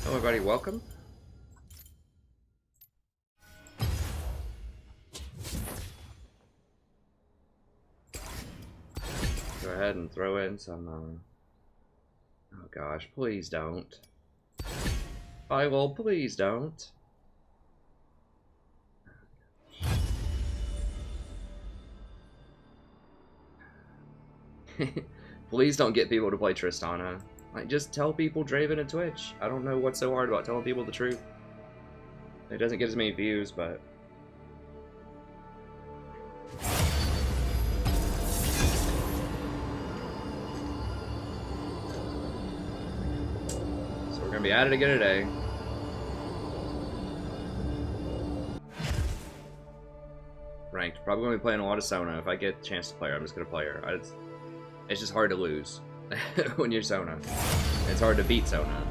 Hello everybody, welcome. Go ahead and throw in some, oh gosh, please don't. I will, please don't. Please don't get people to play Tristana. Like, just tell people Draven and Twitch. I don't know what's so hard about telling people the truth. It doesn't get as many views, but... So we're gonna be at it again today. Ranked. Probably gonna be playing a lot of Sona. If I get a chance to play her, I'm just gonna play her. It's just hard to lose when you're Sona. It's hard to beat Sona.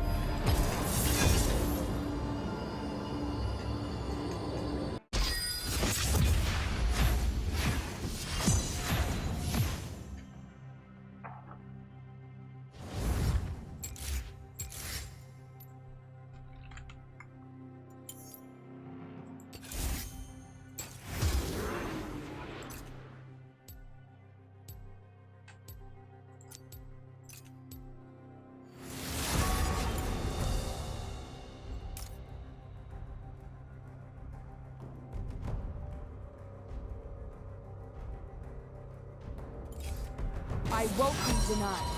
I won't be denied.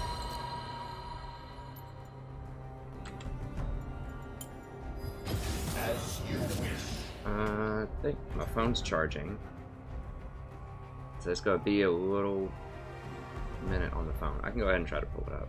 As you wish. I think my phone's charging. So it's gonna be a little minute on the phone. I can go ahead and try to pull it up.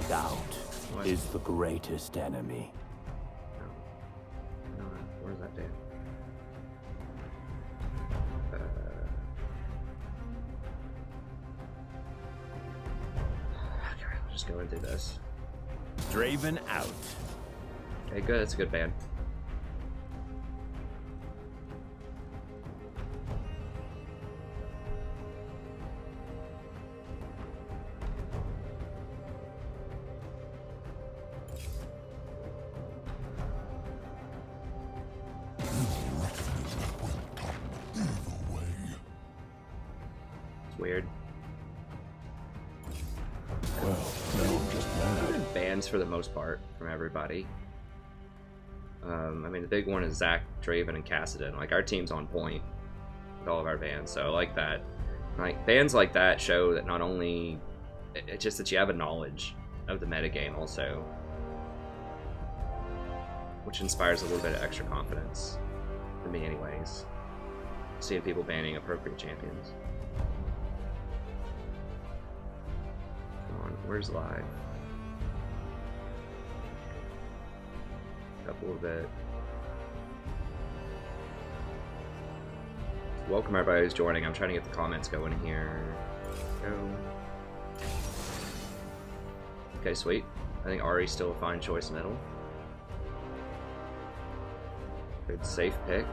Doubt is the greatest enemy. No, where's that damn? Okay, I'll just go and do this. Draven out. Okay, good. That's a good band. Weird. Well, no, I'm just mad. Bans for the most part from everybody. I mean, the big one is Zach, Draven, and Cassidon. Like, our team's on point with all of our bans, so I like that. Like, bans like that show that not only... It's just that you have a knowledge of the metagame also. Which inspires a little bit of extra confidence. For me anyways. Seeing people banning appropriate champions. Where's live? Up a little bit. Welcome everybody who's joining. I'm trying to get the comments going here. Go. Okay, sweet. I think Ari's still a fine choice middle. Good safe pick.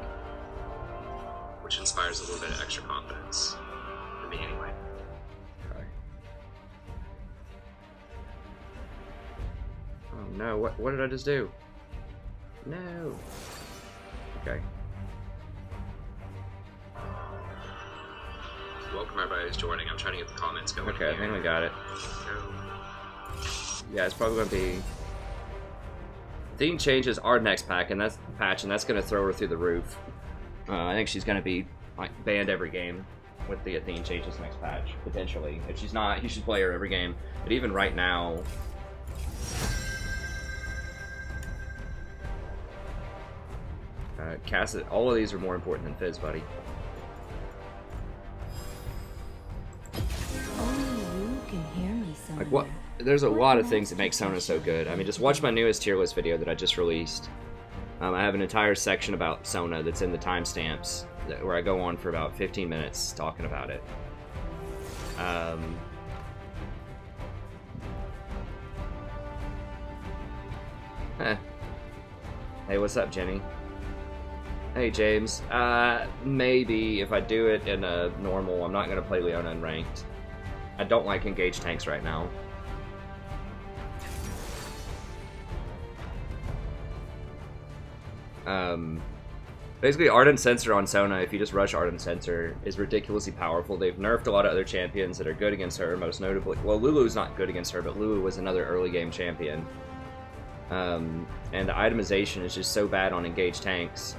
Which inspires a little bit of extra confidence. For me anyway. Oh no, what did I just do? No. Okay. Welcome everybody who's joining. I'm trying to get the comments going. Okay, I think we got it. Yeah, it's probably gonna be... Theme changes our next patch, and that's gonna throw her through the roof. I think she's gonna be like banned every game with the theme changes next patch, potentially. If she's not, you should play her every game. But even right now... Cassid, all of these are more important than Fizz, buddy. Only you can hear me, Sona. Like what? There's a lot of things that make Sona so good. I mean, just watch my newest tier list video that I just released. I have an entire section about Sona that's in the timestamps where I go on for about 15 minutes talking about it. Hey, what's up, Jenny? Hey, James. Maybe if I do it in a normal, I'm not going to play Leona in ranked. I don't like engaged tanks right now. Basically, Ardent Sensor on Sona, if you just rush Ardent Sensor, is ridiculously powerful. They've nerfed a lot of other champions that are good against her, most notably... Well, Lulu's not good against her, but Lulu was another early game champion. And the itemization is just so bad on engaged tanks,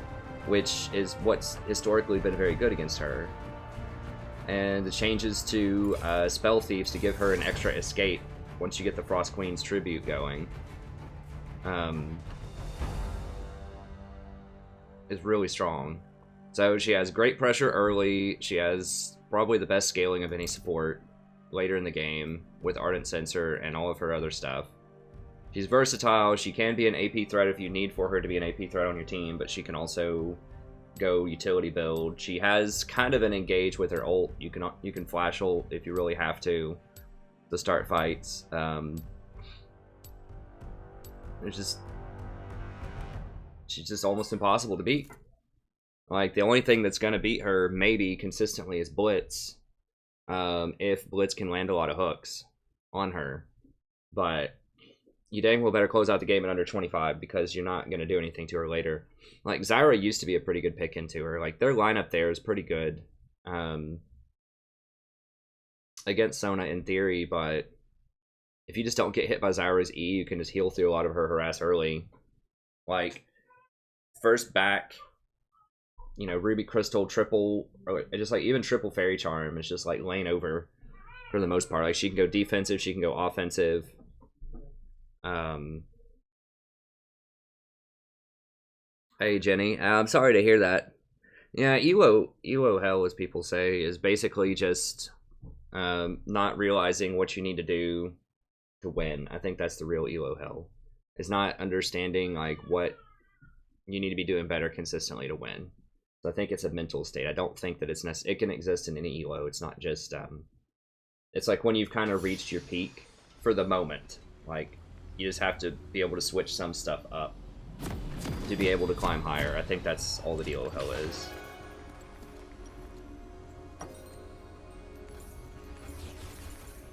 which is what's historically been very good against her. And the changes to Spell Thieves to give her an extra escape once you get the Frost Queen's Tribute going. Is really strong. So she has great pressure early. She has probably the best scaling of any support later in the game with Ardent Sensor and all of her other stuff. She's versatile. She can be an AP threat if you need for her to be an AP threat on your team, but she can also go utility build. She has kind of an engage with her ult. You can flash ult if you really have to start fights. She's just almost impossible to beat. Like, the only thing that's going to beat her, maybe, consistently is Blitz. If Blitz can land a lot of hooks on her. But you dang well better close out the game at under 25, because you're not going to do anything to her later. Like, Zyra used to be a pretty good pick into her. Like, their lineup there is pretty good. Against Sona, in theory, but if you just don't get hit by Zyra's E, you can just heal through a lot of her harass early. Like... First back, you know, Ruby Crystal, triple, or just like even triple Fairy Charm is just like lane over for the most part. Like, she can go defensive, she can go offensive. Hey, Jenny, I'm sorry to hear that. Yeah, Elo hell, as people say, is basically just not realizing what you need to do to win. I think that's the real Elo hell. It's not understanding like what you need to be doing better consistently to win. So I think it's a mental state. I don't think that it's it can exist in any elo. It's not just it's like when you've kind of reached your peak for the moment. Like, you just have to be able to switch some stuff up to be able to climb higher. I think that's all that elo hell is.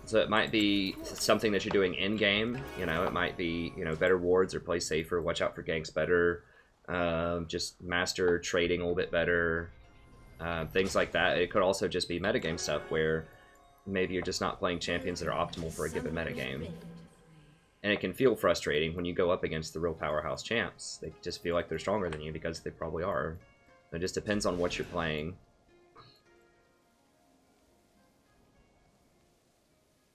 So it might be something that you're doing in game. You know, it might be, you know, better wards or play safer, watch out for ganks better. Just master trading a little bit better, things like that. It could also just be metagame stuff where maybe you're just not playing champions that are optimal for a given metagame. And it can feel frustrating when you go up against the real powerhouse champs. They just feel like they're stronger than you because they probably are. It just depends on what you're playing.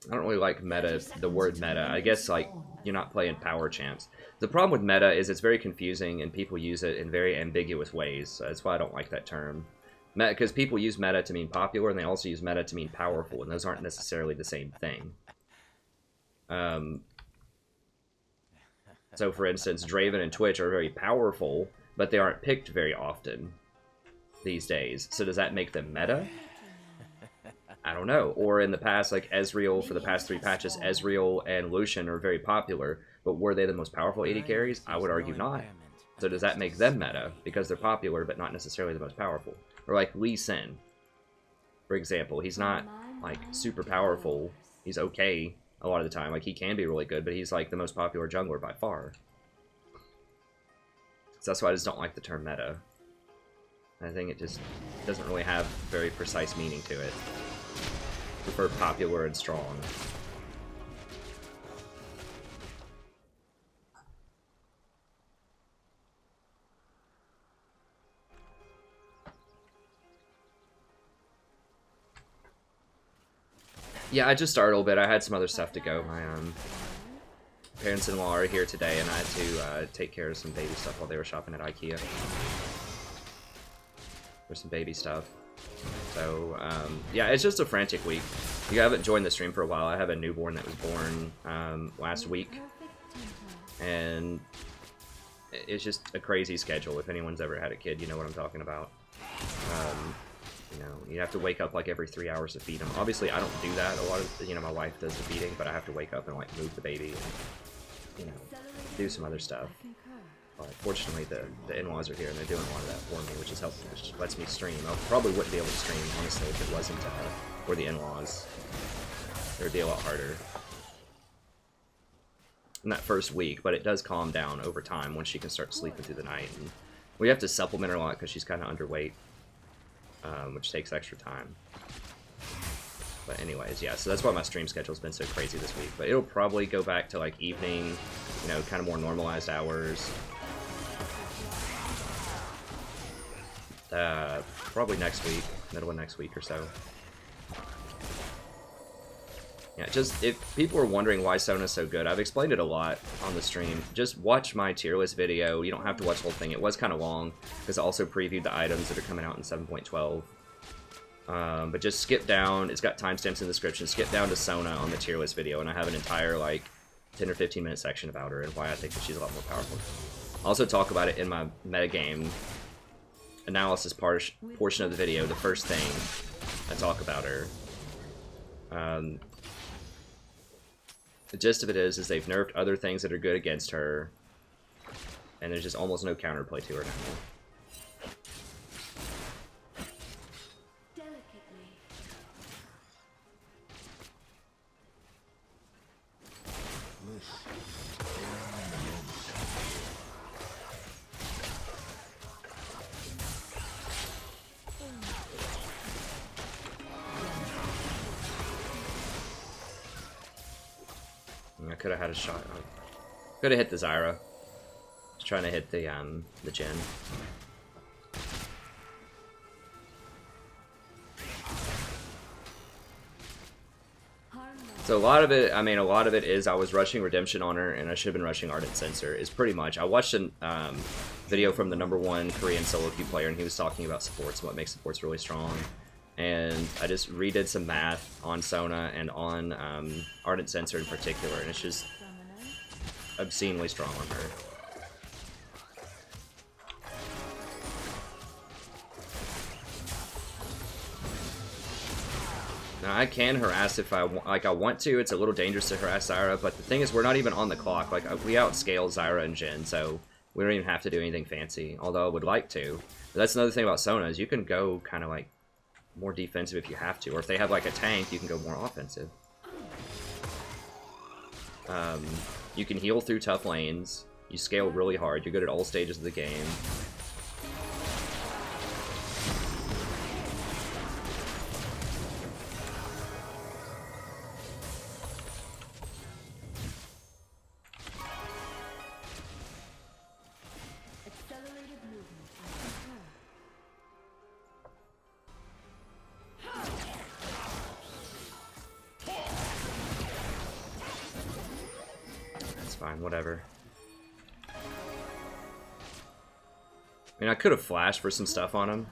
I don't really like meta, the word meta. I guess, like, you're not playing power champs. The problem with meta is it's very confusing and people use it in very ambiguous ways. So that's why I don't like that term. Because people use meta to mean popular and they also use meta to mean powerful, and those aren't necessarily the same thing. So for instance, Draven and Twitch are very powerful, but they aren't picked very often these days. So does that make them meta? I don't know. Or in the past, like Ezreal, for the past 3 patches, Ezreal and Lucian are very popular, but were they the most powerful AD carries? I would argue not. So does that make them meta? Because they're popular, but not necessarily the most powerful. Or like Lee Sin, for example. He's not, like, super powerful. He's okay a lot of the time. Like, he can be really good, but he's, like, the most popular jungler by far. So that's why I just don't like the term meta. I think it just doesn't really have very precise meaning to it. I prefer popular and strong. Yeah, I just started a little bit. I had some other stuff to go. My parents-in-law are here today, and I had to take care of some baby stuff while they were shopping at IKEA. For some baby stuff. So, yeah, it's just a frantic week. If you haven't joined the stream for a while, I have a newborn that was born last week. And it's just a crazy schedule. If anyone's ever had a kid, you know what I'm talking about. You know, you have to wake up like every 3 hours to feed them. Obviously, I don't do that. A lot of, you know, my wife does the feeding, but I have to wake up and like move the baby and, you know, do some other stuff. But fortunately, the in-laws are here and they're doing a lot of that for me, which is helpful. Which lets me stream. I probably wouldn't be able to stream, honestly, if it wasn't for the in-laws. It would be a lot harder in that first week, but it does calm down over time once she can start sleeping through the night. And we have to supplement her a lot because she's kind of underweight, which takes extra time. But anyways, yeah, so that's why my stream schedule's been so crazy this week. But it'll probably go back to like evening, you know, kind of more normalized hours. Probably next week, middle of next week or so. Yeah, just if people are wondering why Sona's so good, I've explained it a lot on the stream. Just watch my tier list video. You don't have to watch the whole thing. It was kind of long because I also previewed the items that are coming out in 7.12. But just skip down. It's got timestamps in the description. Skip down to Sona on the tier list video, and I have an entire like 10 or 15 minute section about her and why I think that she's a lot more powerful. I also talk about it in my metagame analysis portion of the video. The first thing I talk about her. The gist of it is they've nerfed other things that are good against her, and there's just almost no counterplay to her now. I could have had a shot. Could have hit the Zyra. Just trying to hit the Jhin. So a lot of it, I mean, a lot of it is I was rushing Redemption on her, and I should have been rushing Ardent Censor. Is pretty much. I watched a video from the #1 Korean solo queue player, and he was talking about supports and what makes supports really strong. And I just redid some math on Sona and on Ardent Censor in particular, and it's just obscenely strong on her. Now I can harass if I want to. It's a little dangerous to harass Zyra, but the thing is we're not even on the clock. Like we outscale Zyra and Jhin, so we don't even have to do anything fancy. Although I would like to. But that's another thing about Sona is you can go kind of like more defensive if you have to, or if they have like a tank, you can go more offensive. You can heal through tough lanes. You scale really hard. You're good at all stages of the game. Fine, whatever. I mean, I could have flashed for some stuff on him.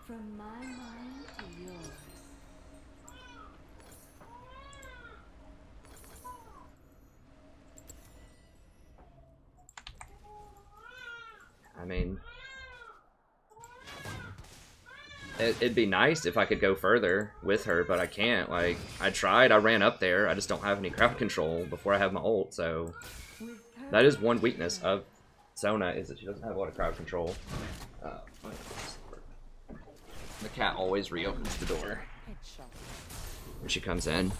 From my mind to yours. I mean, it'd be nice if I could go further with her, but I can't. Like, I tried, I ran up there, I just don't have any crowd control before I have my ult, so that is one weakness of Sona, is that she doesn't have a lot of crowd control. The cat always reopens the door when she comes in.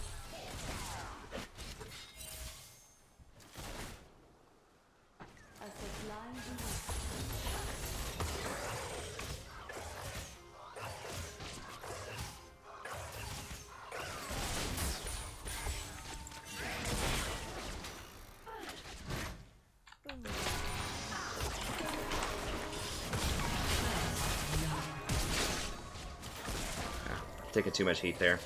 Taking too much heat there.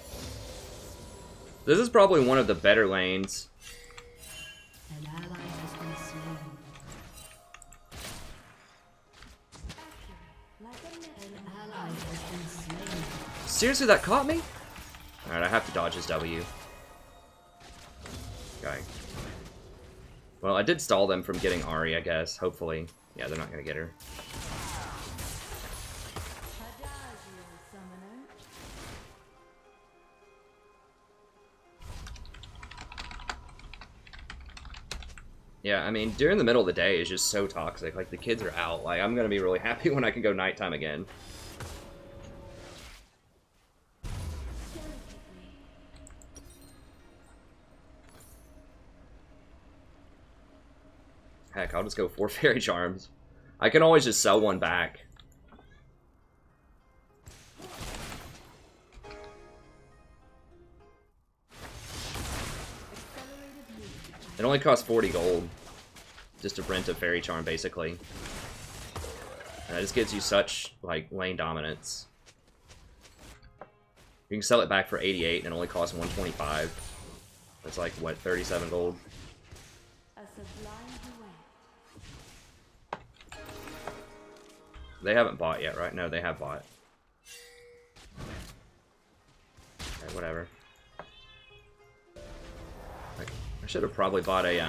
This is probably one of the better lanes. An ally has been slain. An ally has been slain. Seriously, that caught me? Alright, I have to dodge his W. Okay. Well, I did stall them from getting Ari, I guess. Hopefully. Yeah, they're not gonna get her. Yeah, I mean, during the middle of the day is just so toxic. Like, the kids are out. Like, I'm gonna be really happy when I can go nighttime again. Heck, I'll just go 4 Fairy Charms. I can always just sell one back. It only costs 40 gold just to rent a Fairy Charm, basically. And that just gives you such, like, lane dominance. You can sell it back for 88 and it only costs 125. That's like, what, 37 gold? They haven't bought yet, right? No, they have bought. Okay, whatever. Like, I should have probably bought a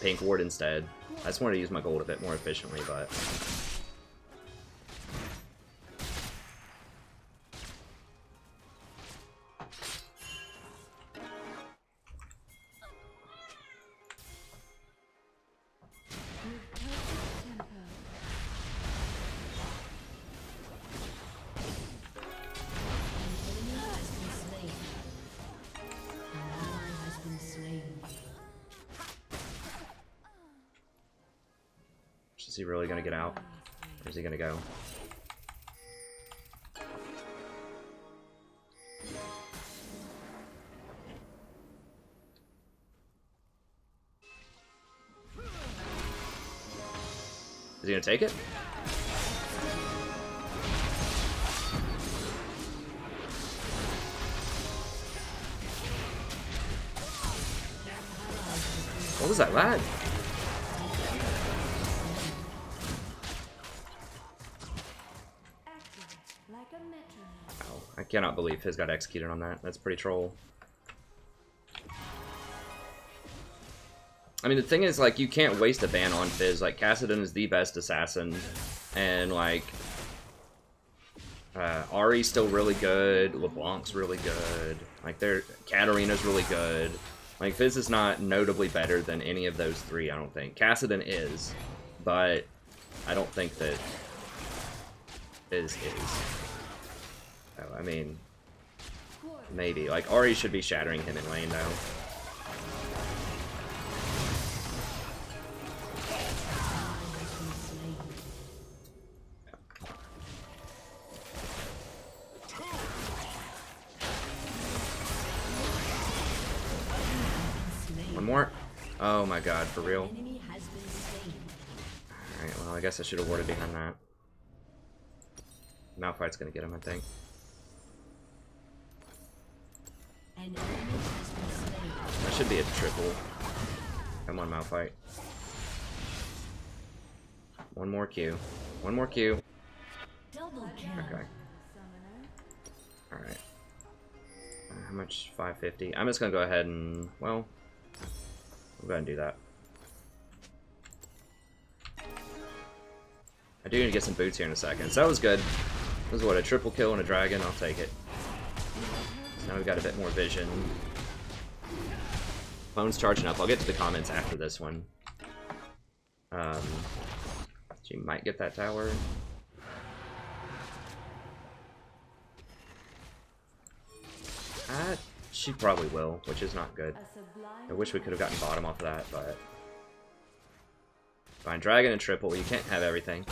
pink ward instead. I just wanted to use my gold a bit more efficiently, but... Is he really gonna get out? Or is he gonna go? Is he gonna take it? What was that lag? I cannot believe Fizz got executed on that. That's pretty troll. I mean, the thing is, like, you can't waste a ban on Fizz. Like, Kassadin is the best assassin. And, like, Ari's still really good. LeBlanc's really good. Like, Katarina's really good. Like, Fizz is not notably better than any of those three, I don't think. Kassadin is, but I don't think that Fizz is. Oh, I mean, maybe. Like, Ari should be shattering him in lane, though. One more? Oh my god, for real? Alright, well, I guess I should have warded behind that. Malphite's gonna get him, I think. That should be a triple. Come on, Malphite. One more Q. One more Q. Okay. Alright. How much? 550. I'm just gonna go ahead and, well, we'll go ahead and do that. I do need to get some boots here in a second. So that was good. This is what, a triple kill and a dragon? I'll take it. So now we've got a bit more vision. Phone's charging up. I'll get to the comments after this one. She might get that tower. She probably will, which is not good. I wish we could have gotten bottom off of that, but... Fine, dragon and triple. You can't have everything.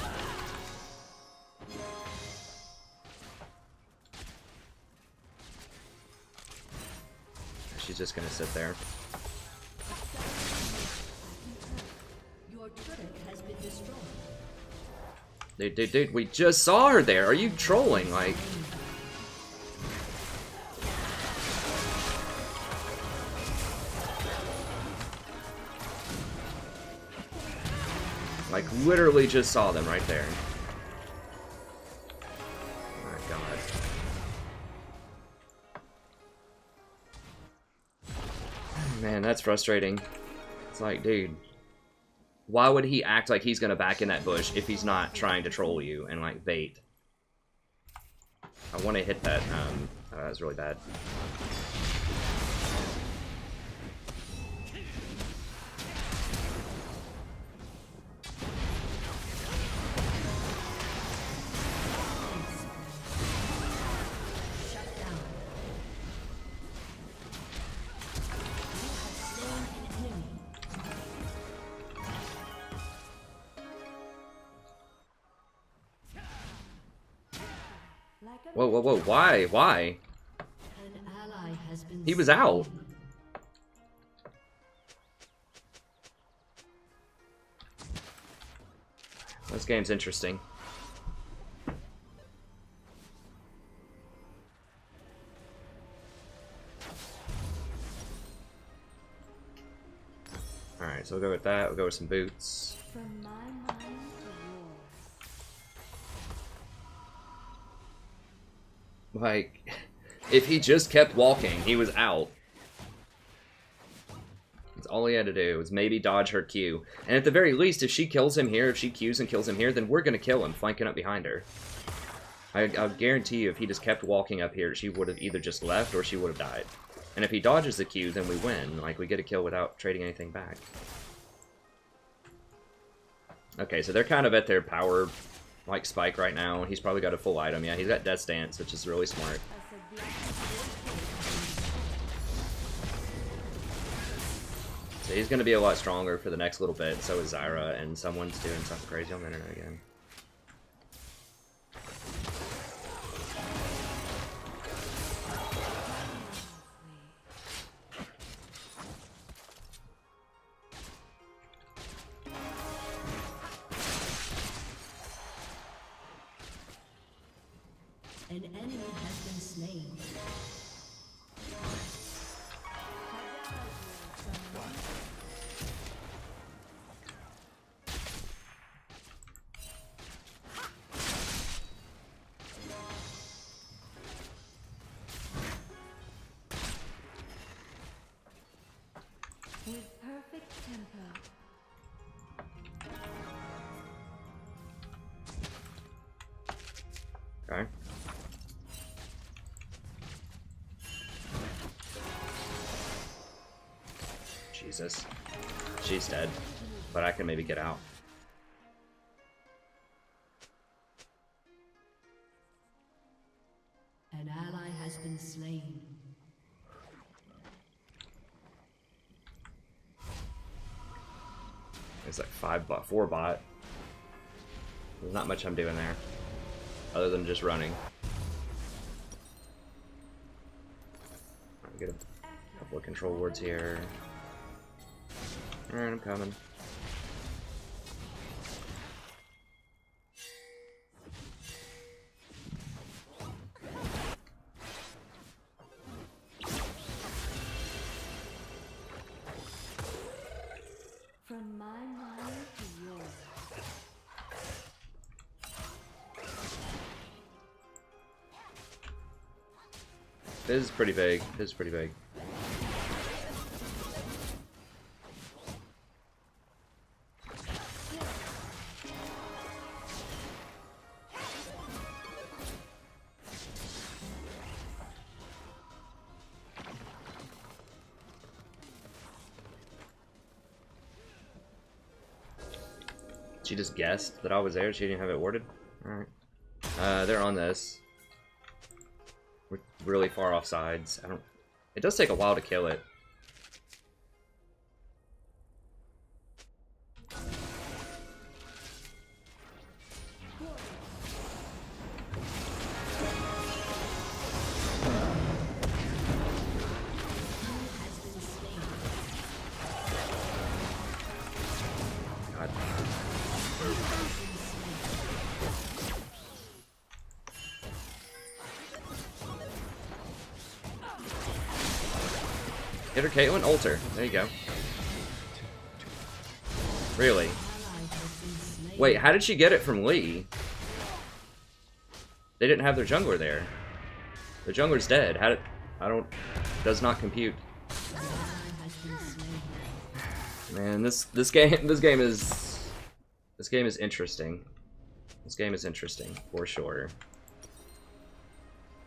She's just gonna sit there. Your turret has been destroyed. Dude, we just saw her there. Are you trolling? Like... Like, literally just saw them right there. Oh my god. Man, that's frustrating. It's like, dude, why would he act like he's gonna back in that bush if he's not trying to troll you and like bait? I want to hit that. Oh, that was really bad. Whoa, whoa, whoa, why? Why? An ally has been He was out. This game's interesting. Alright, so we'll go with that. We'll go with some boots. From my mind to yours. Like, if he just kept walking, he was out. That's all he had to do was maybe dodge her Q. And at the very least, if she kills him here, if she Qs and kills him here, then we're going to kill him, flanking up behind her. I'll guarantee you if he just kept walking up here, she would have either just left or she would have died. And if he dodges the Q, then we win. Like, we get a kill without trading anything back. Okay, so they're kind of at their power, like, spike right now. He's probably got a full item. Yeah, he's got Death Stance, which is really smart. So he's going to be a lot stronger for the next little bit. So is Zyra, and someone's doing something crazy on the internet again. An enemy has been slain. With perfect tempo. Okay. Jesus. She's dead. But I can maybe get out. An ally has been slain. It's like 4 bot. There's not much I'm doing there. Other than just running. I'll get a couple of control wards here. Alright, I'm coming. From my mind to yours. This is pretty big. This is pretty big. She just guessed that I was there. She didn't have it warded. Alright. They're on this. We're really far off sides. It does take a while to kill it. God. Get her, Caitlyn. Ult her. There you go. Really? Wait, how did she get it from Lee? They didn't have their jungler there. The jungler's dead. Does not compute. Man, this game is interesting. This game is interesting for sure.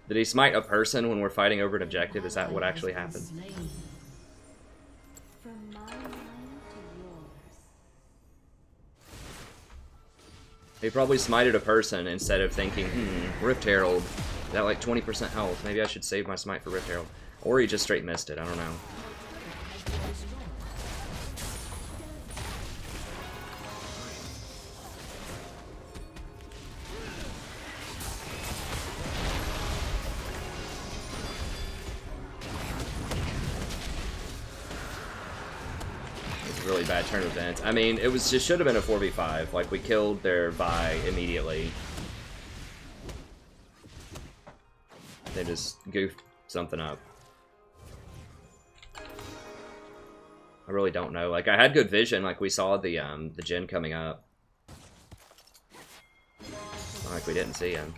Did he smite a person when we're fighting over an objective? Is that what actually happened? From my mind to yours. He probably smited a person instead of thinking, Rift Herald. That like 20% health. Maybe I should save my smite for Rift Herald. Or he just straight missed it. I don't know. Really bad turn of events. I mean, it was just should have been a 4v5. Like, we killed their Vi immediately. They just goofed something up. I really don't know. Like, I had good vision. Like, we saw the Jhin coming up. Not like we didn't see him.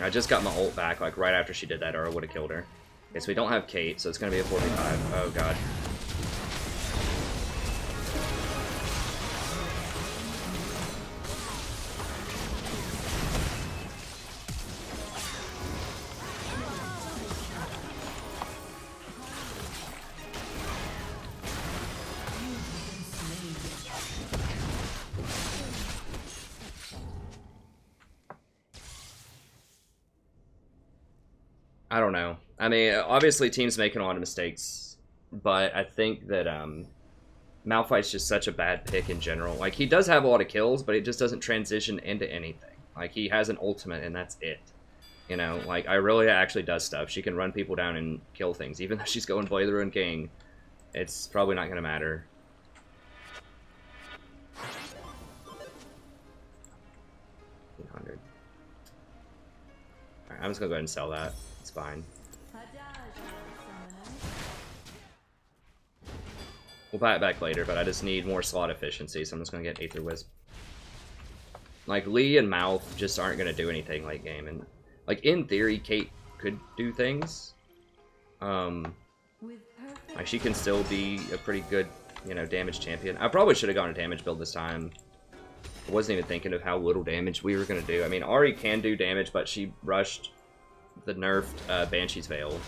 I just got my ult back, like, right after she did that, or I would have killed her. Okay, so we don't have Kate, so it's going to be a 4v5. Oh, God. I don't know. I mean, obviously teams making a lot of mistakes, but I think that Malphite's just such a bad pick in general. Like, he does have a lot of kills, but it just doesn't transition into anything. Like, he has an ultimate, and that's it. You know, like, Irelia actually does stuff. She can run people down and kill things. Even though she's going Blade of the Ruined King, it's probably not going to matter. $100. Alright, I'm just going to go ahead and sell that. It's fine. We'll buy it back later, but I just need more slot efficiency, so I'm just going to get Aether Wisp. Like, Lee and Mouth just aren't going to do anything late game, and, like, in theory, Kate could do things. Like, she can still be a pretty good, you know, damage champion. I probably should have gone a damage build this time. I wasn't even thinking of how little damage we were going to do. I mean, Ahri can do damage, but she rushed the nerfed Banshee's Veil.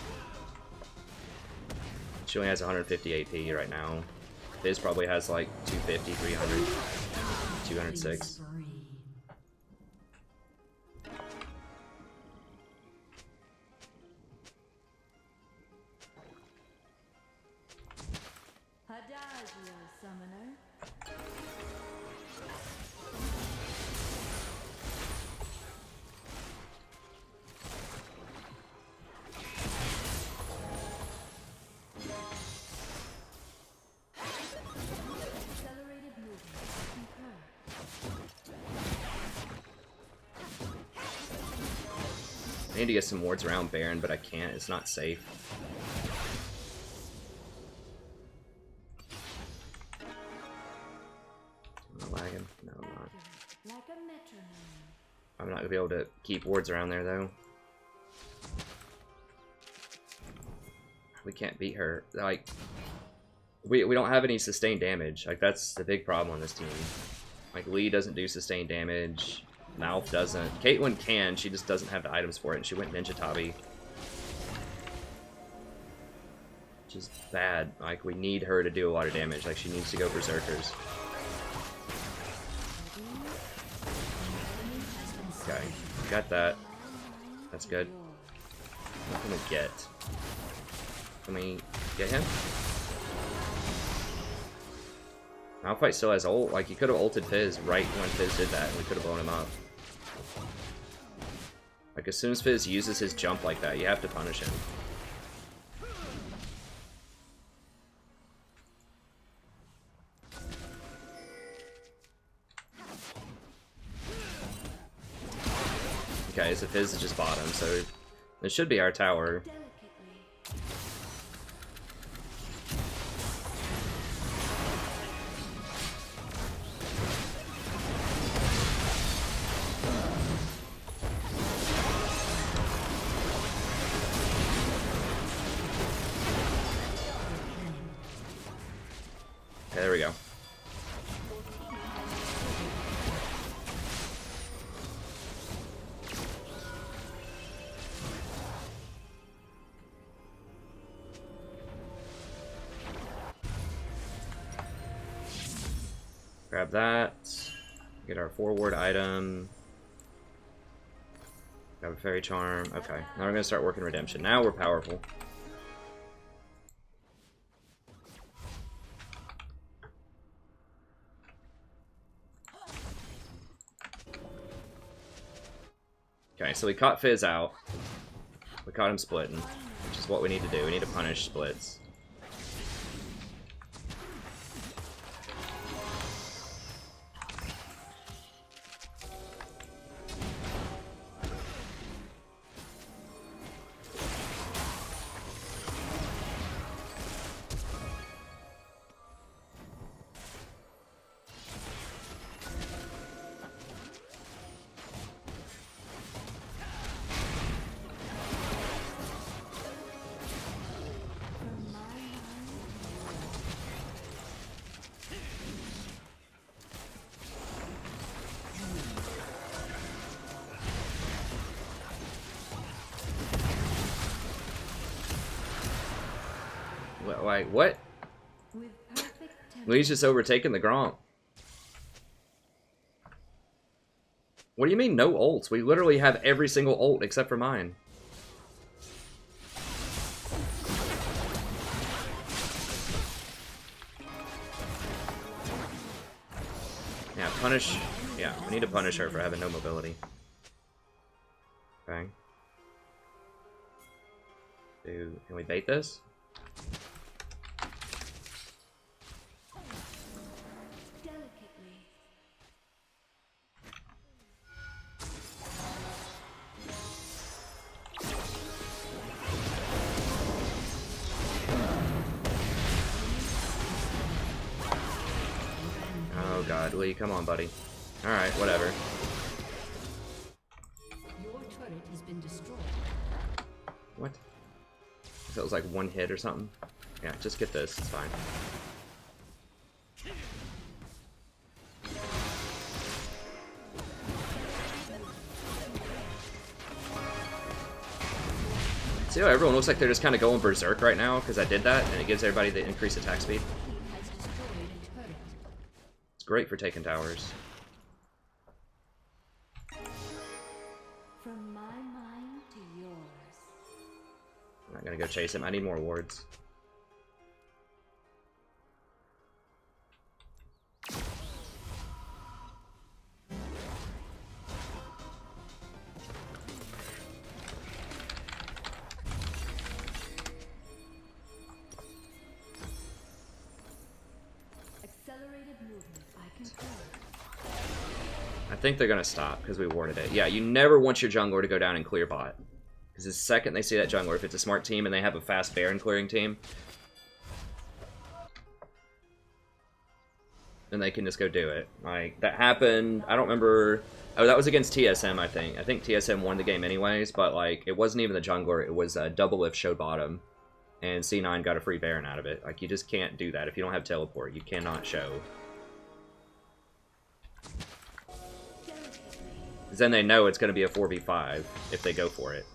She only has 150 AP right now. Fizz probably has like 250, 300, 206. I need to get some wards around Baron, but I can't. It's not safe. Am I lagging? No, I'm not. I'm not going to be able to keep wards around there, though. We can't beat her. Like, we don't have any sustained damage. Like, that's the big problem on this team. Like, Lee doesn't do sustained damage. Mouth doesn't. Caitlyn can, she just doesn't have the items for it, and she went Ninja Tabi. Which is bad. Like, we need her to do a lot of damage. Like, she needs to go Berserkers. Okay, got that. That's good. What can we get? Can we get him? Malphite still has ult. Like, he could have ulted Fizz right when Fizz did that, and we could have blown him up. Like, as soon as Fizz uses his jump like that, you have to punish him. Okay, so Fizz is just bottom, so it should be our tower. Okay, there we go. Grab that. Get our forward item. Grab a fairy charm. Okay, now we're gonna start working redemption. Now we're powerful. Okay, so we caught Fizz out. We caught him splitting, which is what we need to do. We need to punish splits. Like, what? Lee's just overtaking the Gromp. What do you mean, no ults? We literally have every single ult except for mine. Yeah, punish. Yeah, we need to punish her for having no mobility. Okay. Can we bait this? Lee, come on, buddy. Alright, whatever. Your turret has been destroyed. What? That was like one hit or something? Yeah, just get this, it's fine. See how everyone looks like they're just kind of going berserk right now because I did that and it gives everybody the increased attack speed? Great for taking towers. From my mind to yours. I'm not gonna go chase him. I need more wards. I think they're gonna stop because we warded it. Yeah, you never want your jungler to go down and clear bot. Because the second they see that jungler, if it's a smart team and they have a fast Baron clearing team, then they can just go do it. Like, that happened, I don't remember, oh, that was against TSM, I think. I think TSM won the game anyways, but, like, it wasn't even the jungler, it was a double lift show bottom, and C9 got a free Baron out of it. Like, you just can't do that. If you don't have teleport, you cannot show. Because then they know it's going to be a 4v5 if they go for it.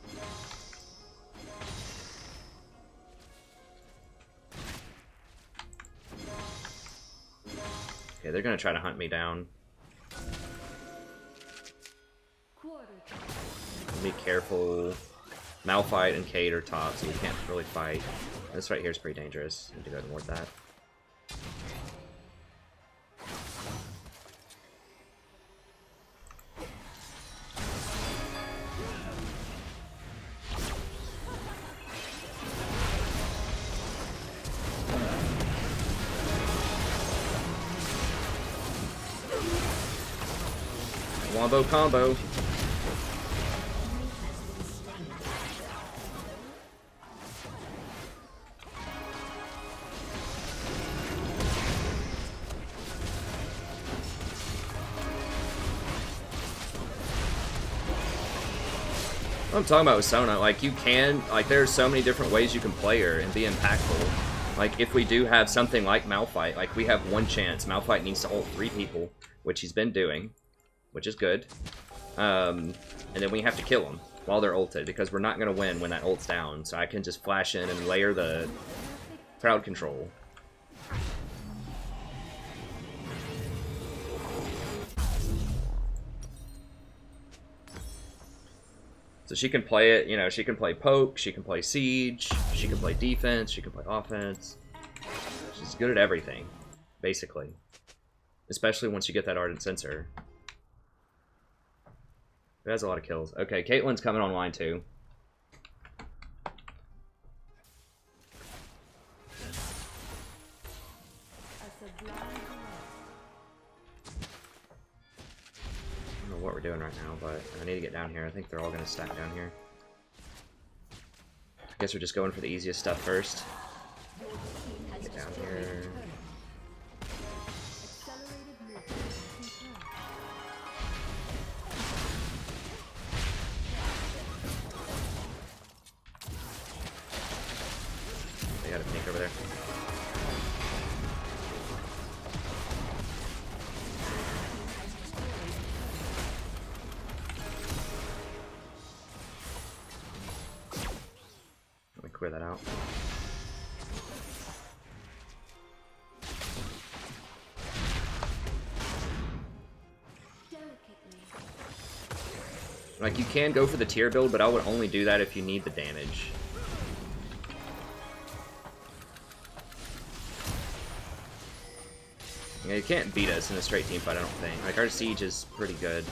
Okay, they're going to try to hunt me down. Be careful. Malphite and Cade are top, so we can't really fight. This right here is pretty dangerous. Need to go and ward that. Wombo combo. What I'm talking about with Sona, like, you can, like, there's so many different ways you can play her and be impactful. Like, if we do have something like Malphite, like, we have one chance. Malphite needs to ult 3 people, which he's been doing, which is good. And then we have to kill them while they're ulted, because we're not going to win when that ult's down. So I can just flash in and layer the crowd control. So she can play it, you know, she can play poke, she can play siege, she can play defense, she can play offense. She's good at everything, basically. Especially once you get that Ardent Sensor. It has a lot of kills. Okay, Caitlyn's coming online too. I don't know what we're doing right now, but I need to get down here. I think they're all going to stack down here. I guess we're just going for the easiest stuff first. Get down here. They got a pink over there. Let me clear that out. Like, you can go for the tier build, but I would only do that if you need the damage. Yeah, you can't beat us in a straight team fight, I don't think. Like, our siege is pretty good.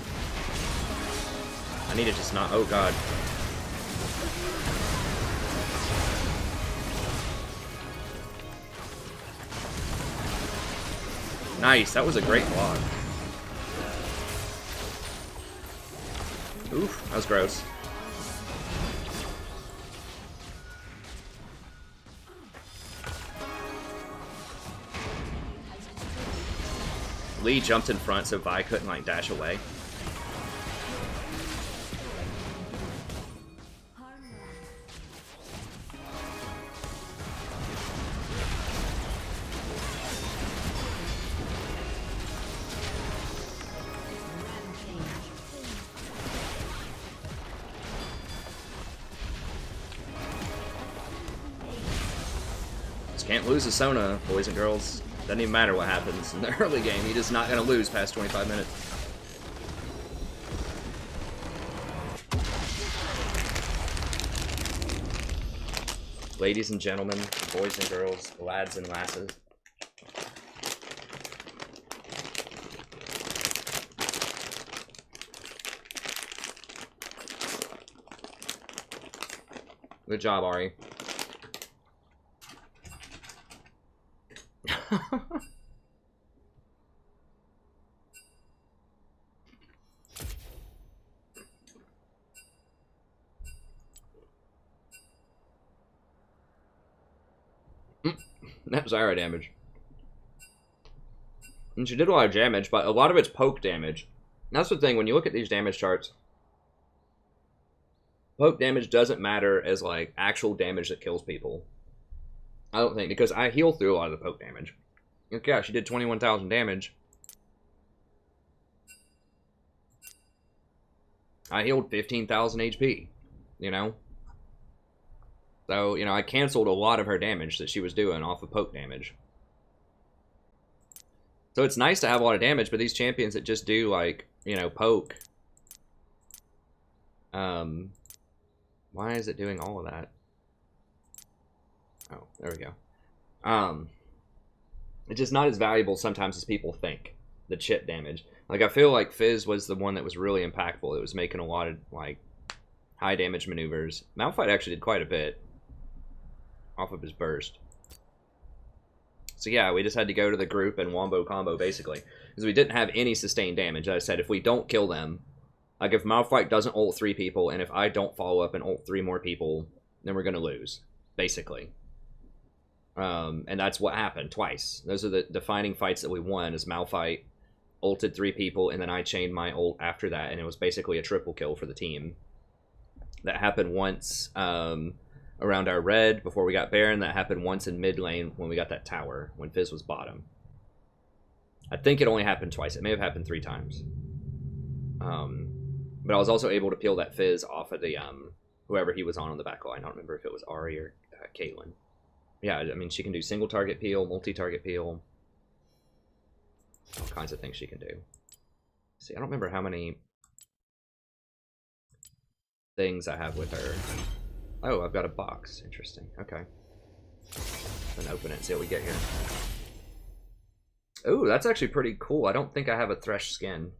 I need to just not... Oh, God. Nice, that was a great block. Oof, that was gross. Lee jumped in front so Vi couldn't, like, dash away. Can't lose a Sona, boys and girls. Doesn't even matter what happens in the early game. You're just not going to lose past 25 minutes. Ladies and gentlemen, boys and girls, lads and lasses. Good job, Ari. That Zyra damage. And she did a lot of damage, but a lot of it's poke damage. That's the thing, when you look at these damage charts, poke damage doesn't matter as, like, actual damage that kills people. I don't think, because I heal through a lot of the poke damage. Okay, yeah, she did 21,000 damage. I healed 15,000 HP, you know? So, you know, I canceled a lot of her damage that she was doing off of poke damage. So it's nice to have a lot of damage, but these champions that just do, like, you know, poke. Why is it doing all of that? Oh, there we go. It's just not as valuable sometimes as people think, the chip damage. Like, I feel like Fizz was the one that was really impactful. It was making a lot of, like, high damage maneuvers. Malphite actually did quite a bit off of his burst. So yeah, we just had to go to the group and wombo combo, basically. Because we didn't have any sustained damage. I said, if we don't kill them, like, if Malphite doesn't ult 3 people, and if I don't follow up and ult 3 more people, then we're going to lose, basically. And that's what happened twice. Those are the defining fights that we won, is Malphite ulted 3 people, and then I chained my ult after that, and it was basically a triple kill for the team. that happened once around our red before we got Baron. That happened once in mid lane when we got that tower, when Fizz was bottom. I think it only happened twice. It may have happened 3 times. But I was also able to peel that Fizz off of the whoever he was on the back line. I don't remember if it was Ari or Caitlyn. Yeah, I mean, she can do single target peel, multi-target peel. All kinds of things she can do. See, I don't remember how many things I have with her. Oh, I've got a box. Interesting. Okay. Then open it and see what we get here. Ooh, that's actually pretty cool. I don't think I have a Thresh skin.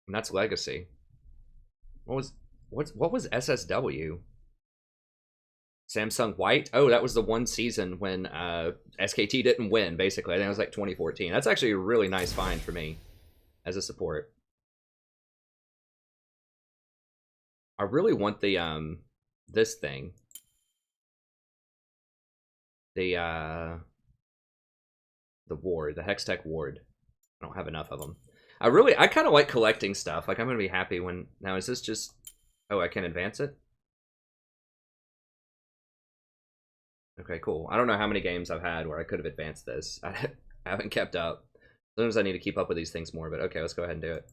And that's Legacy. What was SSW? Samsung White? Oh, that was the one season when SKT didn't win, basically. I think it was like 2014. That's actually a really nice find for me as a support. I really want the this thing. The ward, the Hextech ward. I don't have enough of them. I kind of like collecting stuff. Like, I'm gonna be happy when... Now, is this just... Oh, I can advance it? Okay, cool. I don't know how many games I've had where I could have advanced this. I haven't kept up. Sometimes I need to keep up with these things more, but okay, let's go ahead and do it.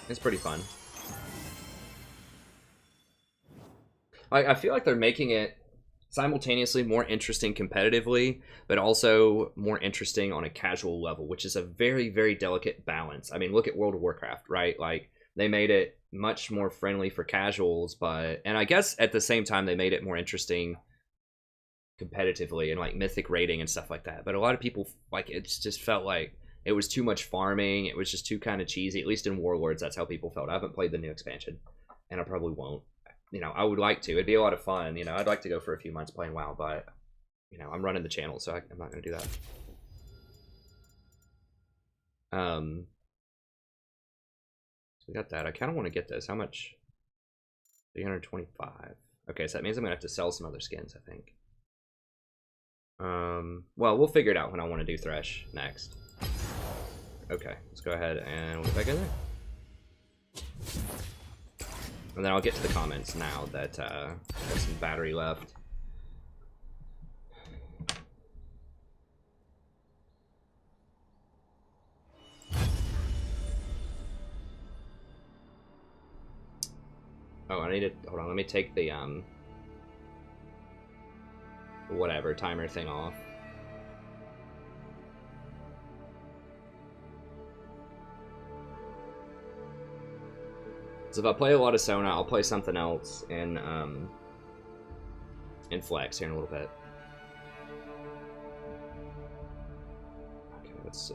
It's pretty fun. I feel like they're making it simultaneously more interesting competitively, but also more interesting on a casual level, which is a very, very delicate balance. I mean, look at World of Warcraft, right? Like, they made it much more friendly for casuals, and I guess at the same time they made it more interesting competitively and like mythic rating and stuff like that. But a lot of people, like, it just felt like it was too much farming. It was just too kind of cheesy. At least in Warlords, that's how people felt. I haven't played the new expansion, and I probably won't. You know, I would like to. It'd be a lot of fun. You know, I'd like to go for a few months playing WoW, but, you know, I'm running the channel, so I'm not going to do that. So we got that. I kind of want to get this. How much? 325. Okay, so that means I'm going to have to sell some other skins, I think. Well, we'll figure it out when I want to do Thresh next. Okay, let's go ahead and we'll get back in there. And then I'll get to the comments now that there's some battery left. Oh, I need to, hold on, let me take the whatever timer thing off. So if I play a lot of Sona, I'll play something else in Flex here in a little bit. Okay, let's see.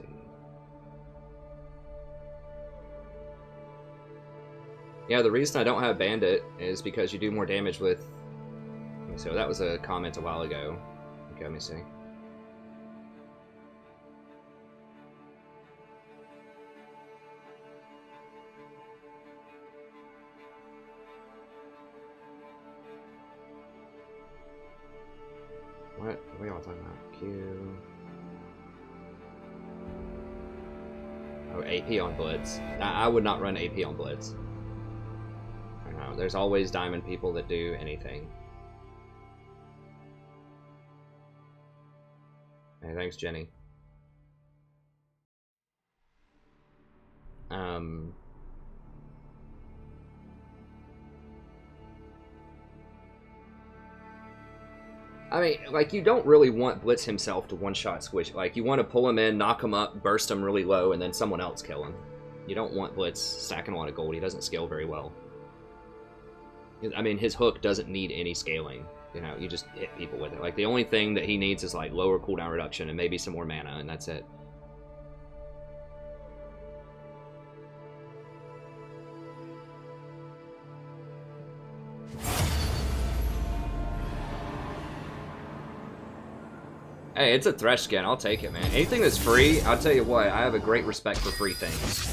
Yeah, the reason I don't have Bandit is because you do more damage with... So that was a comment a while ago. Okay, let me see. What are we all talking about? Q. Oh, AP on Blitz. I would not run AP on Blitz. I don't know. There's always diamond people that do anything. Hey, thanks, Jenny. I mean, like, you don't really want Blitz himself to one-shot squish. Like, you want to pull him in, knock him up, burst him really low, and then someone else kill him. You don't want Blitz stacking a lot of gold. He doesn't scale very well. I mean, his hook doesn't need any scaling. You know, you just hit people with it. Like, the only thing that he needs is, like, lower cooldown reduction and maybe some more mana, and that's it. Hey, it's a Thresh skin. I'll take it, man. Anything that's free, I'll tell you what, I have a great respect for free things.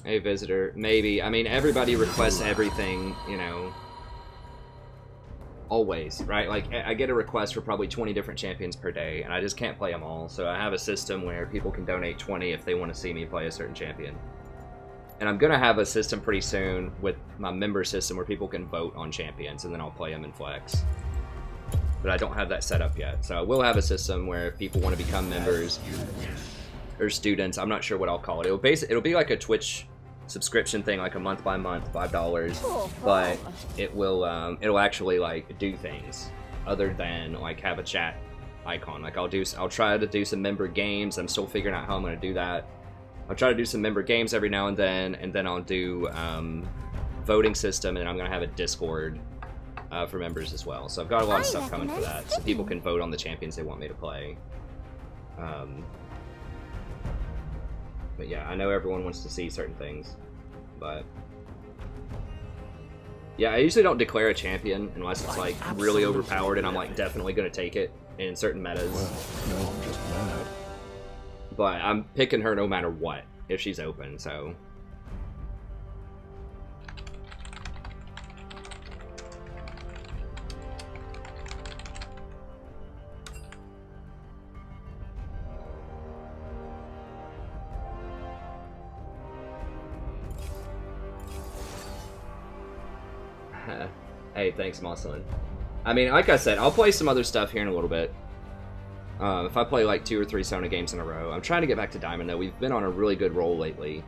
A visitor, maybe. I mean, everybody requests everything, you know, always, right? Like, I get a request for probably 20 different champions per day, and I just can't play them all. So I have a system where people can donate 20 if they want to see me play a certain champion. And I'm going to have a system pretty soon with my member system where people can vote on champions, and then I'll play them in Flex. But I don't have that set up yet. So I will have a system where if people want to become members or students, I'm not sure what I'll call it. It'll be like a Twitch subscription thing, like a month by month, $5, but it'll actually like do things other than like have a chat icon. Like I'll try to do some member games. I'm still figuring out how I'm going to do that. I'll try to do some member games every now and then I'll do voting system, and I'm going to have a Discord for members as well. So I've got a lot of stuff coming for that, so people can vote on the champions they want me to play. But yeah, I know everyone wants to see certain things, but yeah, I usually don't declare a champion unless it's like really overpowered and I'm like definitely gonna take it in certain metas. Well, no, I'm just mad. But I'm picking her no matter what if she's open, so. Hey, thanks, Mosslin. I mean, like I said, I'll play some other stuff here in a little bit. If I play like 2 or 3 Sona games in a row. I'm trying to get back to Diamond, though. We've been on a really good roll lately.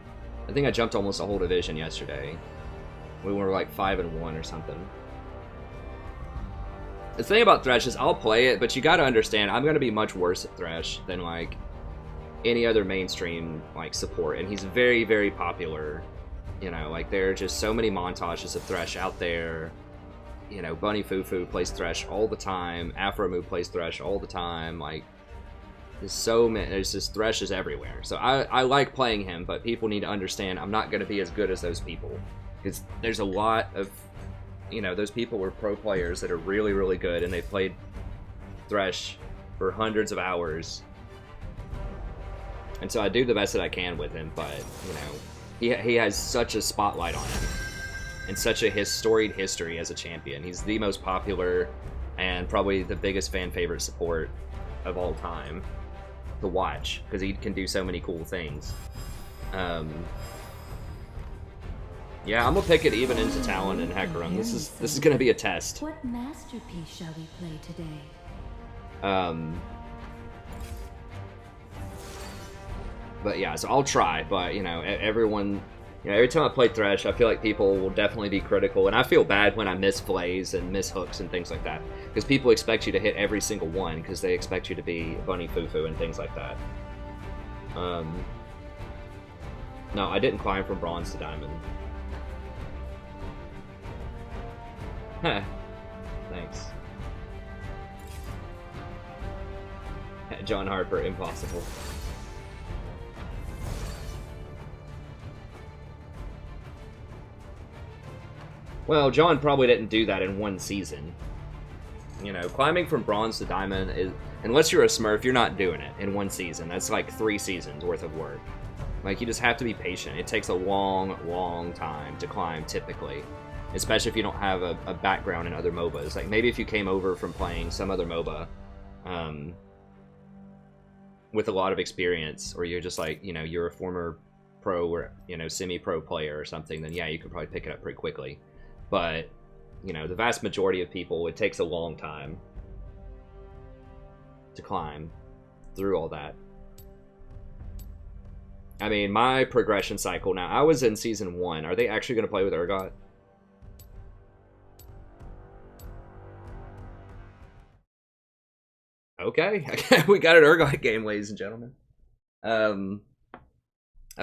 I think I jumped almost a whole division yesterday. We were like 5-1 or something. The thing about Thresh is I'll play it, but you gotta understand, I'm gonna be much worse at Thresh than like any other mainstream like support, and he's very, very popular. You know, like there are just so many montages of Thresh out there. You know, Bunny Fufu plays Thresh all the time. Afromoo plays Thresh all the time. Like, there's so many. There's just Thresh is everywhere. So I like playing him, but people need to understand I'm not going to be as good as those people. Because there's a lot of, you know, those people were pro players that are really, really good, and they played Thresh for hundreds of hours. And so I do the best that I can with him, but, you know, he has such a spotlight on him. And such a storied history as a champion. He's the most popular and probably the biggest fan favorite support of all time to watch, because he can do so many cool things. Yeah, I'm gonna pick it even into Talon and Hecarim. This is gonna be a test. What masterpiece shall we play today? But yeah, so I'll try. But you know, everyone. You know, every time I play Thresh, I feel like people will definitely be critical, and I feel bad when I miss plays and miss hooks and things like that, because people expect you to hit every single one, because they expect you to be Bunny Fufu and things like that. No, I didn't climb from bronze to diamond. Heh. Thanks. John Harper, impossible. Well, John probably didn't do that in one season. You know, climbing from bronze to diamond is, unless you're a Smurf, you're not doing it in one season. That's like 3 seasons worth of work. Like, you just have to be patient. It takes a long, long time to climb, typically. Especially if you don't have a background in other MOBAs. Like, maybe if you came over from playing some other MOBA with a lot of experience, or you're just like, you know, you're a former pro or, you know, semi-pro player or something, then yeah, you could probably pick it up pretty quickly. But, you know, the vast majority of people, it takes a long time to climb through all that. I mean, my progression cycle now, I was in Season 1. Are they actually going to play with Urgot? Okay, we got an Urgot game, ladies and gentlemen. I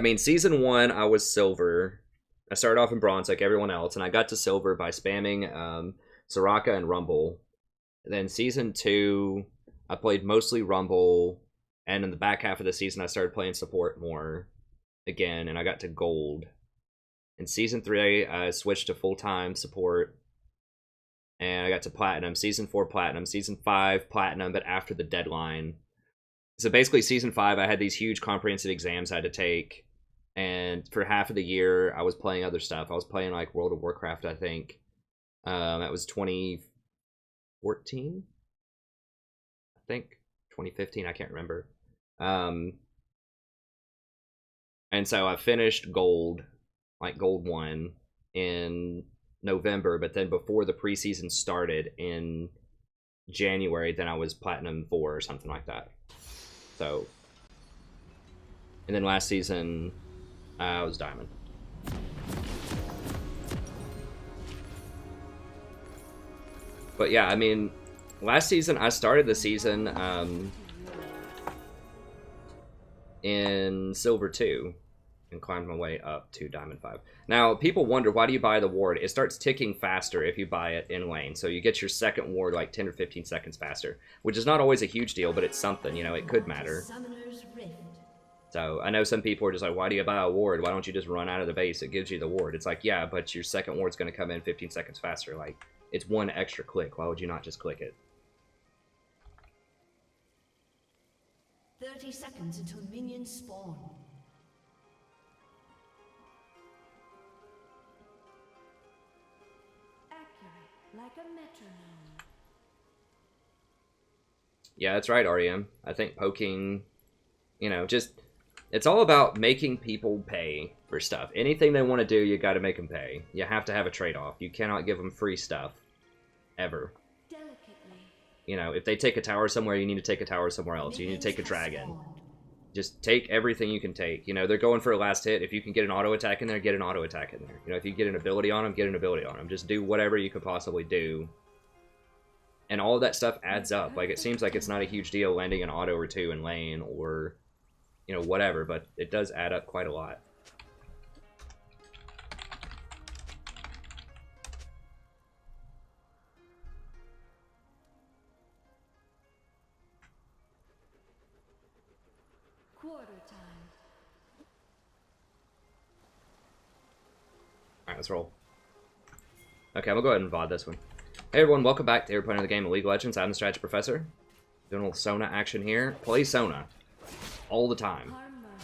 mean, Season 1, I was Silver. I started off in bronze like everyone else, and I got to silver by spamming Soraka and Rumble. And then Season 2, I played mostly Rumble, and in the back half of the season, I started playing support more again, and I got to gold. In Season 3, I switched to full-time support, and I got to platinum. Season 4, platinum. Season 5, platinum, but after the deadline. So basically, Season 5, I had these huge comprehensive exams I had to take. And for half of the year, I was playing other stuff. I was playing like World of Warcraft, I think. That was 2014, I think. 2015, I can't remember. And so I finished Gold, like Gold 1, in November. But then before the preseason started in January, then I was Platinum 4 or something like that. So, and then last season, I was Diamond. But yeah, I mean, last season, I started the season in Silver 2 and climbed my way up to Diamond 5. Now, people wonder, why do you buy the ward? It starts ticking faster if you buy it in lane. So you get your second ward like 10 or 15 seconds faster, which is not always a huge deal, but it's something, you know, it could matter. So I know some people are just like, why do you buy a ward? Why don't you just run out of the base? It gives you the ward. It's like, yeah, but your second ward's going to come in 15 seconds faster. Like, it's one extra click. Why would you not just click it? 30 seconds until minions spawn. Accurate, like a metronome. Yeah, that's right, REM. I think poking, you know, just... It's all about making people pay for stuff. Anything they want to do, you got to make them pay. You have to have a trade-off. You cannot give them free stuff. Ever. Delicately. You know, if they take a tower somewhere, you need to take a tower somewhere else. You need to take a dragon. Just take everything you can take. You know, they're going for a last hit. If you can get an auto attack in there, get an auto attack in there. You know, if you get an ability on them, get an ability on them. Just do whatever you could possibly do. And all of that stuff adds up. Like, it seems like it's not a huge deal landing an auto or two in lane or... you know, whatever, but it does add up quite a lot. Quarter time. Alright, let's roll. Okay, I'm gonna go ahead and VOD this one. Hey everyone, welcome back to We're playing the game of League of Legends. I'm the Strategy Professor. Doing a little Sona action here. Play Sona. All the time.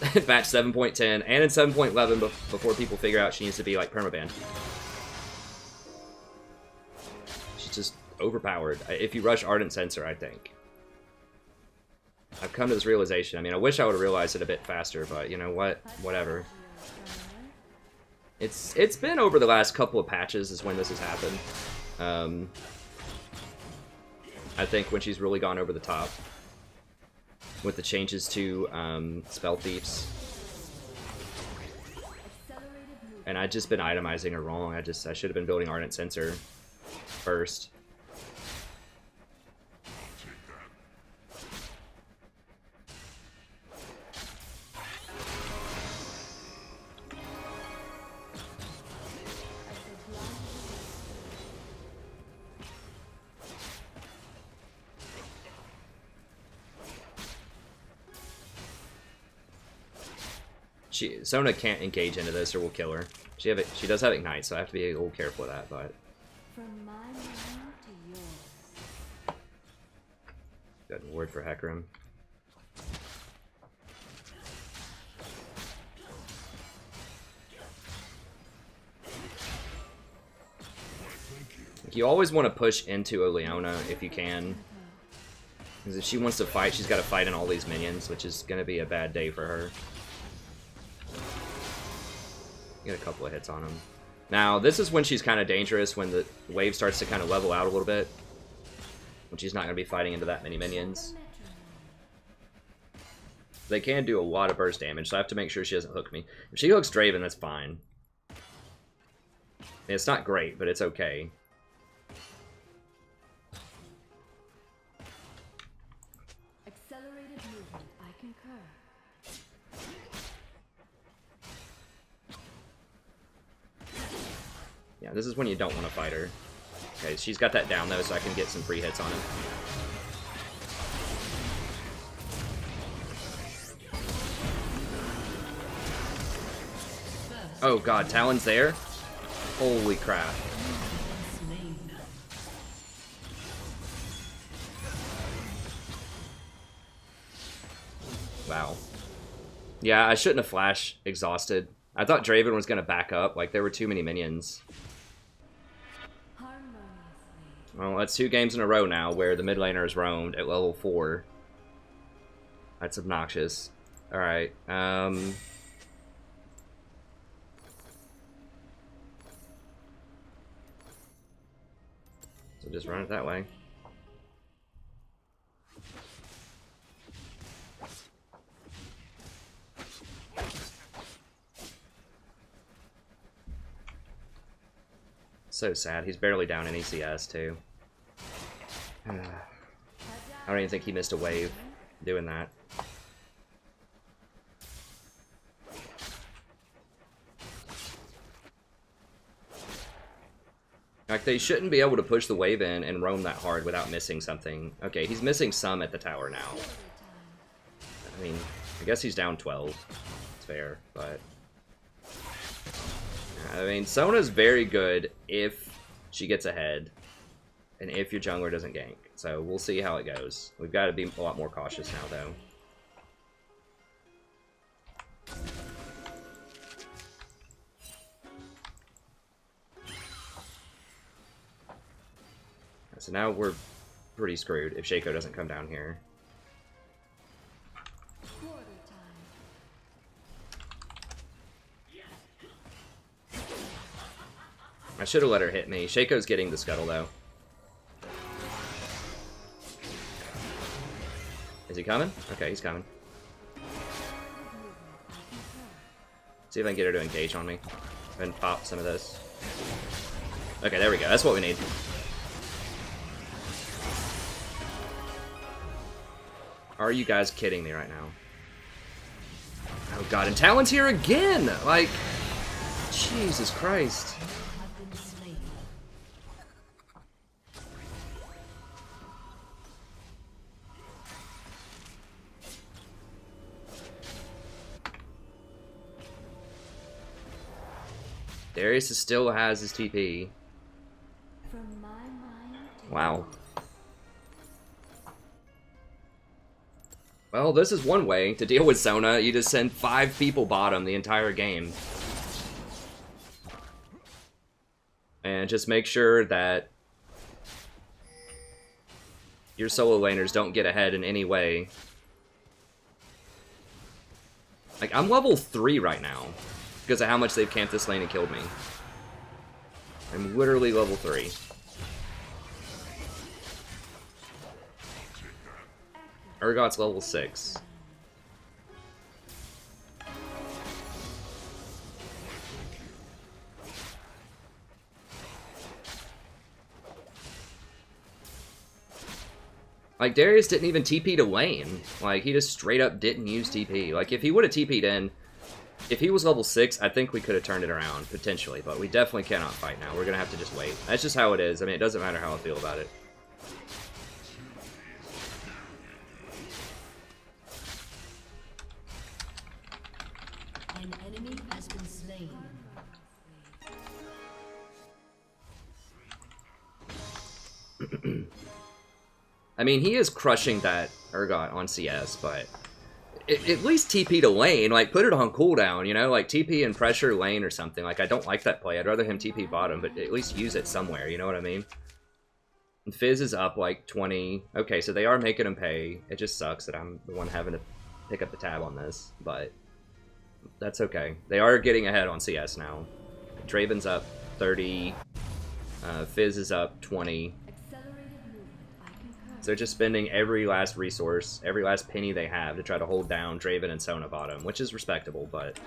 Patch 7.10 and in 7.11 before people figure out she needs to be like permabanned. She's just overpowered. If you rush Ardent Sensor, I think. I've come to this realization. I mean, I wish I would have realized it a bit faster, but you know what? Whatever. It's been over the last couple of patches is when this has happened. I think when she's really gone over the top. With the changes to spell thieves. And I've just been itemizing her wrong. I should have been building Ardent Sensor first. Sona can't engage into this or we'll kill her. She does have Ignite, so I have to be a little careful of that, but... From my mind to yours. Good word for Hecarim. You always want to push into a Leona if you can. Because if she wants to fight, she's got to fight in all these minions, which is going to be a bad day for her. Get a couple of hits on him. Now, this is when she's kind of dangerous, when the wave starts to kind of level out a little bit. When she's not going to be fighting into that many minions. They can do a lot of burst damage, so I have to make sure she doesn't hook me. If she hooks Draven, that's fine. I mean, it's not great, but it's okay. Accelerated movement, I concur. Yeah, this is when you don't want to fight her. Okay, she's got that down though, so I can get some free hits on him. Oh god, Talon's there? Holy crap. Wow. Yeah, I shouldn't have flash exhausted. I thought Draven was gonna back up. Like, there were too many minions. Well, that's 2 games in a row now where the mid laner is roamed at level 4. That's obnoxious. Alright, so just run it that way. So sad. He's barely down in ECS, too. I don't even think he missed a wave doing that. Like, they shouldn't be able to push the wave in and roam that hard without missing something. Okay, he's missing some at the tower now. I mean, I guess he's down 12. It's fair, but... I mean, Sona's very good if she gets ahead, and if your jungler doesn't gank. So we'll see how it goes. We've got to be a lot more cautious now, though. So now we're pretty screwed if Shaco doesn't come down here. I should have let her hit me. Shaco's getting the scuttle, though. Is he coming? Okay, he's coming. See if I can get her to engage on me. And pop some of this. Okay, there we go. That's what we need. Are you guys kidding me right now? Oh god, and Talon's here again! Like, Jesus Christ. Darius still has his TP. Wow. Well, this is one way to deal with Sona. You just send 5 people bottom the entire game. And just make sure that your solo laners don't get ahead in any way. Like, I'm level 3 right now because of how much they've camped this lane and killed me. I'm literally level 3. Urgot's level 6. Like, Darius didn't even TP to lane. Like, he just straight up didn't use TP. Like, if he would have TP'd in, if he was level 6, I think we could have turned it around, potentially. But we definitely cannot fight now. We're going to have to just wait. That's just how it is. I mean, it doesn't matter how I feel about it. An enemy has been slain. I mean, he is crushing that Urgot on CS, but at least TP to lane, like, put it on cooldown, you know? Like, TP and pressure lane or something. Like, I don't like that play. I'd rather him TP bottom, but at least use it somewhere, you know what I mean? And Fizz is up, like, 20. Okay, so they are making him pay. It just sucks that I'm the one having to pick up the tab on this, but that's okay. They are getting ahead on CS now. Draven's up 30. Fizz is up 20. So they're just spending every last resource, every last penny they have to try to hold down Draven and Sona bottom, which is respectable, but...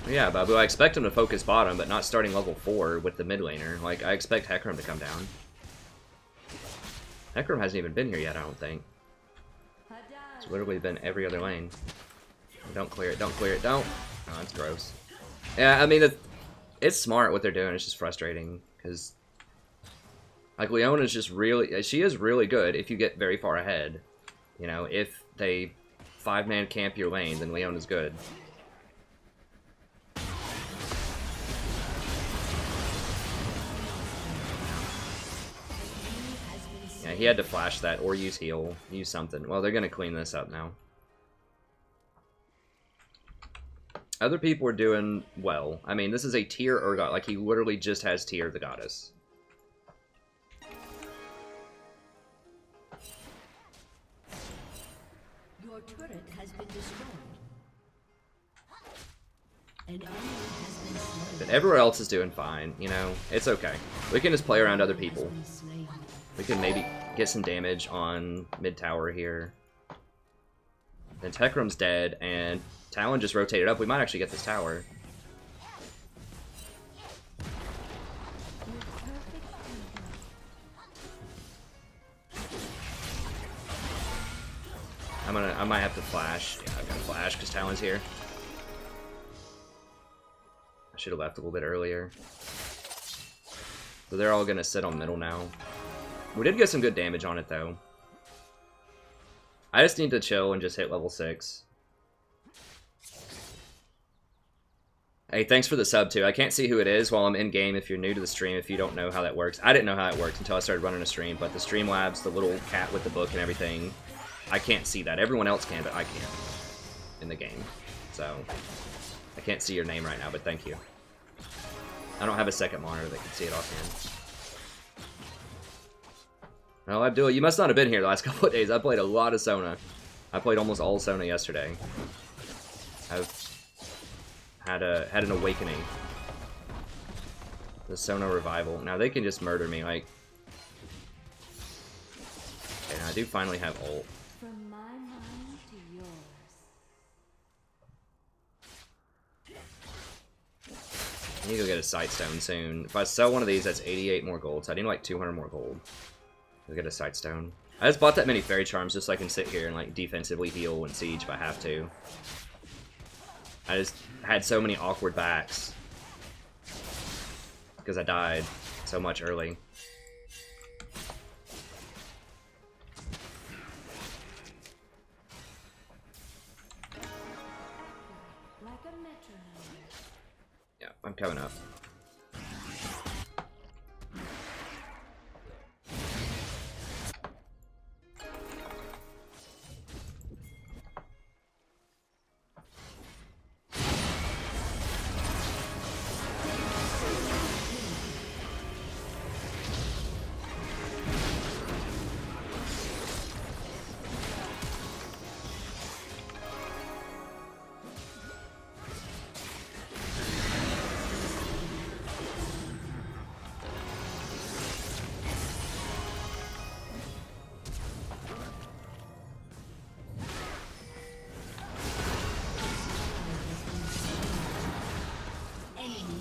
Yeah, Babu, I expect him to focus bottom, but not starting level 4 with the mid laner. Like, I expect Hecarim to come down. Hecarim hasn't even been here yet, I don't think. It's literally been every other lane. Don't clear it, don't clear it, don't! Oh, that's gross. Yeah, I mean, it's smart what they're doing, it's just frustrating, because... Like, Leona is just really... She is really good if you get very far ahead. You know, if they 5-man camp your lane, then Leona's good. Yeah, he had to flash that or use heal. Use something. Well, they're going to clean this up now. Other people are doing well. I mean, this is a tier Urgot. Like, he literally just has tier the goddess. Your turret has been destroyed. An enemy has been slain. But everywhere else is doing fine, you know? It's okay. We can just play around other people. We can maybe get some damage on mid tower here. Then Tekrum's dead, and Talon just rotated up. We might actually get this tower. I might have to flash. Yeah, I'm gonna flash because Talon's here. I should have left a little bit earlier. So they're all gonna sit on middle now. We did get some good damage on it though. I just need to chill and just hit level 6. Hey, thanks for the sub too. I can't see who it is while I'm in game if you're new to the stream, if you don't know how that works. I didn't know how it worked until I started running a stream, but the Streamlabs, the little cat with the book and everything, I can't see that. Everyone else can, but I can't in the game. So, I can't see your name right now, but thank you. I don't have a second monitor that can see it offhand. Well, Abdullah, you must not have been here the last couple of days. I played a lot of Sona. I played almost all Sona yesterday. I've had an awakening. The Sona revival. Now they can just murder me, like. Okay, now I do finally have ult. From my mind to yours. I need to go get a Sightstone soon. If I sell one of these, that's 88 more gold. So I need like 200 more gold. I'll get a Sightstone. I just bought that many Fairy Charms just so I can sit here and like defensively heal and siege if I have to. I just had so many awkward backs. Because I died so much early. Like a metronome. Yeah, I'm coming up.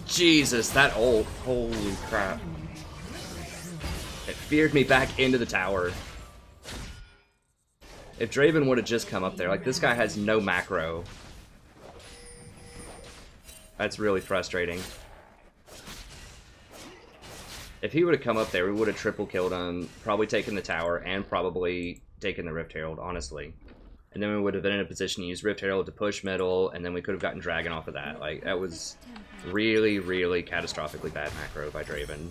Jesus, that ult. Holy crap. It feared me back into the tower. If Draven would have just come up there, like this guy has no macro. That's really frustrating. If he would have come up there, we would have triple killed him, probably taken the tower, and probably taken the Rift Herald, honestly. And then we would have been in a position to use Rift Herald to push middle, and then we could have gotten Dragon off of that. Like, that was really, really catastrophically bad macro by Draven.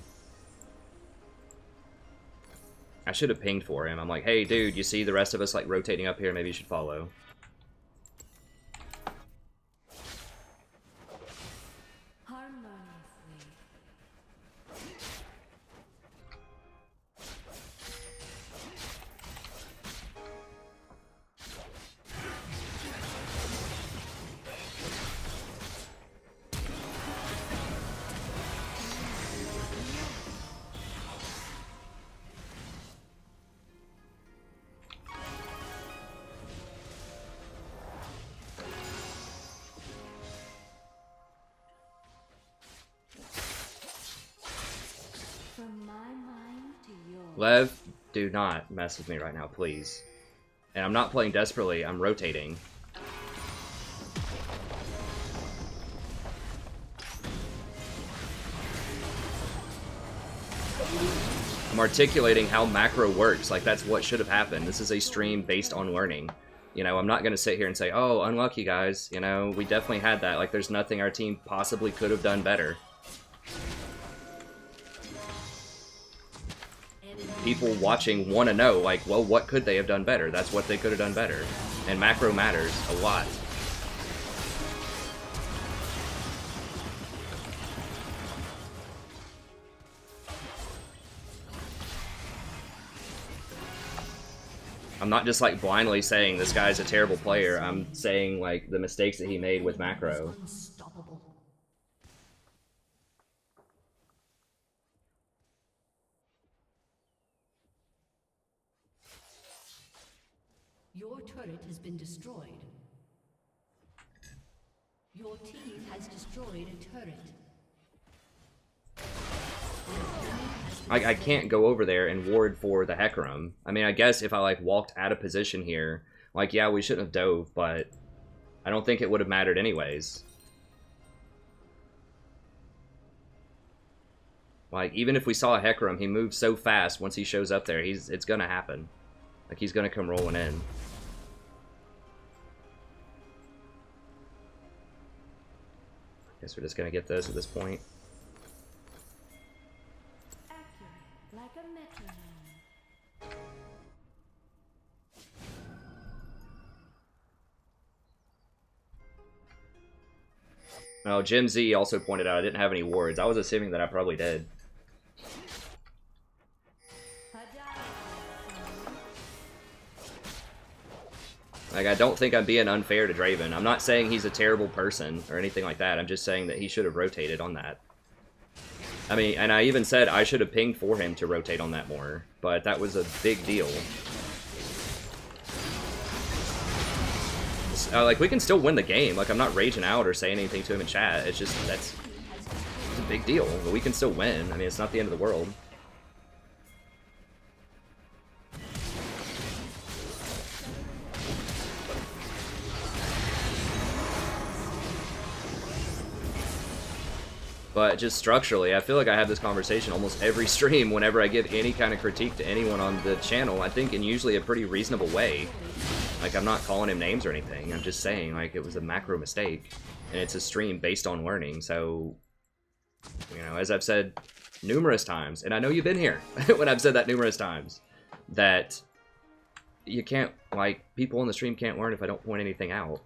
I should have pinged for him. I'm like, hey, dude, you see the rest of us, like, rotating up here? Maybe you should follow. Lev, do not mess with me right now, please. And I'm not playing desperately, I'm rotating. I'm articulating how macro works. Like, that's what should have happened. This is a stream based on learning. You know, I'm not going to sit here and say, oh, unlucky, guys. You know, we definitely had that. Like, there's nothing our team possibly could have done better. People watching want to know, like, well, what could they have done better? That's what they could have done better. And macro matters a lot. I'm not just, like, blindly saying this guy's a terrible player. I'm saying, like, the mistakes that he made with macro. Your turret has been destroyed. Your team has destroyed a turret. I can't go over there and ward for the Hecarim. I mean, I guess if I, like, walked out of position here, like, yeah, we shouldn't have dove, but I don't think it would have mattered anyways. Like, even if we saw a Hecarim, he moves so fast once he shows up there, it's gonna happen. Like, he's gonna come rolling in. Guess we're just gonna get this at this point. Like a metronome. Oh, Jim Z also pointed out I didn't have any wards. I was assuming that I probably did. Like, I don't think I'm being unfair to Draven. I'm not saying he's a terrible person or anything like that. I'm just saying that he should have rotated on that. I mean, and I even said I should have pinged for him to rotate on that more, but that was a big deal. Like, we can still win the game. Like, I'm not raging out or saying anything to him in chat. It's just, it's a big deal. But we can still win. I mean, it's not the end of the world. But just structurally, I feel like I have this conversation almost every stream whenever I give any kind of critique to anyone on the channel. I think in usually a pretty reasonable way. Like, I'm not calling him names or anything. I'm just saying, like, it was a macro mistake. And it's a stream based on learning. So, you know, as I've said numerous times, and I know you've been here when I've said that numerous times, that you can't, like, people on the stream can't learn if I don't point anything out.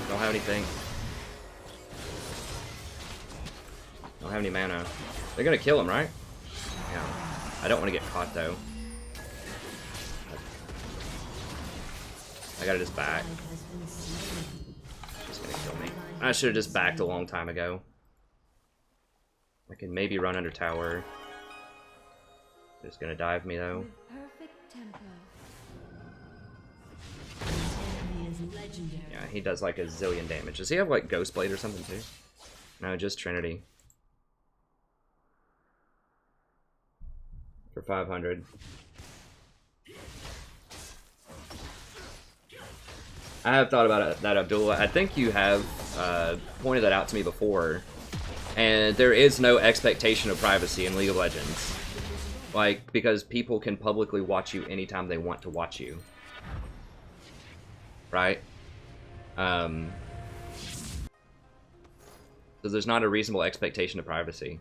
Don't have anything. Don't have any mana. They're gonna kill him, right? Yeah. I don't want to get caught though. I gotta just back. She's gonna kill me. I should have just backed a long time ago. I can maybe run under tower. They're just gonna dive me though. Yeah, he does like a zillion damage. Does he have like Ghost Blade or something too? No, just Trinity. For 500. I have thought about that, Abdullah. I think you have pointed that out to me before. And there is no expectation of privacy in League of Legends. Like, because people can publicly watch you anytime they want to watch you. Right? So there's not a reasonable expectation of privacy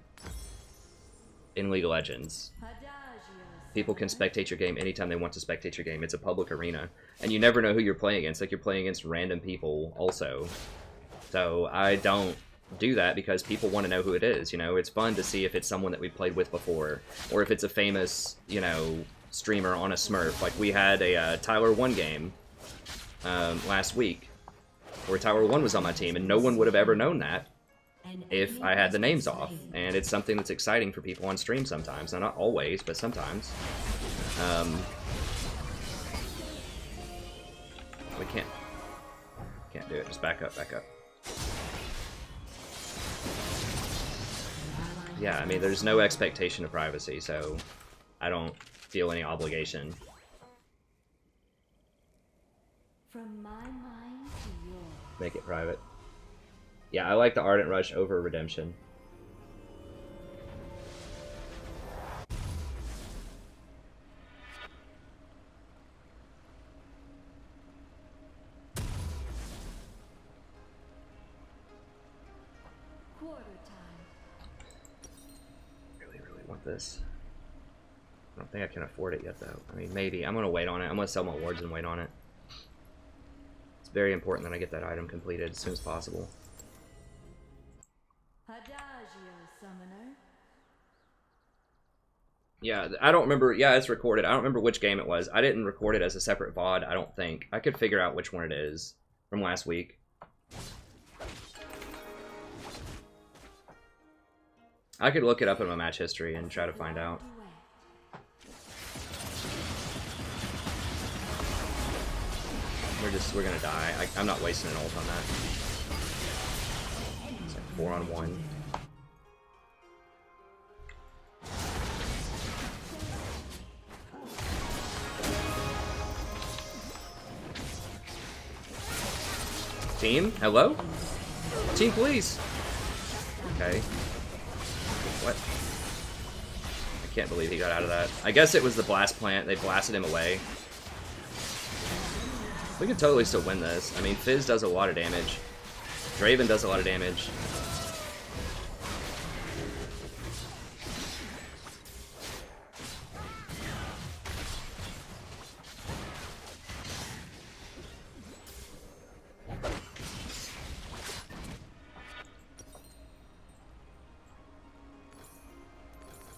in League of Legends. People can spectate your game anytime they want to spectate your game. It's a public arena. And you never know who you're playing against. Like, you're playing against random people also. So I don't do that because people want to know who it is. You know, it's fun to see if it's someone that we played with before. Or if it's a famous, you know, streamer on a Smurf. Like, we had a Tyler 1 game last week where Tower 1 was on my team, and no one would have ever known that if I had the names off, and it's something that's exciting for people on stream sometimes. Now, not always, but sometimes. We can't do it. Just back up, back up. Yeah, I mean, there's no expectation of privacy, so I don't feel any obligation. From my mind to yours. Make it private. Yeah, I like the Ardent Rush over Redemption. Quarter time. Really want this. I don't think I can afford it yet, though. I mean, maybe. I'm going to wait on it. I'm going to sell my wards and wait on it. It's very important that I get that item completed as soon as possible. Adagio, summoner. Yeah, I don't remember. Yeah, it's recorded. I don't remember which game it was. I didn't record it as a separate VOD, I don't think. I could figure out which one it is from last week. I could look it up in my match history and try to find out. We're gonna die. I'm not wasting an ult on that. It's like 4-on-1. Team, hello? Team, please. Okay. What? I can't believe he got out of that. I guess it was the blast plant. They blasted him away. We could totally still win this. I mean, Fizz does a lot of damage. Draven does a lot of damage.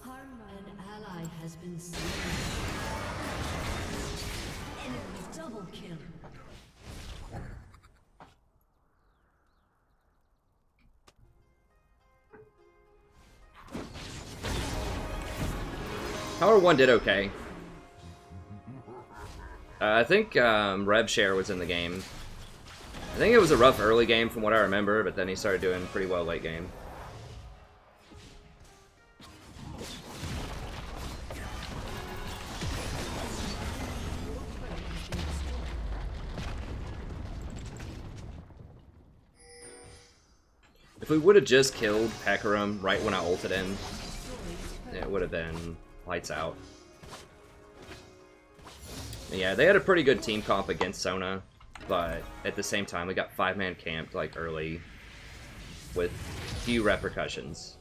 An ally has been slain. Enemy double kill. Power 1 did okay. I think Rev Share was in the game. I think it was a rough early game from what I remember, but then he started doing pretty well late game. If we would have just killed Hecarim right when I ulted in, it would have been lights out. Yeah, they had a pretty good team comp against Sona, but at the same time, we got 5-man camped like early with few repercussions.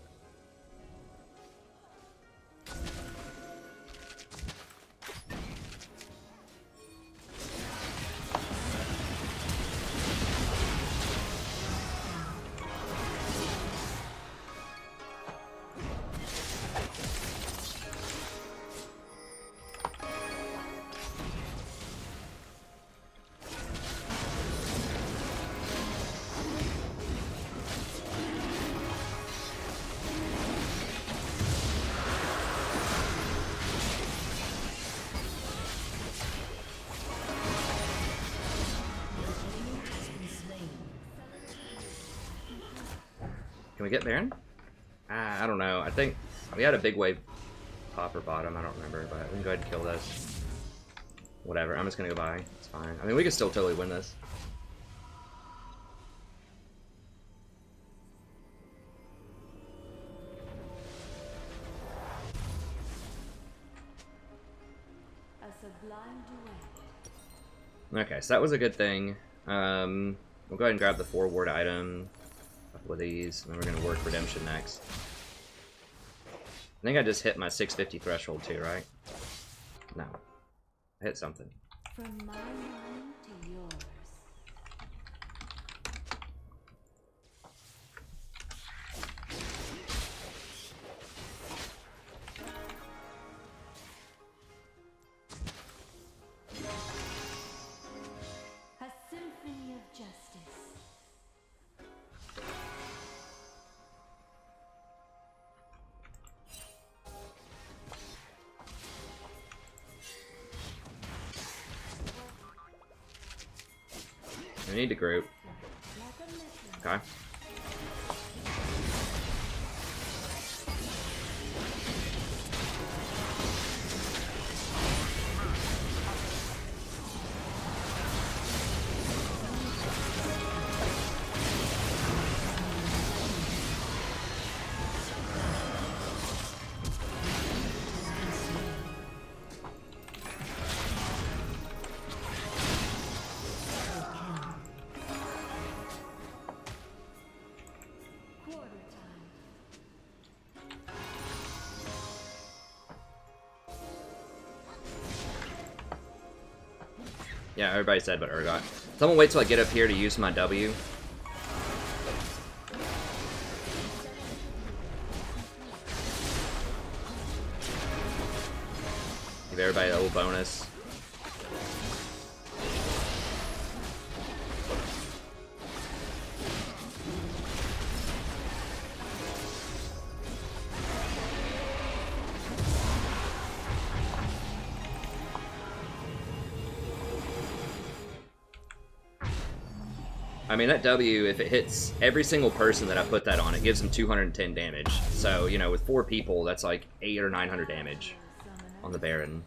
Can we get Baron? I don't know. I think we had a big wave top or bottom. I don't remember, but we can go ahead and kill this. Whatever. I'm just gonna go by. It's fine. I mean, we can still totally win this. A sublime duet. Okay, so that was a good thing. We'll go ahead and grab the forward item. A couple of these, and then we're gonna work Redemption next. I think I just hit my 650 threshold too, right? No. I hit something. From my mind to yours. A symphony of justice. We need to group. Okay. Yeah, everybody said but Urgot. Someone wait till I get up here to use my W. Give everybody a little bonus. I mean, that W, if it hits every single person that I put that on, it gives them 210 damage. So, you know, with 4 people, that's like 800 or 900 damage on the Baron.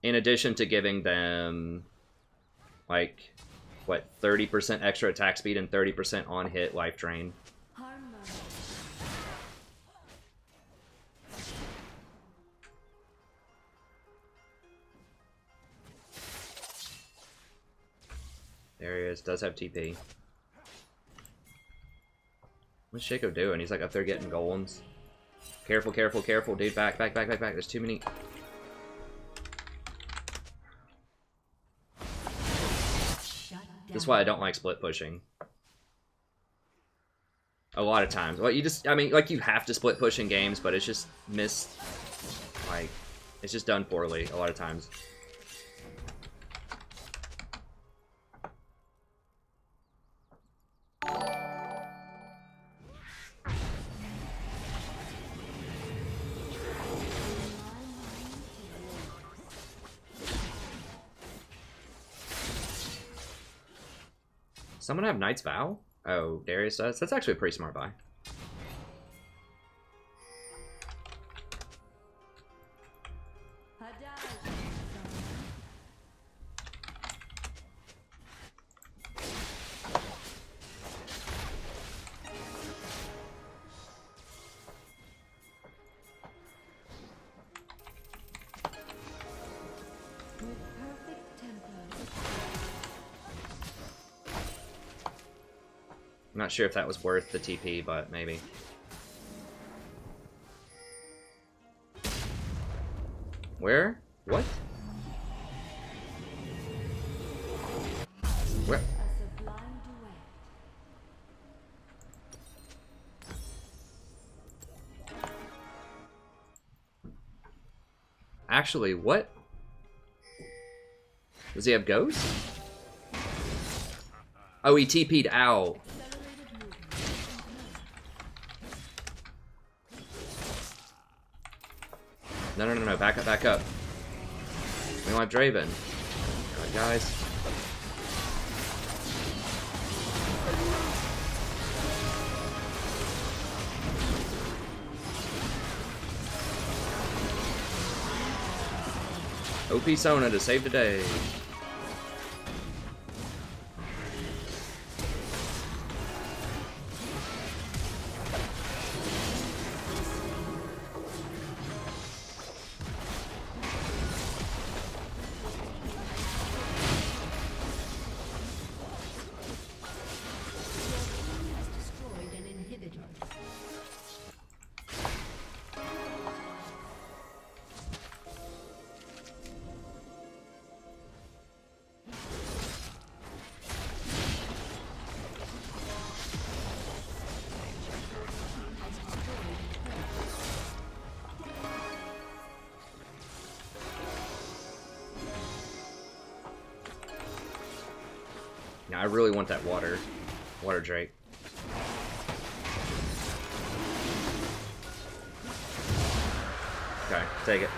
In addition to giving them, like, what, 30% extra attack speed and 30% on-hit life drain. There he is. Does have TP. What's Shaco doing? He's like up there getting golems. Careful, careful, careful, dude. Back, back, back, back, back. There's too many. That's why I don't like split pushing. A lot of times. Well, you just, I mean, like, you have to split push in games, but it's just missed. Like, it's just done poorly a lot of times. Someone have Knight's Vow? Oh, Darius does? That's actually a pretty smart buy. I'm not sure if that was worth the TP, but maybe. Where? What? Where? Actually, what? Does he have Ghost? Oh, he TP'd out. No, no, no, no, back up, back up. We don't have Draven. Alright, guys. OP Sona to save the day. I really want that water Drake. Okay, take it.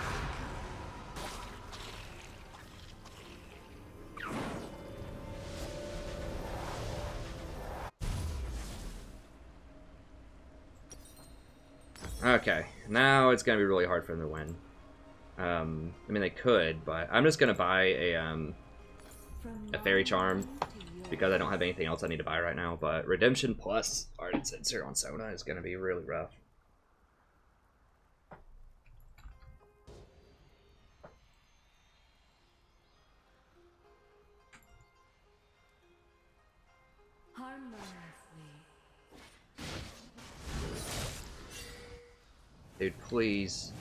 Okay, now it's gonna be really hard for them to win. I mean, they could, but I'm just gonna buy a Fairy Charm because I don't have anything else I need to buy right now. But Redemption plus Ardent Sensor on Sona is gonna be really rough. Dude, please.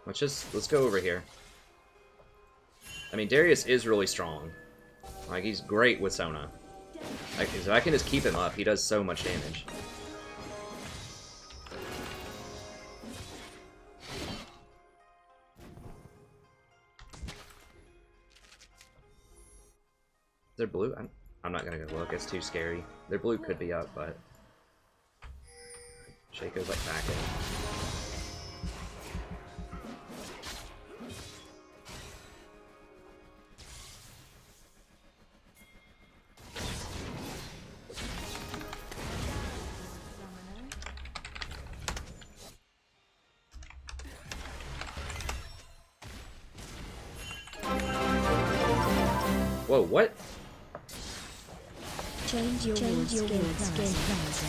Let's go over here. I mean, Darius is really strong. Like, he's great with Sona. Like, if I can just keep him up, he does so much damage. Their blue? I'm not gonna go look, it's too scary. Their blue could be up, but Shaco's like back in. Whoa, what? Change your skin browser.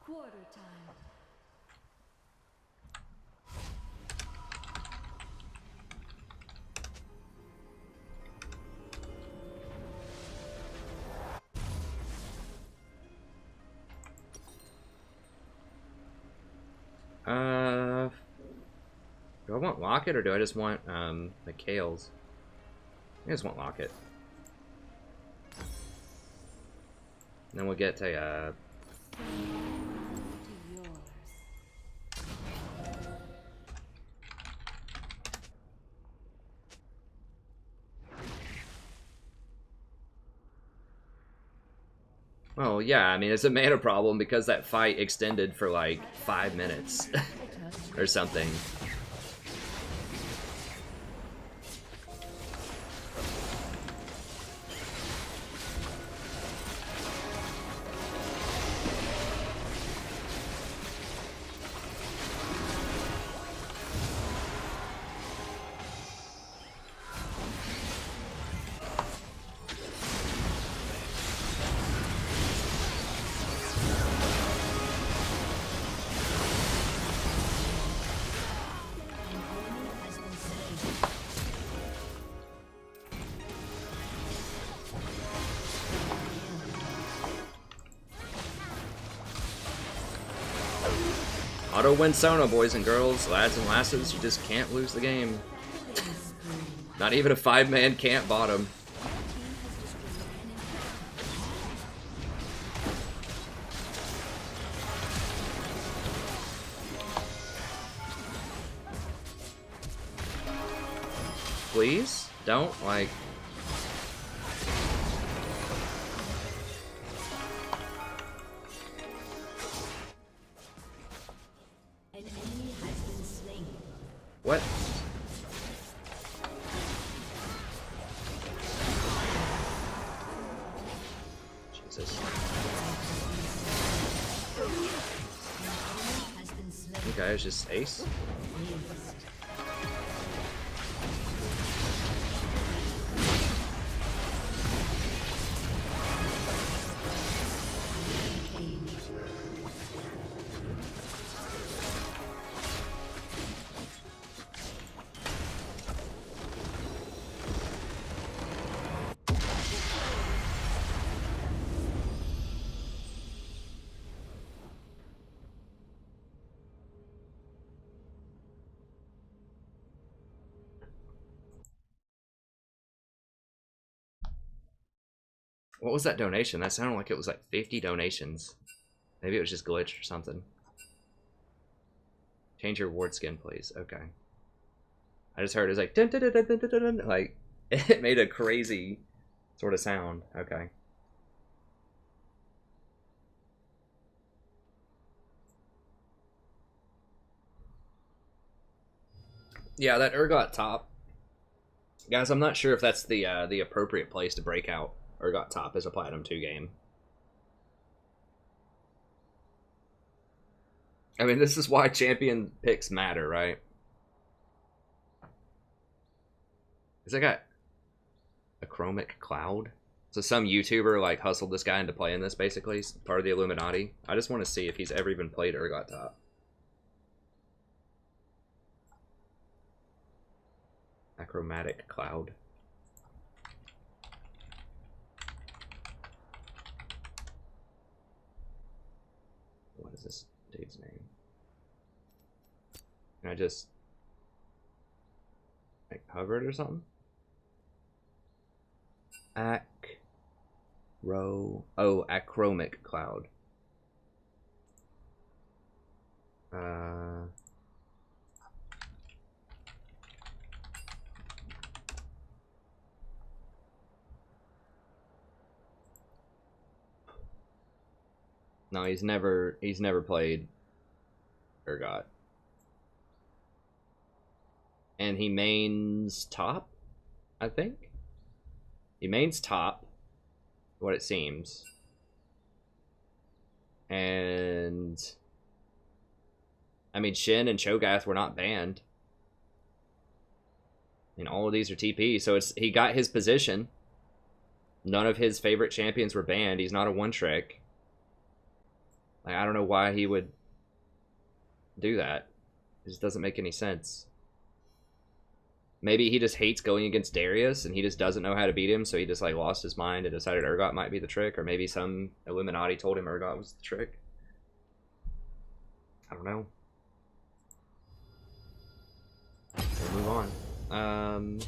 Quarter time. Do I want Locket or do I just want the Kales? I just want Locket. And then we'll get a well, yeah, I mean, it's a mana problem because that fight extended for like 5 minutes or something. Auto win Sona, boys and girls, lads and lasses. You just can't lose the game. Not even a 5-man can't bottom. Please don't like. An enemy has been slain. What? Jesus. Has been slain. You guys just ace? What was that donation? That sounded like it was like 50 donations. Maybe it was just glitched or something. Change your ward skin, please. Okay. I just heard it was like dun, dun, dun, dun, dun, dun, dun. Like it made a crazy sort of sound. Okay. Yeah, that Urgot top. Guys, I'm not sure if that's the appropriate place to break out Urgot top as a Platinum 2 game. I mean, this is why champion picks matter, right? Because I got a chromic cloud. So some YouTuber like hustled this guy into playing this, basically. He's part of the Illuminati. I just want to see if he's ever even played Urgot top. Achromatic cloud. What is this dude's name? Can I just like hover it or something? Achromic cloud. No, he's never played Urgot. And he mains top, I think. He mains top, what it seems. And I mean, Shin and Cho'Gath were not banned. And all of these are TP, so he got his position. None of his favorite champions were banned. He's not a one-trick. Like, I don't know why he would do that. It just doesn't make any sense. Maybe he just hates going against Darius and he just doesn't know how to beat him, so he just like lost his mind and decided Urgot might be the trick, or maybe some Illuminati told him Urgot was the trick. I don't know. We'll move on.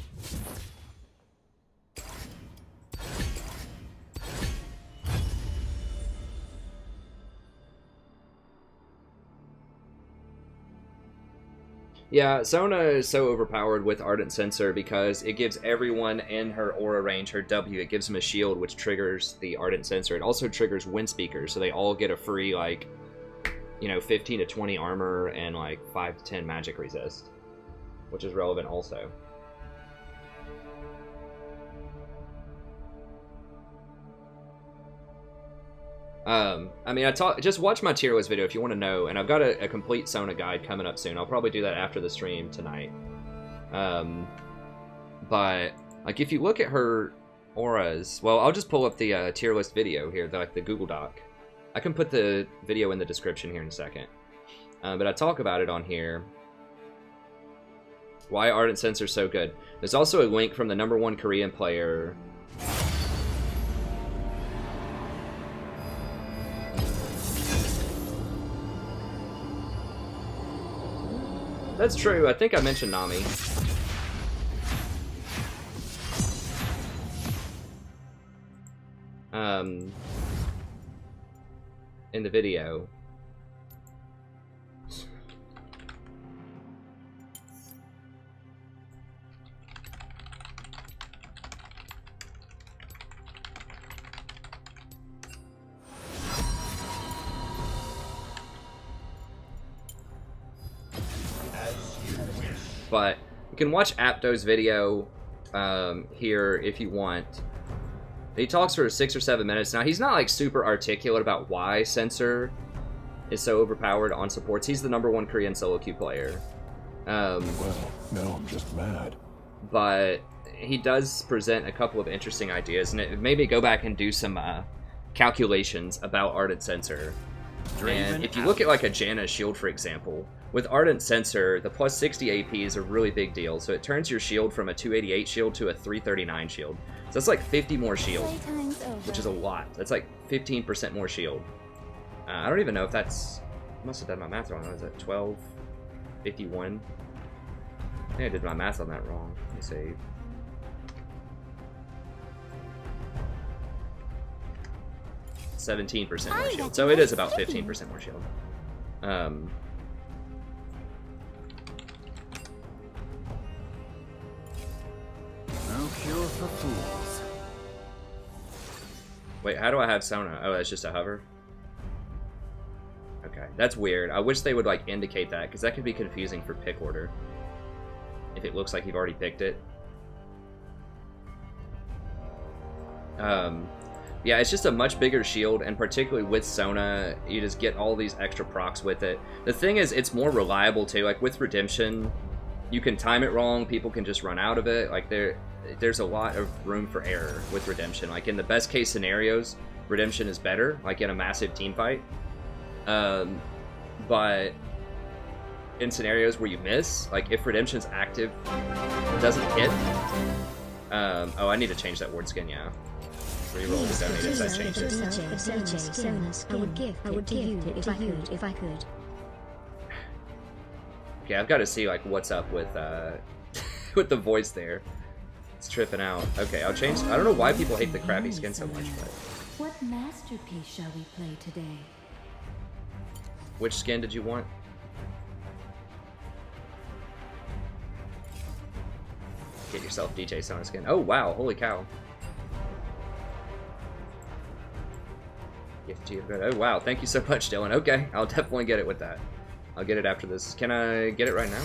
Yeah, Sona is so overpowered with Ardent Sensor because it gives everyone in her aura range her W. It gives them a shield, which triggers the Ardent Sensor. It also triggers Wind Speaker, so they all get a free, like, you know, 15 to 20 armor and, like, 5 to 10 magic resist, which is relevant also. I mean, just watch my tier list video if you want to know, and I've got a complete Sona guide coming up soon. I'll probably do that after the stream tonight. But, like, if you look at her auras, well, I'll just pull up the tier list video here, the Google Doc. I can put the video in the description here in a second. But I talk about it on here. Why Ardent Sensor is so good. There's also a link from the #1 Korean player. That's true. I think I mentioned Nami. in the video. But you can watch Apto's video here if you want. He talks for 6 or 7 minutes. Now, he's not like super articulate about why Sensor is so overpowered on supports. He's the #1 Korean solo queue player. Well, no, I'm just mad. But he does present a couple of interesting ideas, and it made me go back and do some calculations about Ardent Sensor. And if you look at like a Janna shield, for example, with Ardent Sensor, the plus 60 AP is a really big deal. So it turns your shield from a 288 shield to a 339 shield. So that's like 50 more shield, which is a lot. That's like 15% more shield. I don't even know if that's... I must have done my math wrong. Was that 1251? I think I did my math on that wrong. Let me see. %17% more shield. So it is about 15% more shield. No cure for fools. Wait, how do I have Sona? Oh, that's just a hover? Okay, that's weird. I wish they would like indicate that, because that could be confusing for pick order. If it looks like you've already picked it. Yeah, it's just a much bigger shield, and particularly with Sona, you just get all these extra procs with it. The thing is, it's more reliable too. Like with Redemption, you can time it wrong, people can just run out of it. Like there's a lot of room for error with Redemption. Like in the best case scenarios, Redemption is better, like in a massive team fight. But in scenarios where you miss, like if Redemption's active, it doesn't hit. Oh, I need to change that ward skin, yeah. Reroll the donated, so I changed it. I would give it if I could. Okay, I've got to see like what's up with with the voice there. It's tripping out. Okay, I'll change. I don't know why people hate the crappy skin so much, but What masterpiece shall we play today? which skin did you want? Get yourself DJ Sona skin. Oh wow, holy cow. Gift to you. Oh wow, thank you so much, Dylan. Okay, I'll definitely get it with that. I'll get it after this. Can I get it right now?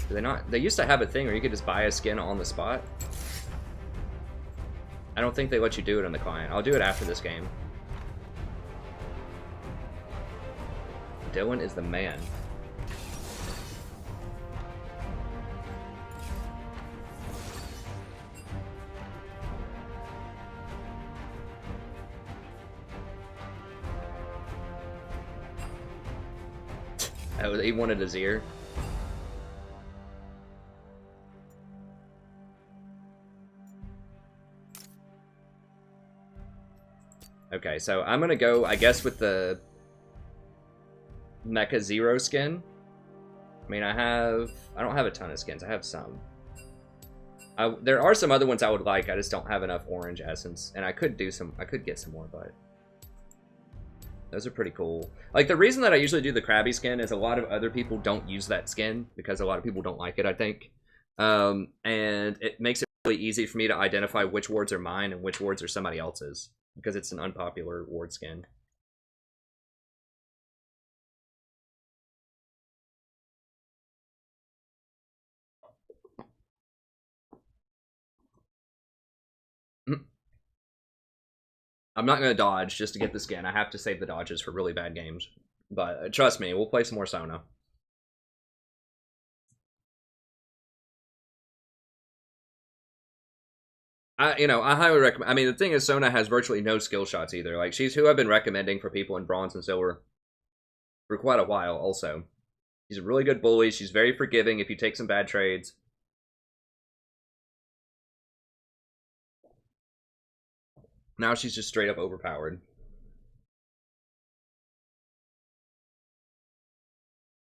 Do they not? They used to have a thing where you could just buy a skin on the spot. I don't think they let you do it on the client. I'll do it after this game. Dylan is the man. Oh, he wanted his ear. Okay, so I'm gonna go, I guess, with the Mecha Zero skin. I mean, I don't have a ton of skins. I have some. There are some other ones I would like. I just don't have enough orange essence, and I could get some more, but those are pretty cool. Like, the reason that I usually do the Krabby skin is a lot of other people don't use that skin because a lot of people don't like it, I think. And it makes it really easy for me to identify which wards are mine and which wards are somebody else's because it's an unpopular ward skin. I'm not going to dodge just to get the skin. I have to save the dodges for really bad games. But trust me, we'll play some more Sona. I highly recommend. I mean, the thing is, Sona has virtually no skill shots either. Like, she's who I've been recommending for people in Bronze and Silver for quite a while, also. She's a really good bully. She's very forgiving if you take some bad trades. Now she's just straight up overpowered.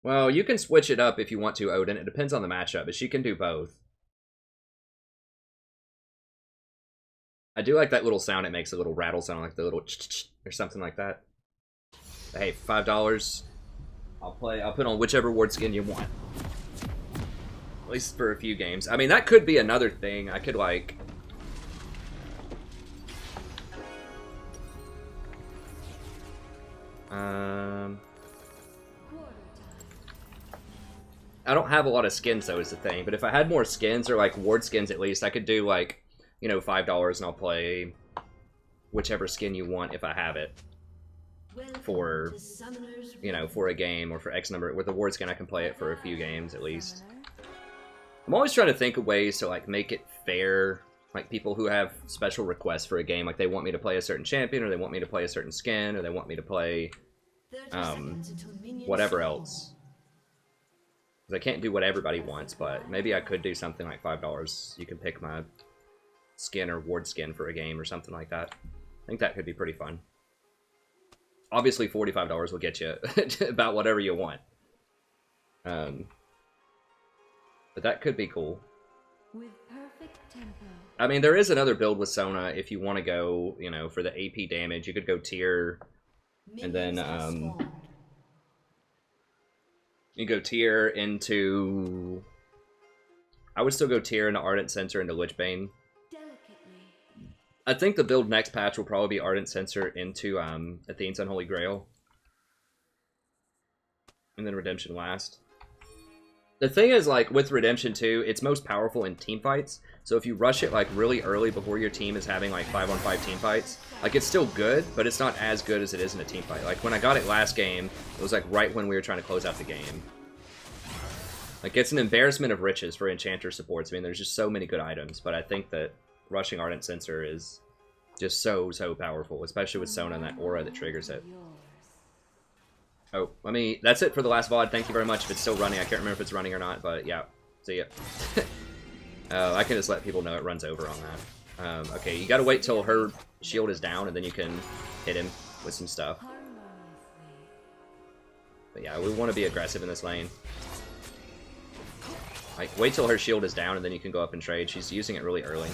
Well, you can switch it up if you want to, Odin. It depends on the matchup, but she can do both. I do like that little sound. It makes a little rattle sound, like the little ch-ch-ch or something like that. But hey, $5. I'll put on whichever ward skin you want. At least for a few games. I mean, that could be another thing. I could like. I don't have a lot of skins though, is the thing. But if I had more skins or like ward skins at least, I could do like, you know, $5 and I'll play whichever skin you want if I have it. For, you know, for a game or for X number. With a ward skin, I can play it for a few games at least. I'm always trying to think of ways to like make it fair. Like people who have special requests for a game, like they want me to play a certain champion, or they want me to play a certain skin, or they want me to play whatever else. Because I can't do what everybody wants, but maybe I could do something like $5. You can pick my skin or ward skin for a game or something like that. I think that could be pretty fun. Obviously, $45 will get you about whatever you want. But that could be cool. With perfect tempo. I mean, there is another build with Sona if you want to go, you know, for the AP damage. You could go tier, and then, you go tier into... I would still go tier into Ardent Sensor into Lichbane. I think the build next patch will probably be Ardent Sensor into Athene's Unholy Grail. And then Redemption last. The thing is, like, with Redemption 2, it's most powerful in team fights. So if you rush it, like, really early before your team is having, like, 5-on-5 team fights, like, it's still good, but it's not as good as it is in a team fight. Like, when I got it last game, it was, like, right when we were trying to close out the game. Like, it's an embarrassment of riches for Enchanter supports. I mean, there's just so many good items, but I think that rushing Ardent Sensor is just so powerful, especially with Sona and that aura that triggers it. Oh, that's it for the last VOD. Thank you very much. If it's still running, I can't remember if it's running or not, but yeah, see ya. I can just let people know it runs over on that. Okay, you gotta wait till her shield is down, and then you can hit him with some stuff. But yeah, we want to be aggressive in this lane. Like, wait till her shield is down, and then you can go up and trade. She's using it really early.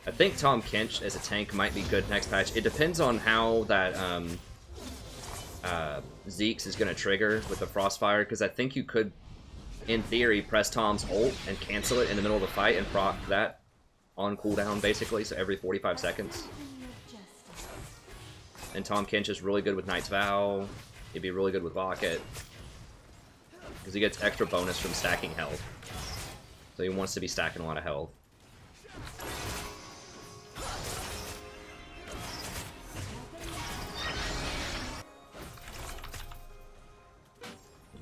I think Tom Kench as a tank might be good next patch. It depends on how that Zeke's is going to trigger with the Frostfire, because I think you could, in theory, press Tom's ult and cancel it in the middle of the fight and proc that on cooldown, basically, so every 45 seconds. And Tom Kench is really good with Knight's Vow. He'd be really good with Locket, because he gets extra bonus from stacking health. So he wants to be stacking a lot of health.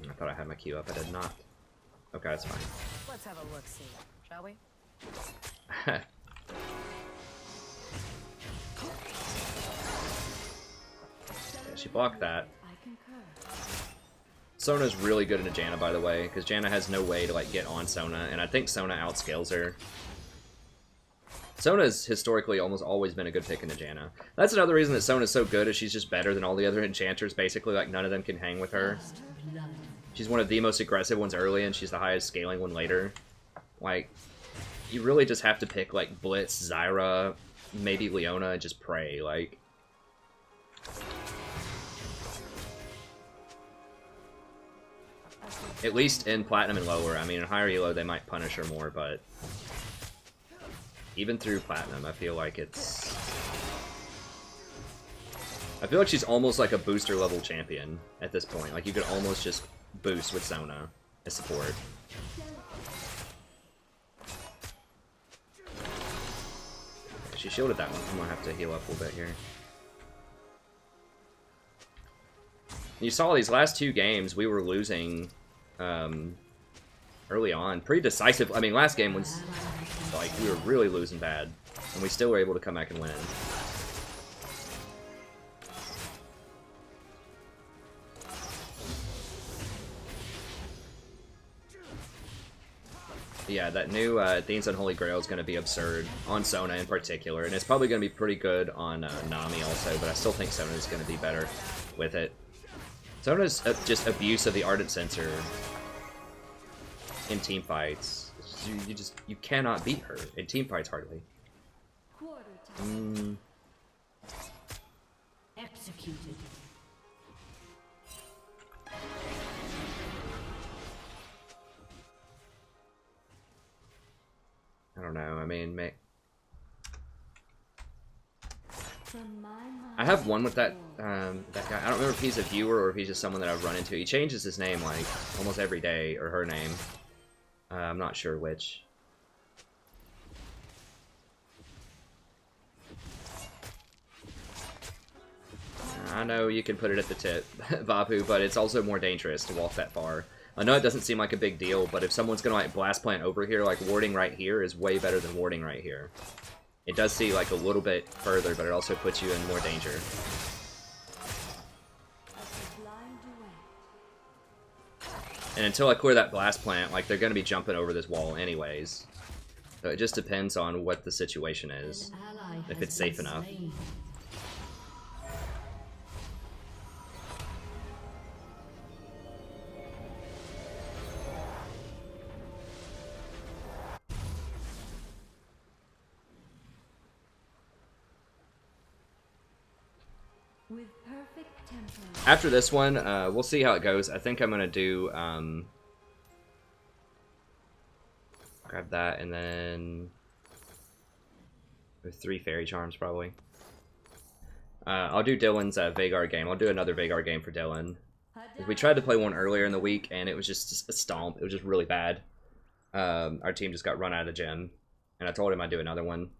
I thought I had my Q up. I did not. Okay, that's fine. Let's have a look-see, shall we? Yeah, she blocked that. Sona's really good in a Janna, by the way, because Janna has no way to like get on Sona, and I think Sona outscales her. Sona's historically almost always been a good pick in the Janna. That's another reason that Sona's so good, is she's just better than all the other enchanters, basically. Like, none of them can hang with her. She's one of the most aggressive ones early, and she's the highest scaling one later. Like, you really just have to pick, like, Blitz, Zyra, maybe Leona, and just pray, like... At least in Platinum and lower. I mean, in higher elo, they might punish her more, but... Even through Platinum, I feel like it's... I feel like she's almost like a booster level champion at this point. Like, you could almost just boost with Sona as support. She shielded that one. I'm gonna have to heal up a little bit here. You saw these last two games, we were losing early on. Pretty decisive. I mean, last game was like, we were really losing bad, and we still were able to come back and win. Yeah, that new Athene's Unholy Grail is going to be absurd, on Sona in particular, and it's probably going to be pretty good on Nami also, but I still think Sona is going to be better with it. Sona's just abuse of the Ardent Sensor in team fights. You cannot beat her in team fights hardly. Quarter time. Executed. I don't know. I mean, From my mind, I have one with that that guy. I don't remember if he's a viewer or if he's just someone that I've run into. He changes his name like almost every day, or her name. I'm not sure which. I know you can put it at the tip, Vapu, but it's also more dangerous to walk that far. I know it doesn't seem like a big deal, but if someone's gonna like blast plant over here, like warding right here is way better than warding right here. It does see like a little bit further, but it also puts you in more danger. And until I clear that blast plant, like they're gonna be jumping over this wall anyways. So it just depends on what the situation is, if it's safe enough. with perfect tempo. After this one, we'll see how it goes. I think I'm gonna do grab that and then with 3 fairy charms probably. I'll do Dylan's Vagar game. I'll do another Vagar game for Dylan. We tried to play one earlier in the week and it was just a stomp. It was just really bad. Our team just got run out of the gym, and I told him I'd do another one.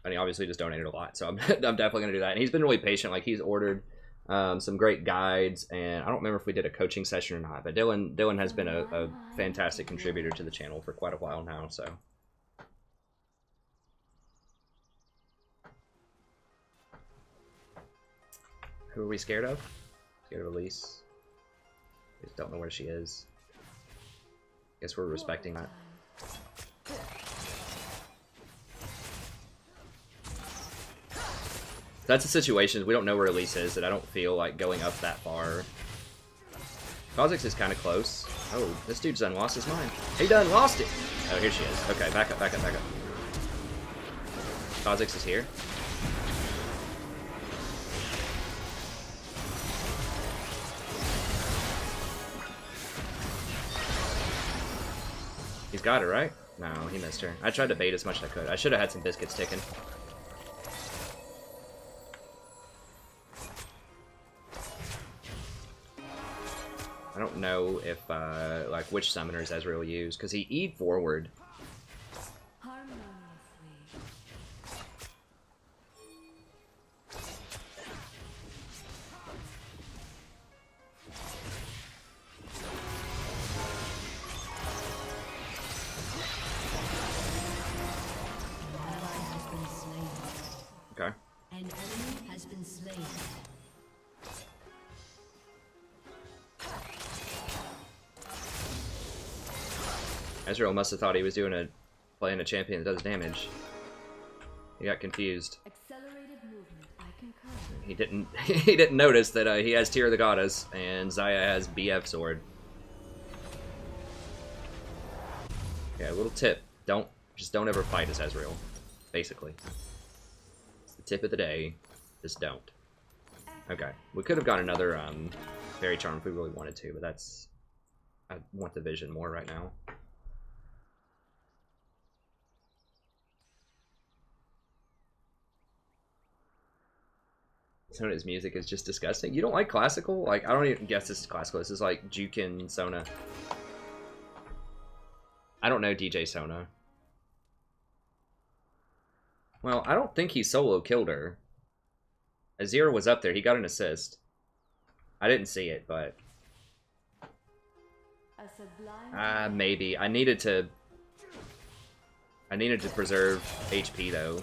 And he obviously just donated a lot, so I'm definitely gonna do that. And he's been really patient. Like, he's ordered some great guides, and I don't remember if we did a coaching session or not. But Dylan has been a fantastic contributor to the channel for quite a while now. So who are we scared of? Scared of Elise. We just don't know where she is. Guess we're respecting that. That's a situation. We don't know where Elise is, and I don't feel like going up that far. Kha'Zix is kind of close. Oh, this dude's done lost his mind. He done lost it! Oh, here she is. Okay, back up, back up, back up. Kha'Zix is here. He's got her, right? No, he missed her. I tried to bait as much as I could. I should have had some biscuits ticking. I don't know if, like, which summoners Ezreal will use, because he E'd forward. Okay. An enemy has been slain. Ezreal must have thought he was playing a champion that does damage. He got confused. Accelerated movement, I concur. He didn't notice that he has Tear of the Goddess and Zyra has BF sword. Yeah, a little tip: just don't ever fight as Ezreal. Basically, it's the tip of the day. Just don't. Okay, we could have got another Fairy Charm if we really wanted to, but I want the vision more right now. Sona's music is just disgusting. You don't like classical? Like, I don't even guess this is classical. This is like Jukin Sona. I don't know DJ Sona. Well, I don't think he solo killed her. Azir was up there. He got an assist. I didn't see it, but maybe. I needed to preserve HP though.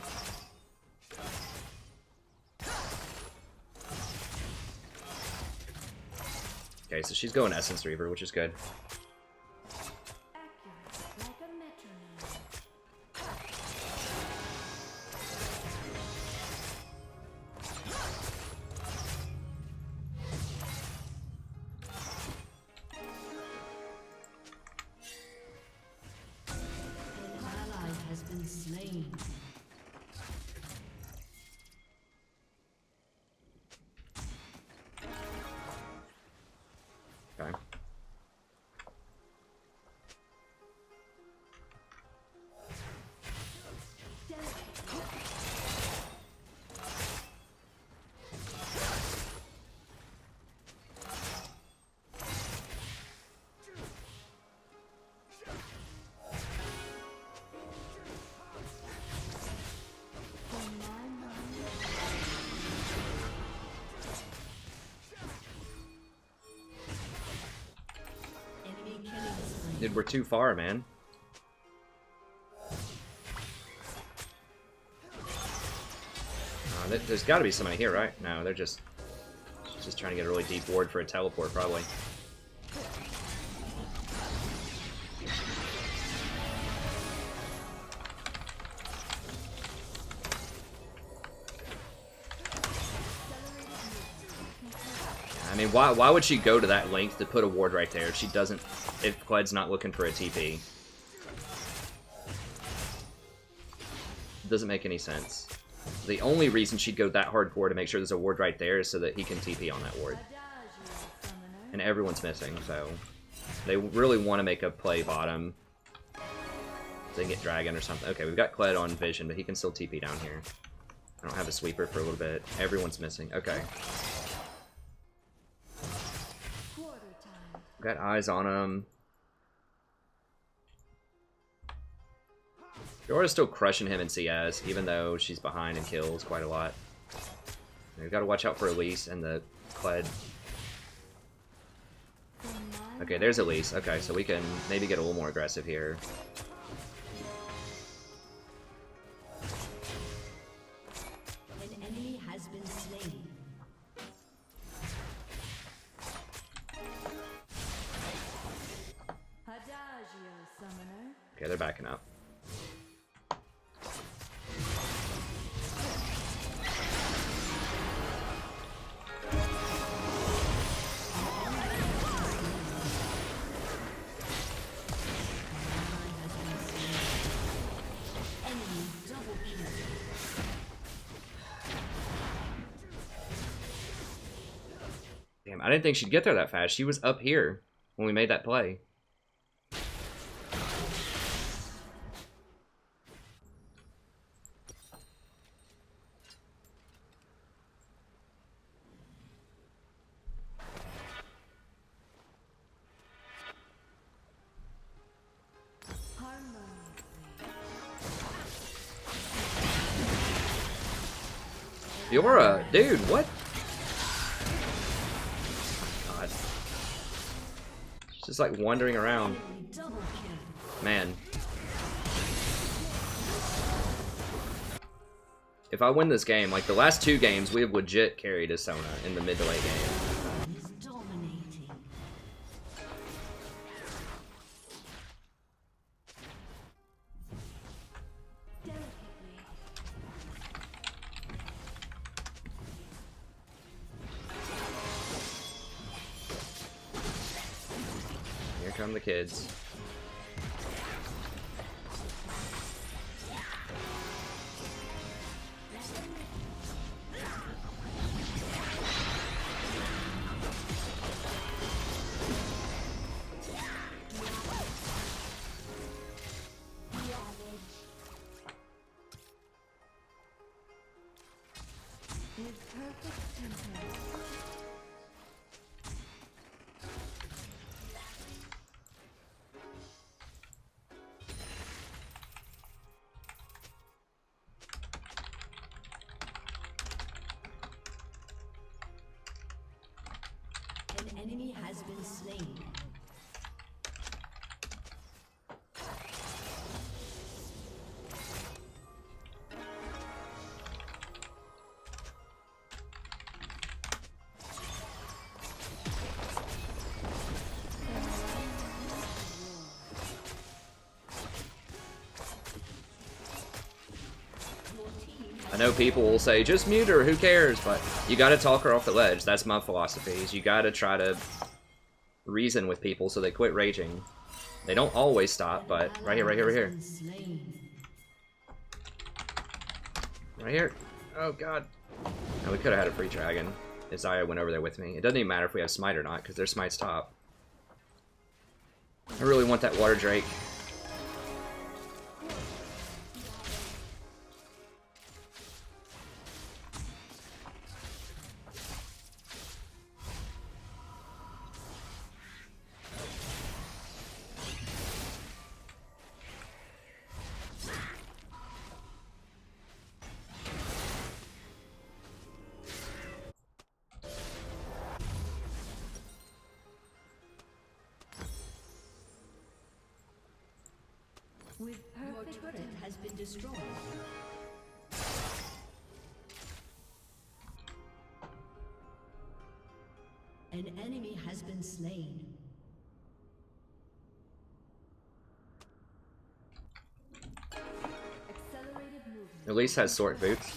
Okay, so she's going Essence Reaver, which is good. Accurate, like a metronome. slain. Okay. Dude, we're too far, man. There's got to be somebody here, right? No, they're just trying to get a really deep ward for a teleport, probably. I mean, why would she go to that length to put a ward right there if she doesn't, if Cled's not looking for a TP? Doesn't make any sense. The only reason she'd go that hardcore to make sure there's a ward right there is so that he can TP on that ward. And everyone's missing, so they really want to make a play bottom. So they can get Dragon or something. Okay, we've got Kled on Vision, but he can still TP down here. I don't have a sweeper for a little bit. Everyone's missing. Okay. Got eyes on him. Yora's still crushing him in CS, even though she's behind and kills quite a lot. We've got to watch out for Elise and the Kled. Okay, there's Elise. Okay, so we can maybe get a little more aggressive here. An enemy has been slain. Okay, they're backing up. Damn, I didn't think she'd get there that fast. She was up here when we made that play. Yora, dude, what? God. She's just like wandering around. Man. If I win this game, like the last 2 games, we have legit carried as Sona in the mid to late game. Here come the kids. An enemy has been slain. I know people will say, just mute her, who cares? But you gotta talk her off the ledge. That's my philosophy, is you gotta try to reason with people so they quit raging. They don't always stop, but right here, right here, right here. Right here. Oh god. No, we could have had a free dragon if Zyra went over there with me. It doesn't even matter if we have smite or not, because their smite's top. I really want that water drake. Your turret has been destroyed. An enemy has been slain. Accelerated movement. Elise has sword boots.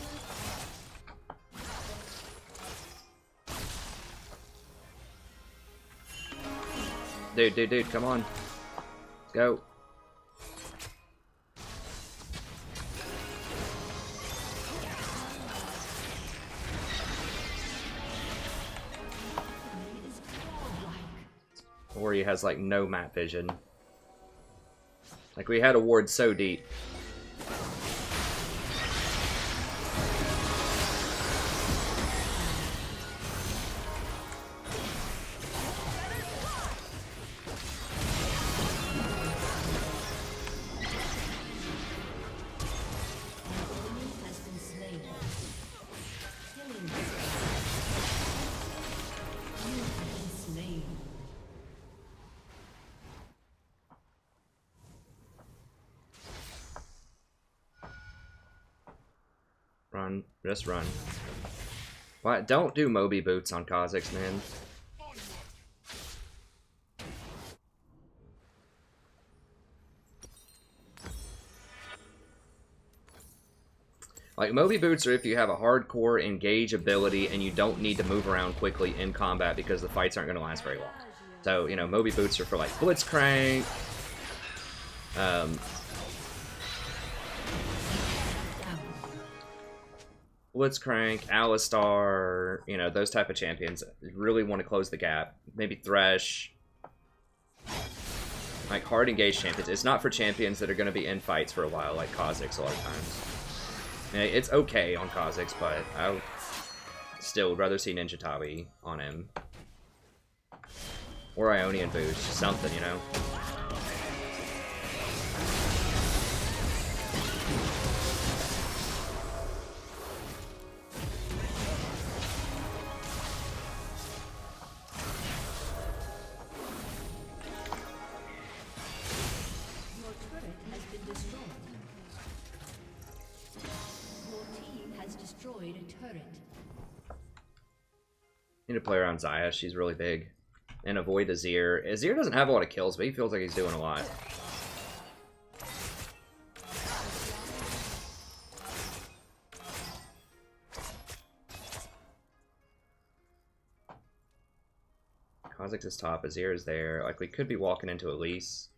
Dude, come on. Let's go. Ori has like no map vision. Like we had a ward so deep. Run. Just run. What? Don't do Moby boots on Kha'Zix, man. Like, Moby boots are if you have a hardcore engage ability and you don't need to move around quickly in combat because the fights aren't going to last very long. So, you know, Moby boots are for, like, Blitzcrank, Blitzcrank, Alistar, you know, those type of champions really want to close the gap. Maybe Thresh. Like, hard engaged champions. It's not for champions that are going to be in fights for a while, like Kha'Zix a lot of times. Yeah, it's okay on Kha'Zix, but I still would rather see Ninja Tabi on him. Or Ionian boost, something, you know? Need to play around Zyra, she's really big. And avoid Azir. Azir doesn't have a lot of kills, but he feels like he's doing a lot. Kha'Zix is top, Azir is there. Like, we could be walking into Elise.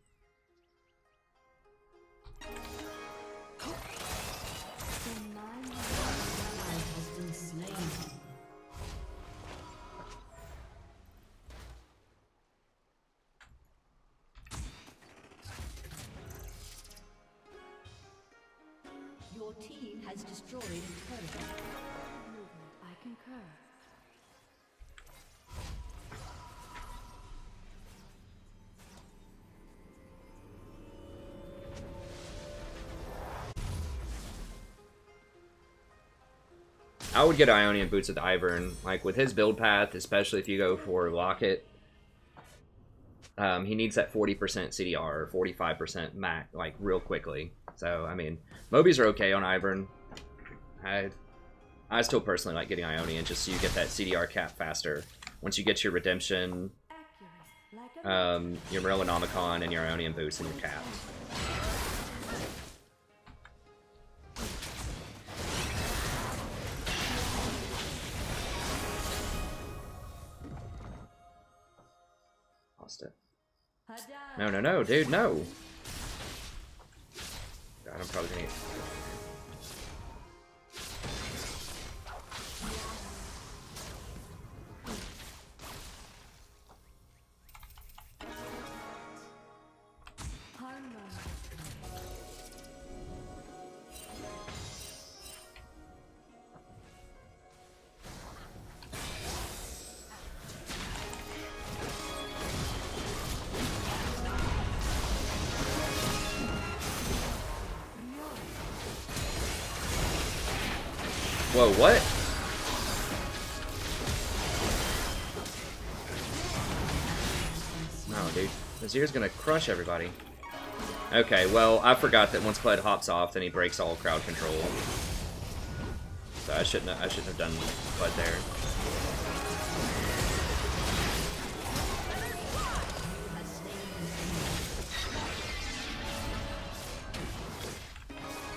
Your team has destroyed a turret. I concur. I would get Ionian boots with Ivern. Like, with his build path, especially if you go for Locket, he needs that 40% CDR or 45% Mac, like, real quickly. So, I mean, Mobies are okay on Ivern. I still personally like getting Ionian just so you get that CDR cap faster. Once you get your Redemption, your Morellonomicon, and your Ionian boots, and your capped. Lost it. No, dude, no! God, I'm probably gonna get... Whoa, what? No, dude. Zyra's gonna crush everybody. Okay, well, I forgot that once Kled hops off, then he breaks all crowd control. So I shouldn't have done Kled there.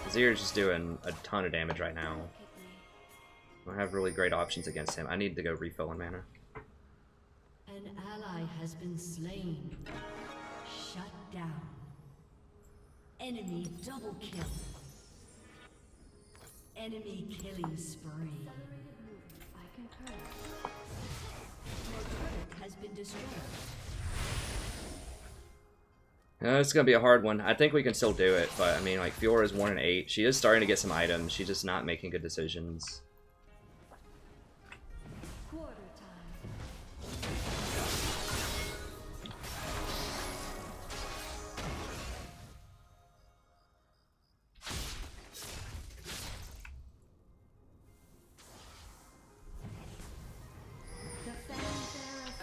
Zyra's just doing a ton of damage right now. I don't have really great options against him. I need to go refill in mana. An ally has been slain. Shut down. Enemy double kill. Enemy killing spree. I concur. Your turret has been destroyed. It's gonna be a hard one. I think we can still do it, but I mean, like, Fiora's 1-8. She is starting to get some items. She's just not making good decisions. Quarter time. The fanfare of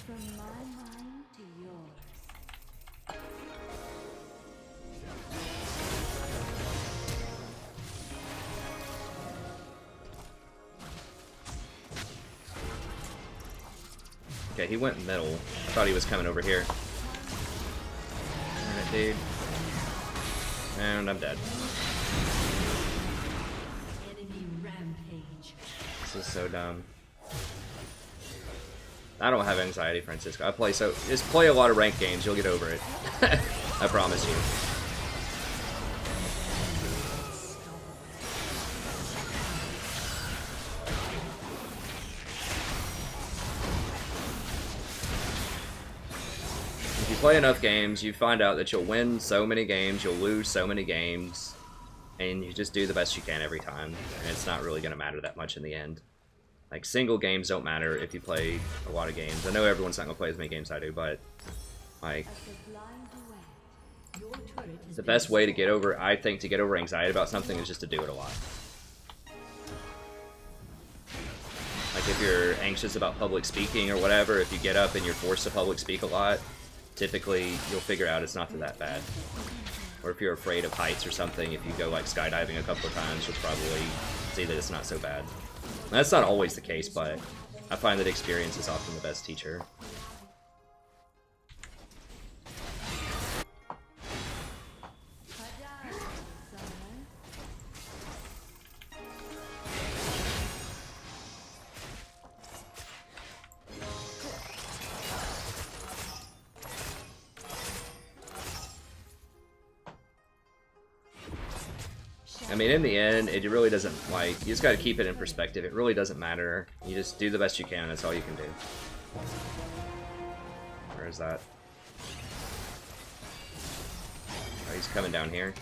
from my mind to yours. Okay, he went middle. I thought he was coming over here. Alright, dude. And I'm dead. Enemy rampage. This is so dumb. I don't have anxiety, Francisco. I play so... Just play a lot of ranked games, you'll get over it. I promise you. If you play enough games, you find out that you'll win so many games, you'll lose so many games, and you just do the best you can every time, and it's not really going to matter that much in the end. Like, single games don't matter if you play a lot of games. I know everyone's not going to play as many games as I do, but, like, As the blind duet. Your turret has the been best way to destroyed. get over, I think, to get over anxiety about something is just to do it a lot. Like, if you're anxious about public speaking or whatever, if you get up and you're forced to public speak a lot, typically you'll figure out it's not that bad. Or if you're afraid of heights or something, if you go, like, skydiving a couple of times, you'll probably see that it's not so bad. That's not always the case, but I find that experience is often the best teacher. I mean, in the end, it really doesn't, like, you just gotta keep it in perspective. It really doesn't matter. You just do the best you can, that's all you can do. Where is that? Oh, he's coming down here.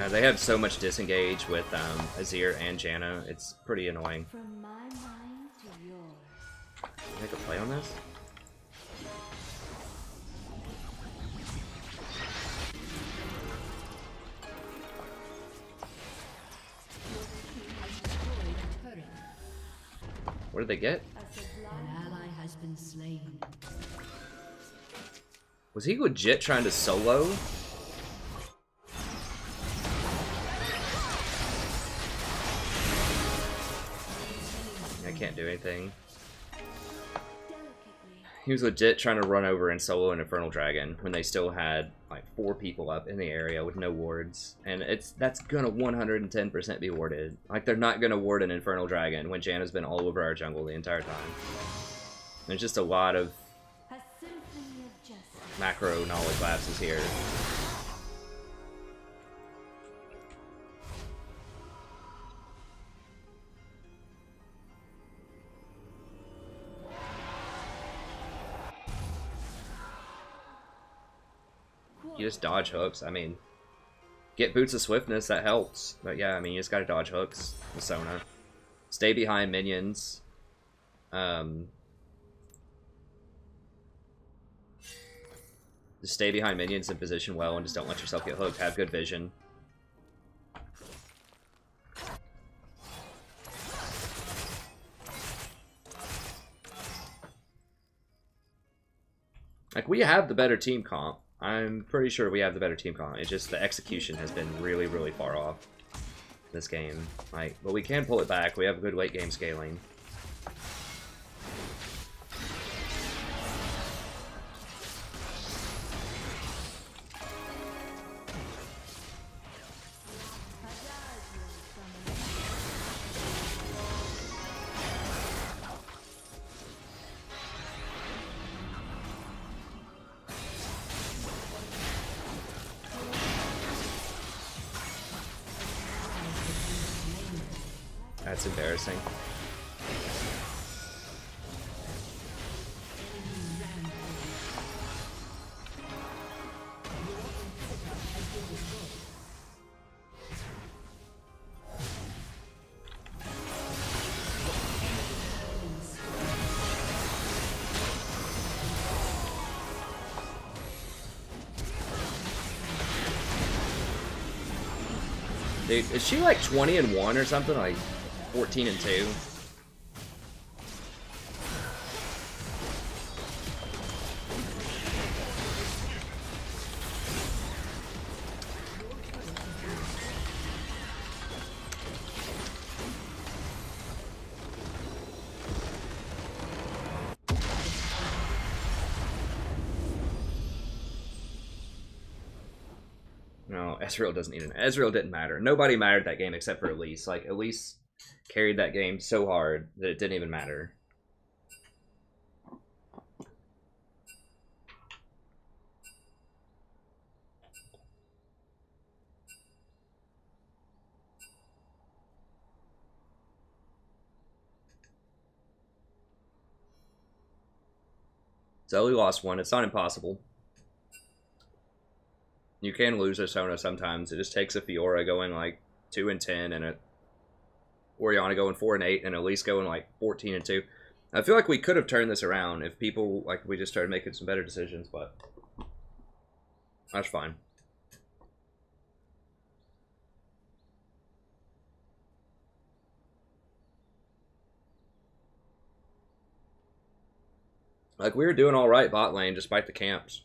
They have so much disengage with Azir and Janna. It's pretty annoying. From my mind to yours. Can I make a play on this? What did they get? As the An blind ally has been slain. Was he legit trying to solo? I can't do anything. delicately. He was legit trying to run over and solo an Infernal Dragon when they still had like 4 people up in the area with no wards. And that's gonna 110% be warded. Like, they're not gonna ward an Infernal Dragon when Janna's been all over our jungle the entire time. There's just a lot of A symphony of justice. macro knowledge lapses here. you just dodge hooks. I mean, get Boots of Swiftness, that helps. But yeah, I mean, you just gotta dodge hooks with Sona. Stay behind minions. Just stay behind minions and position well and just don't let yourself get hooked. Have good vision. Like, we have the better team comp. I'm pretty sure we have the better team comp. It's just the execution has been really, really far off this game. Like, but we can pull it back. We have good late game scaling. That's embarrassing. Dude, is she like 20-1 or something? Like 14-2? No, Ezreal doesn't even. Ezreal didn't matter. Nobody mattered that game except for Elise. Like, Elise carried that game so hard that it didn't even matter. Zoe lost one. It's not impossible. You can lose a Sona sometimes. It just takes a Fiora going like 2-10 and a Oriana going 4-8 and Elise going like 14-2. I feel like we could have turned this around if people like we just started making some better decisions, but that's fine. Like, we were doing all right bot lane despite the camps.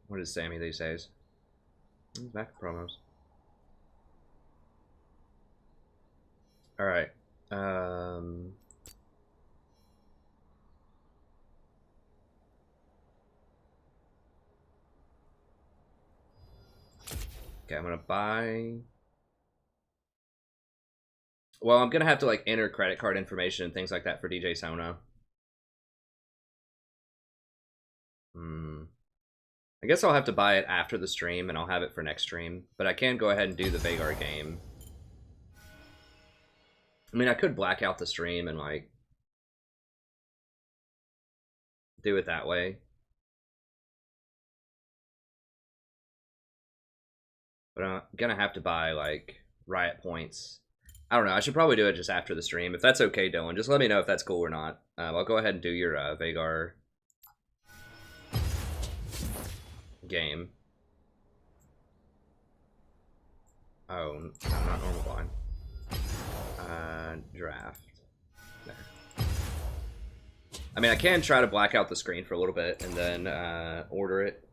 What is Sammy these days? He's back to promos. Alright. Okay, I'm gonna buy. Well, I'm gonna have to like enter credit card information and things like that for DJ Sona. I guess I'll have to buy it after the stream and I'll have it for next stream. But I can go ahead and do the Veigar game. I mean, I could black out the stream and like do it that way. But I'm gonna have to buy like riot points. I don't know. I should probably do it just after the stream. If that's okay, Dylan, just let me know if that's cool or not. I'll go ahead and do your Veigar game. Oh, no, not normal blind. Draft. There. I mean, I can try to black out the screen for a little bit and then order it.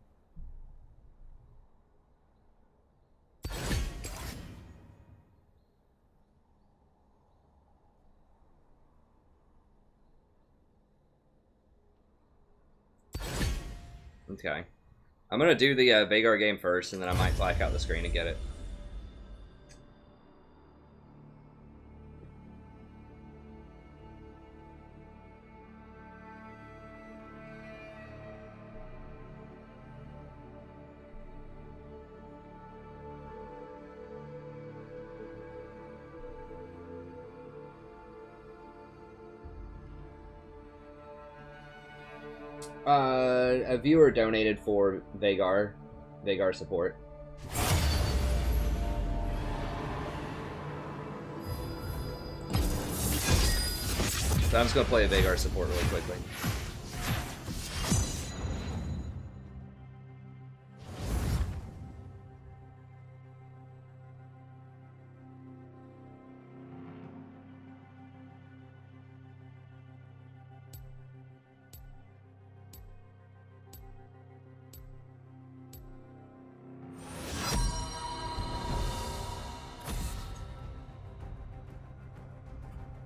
Okay. I'm gonna do the Veigar game first, and then I might black out the screen and get it. A viewer donated for Veigar support. So I'm just gonna play a Veigar support really quickly.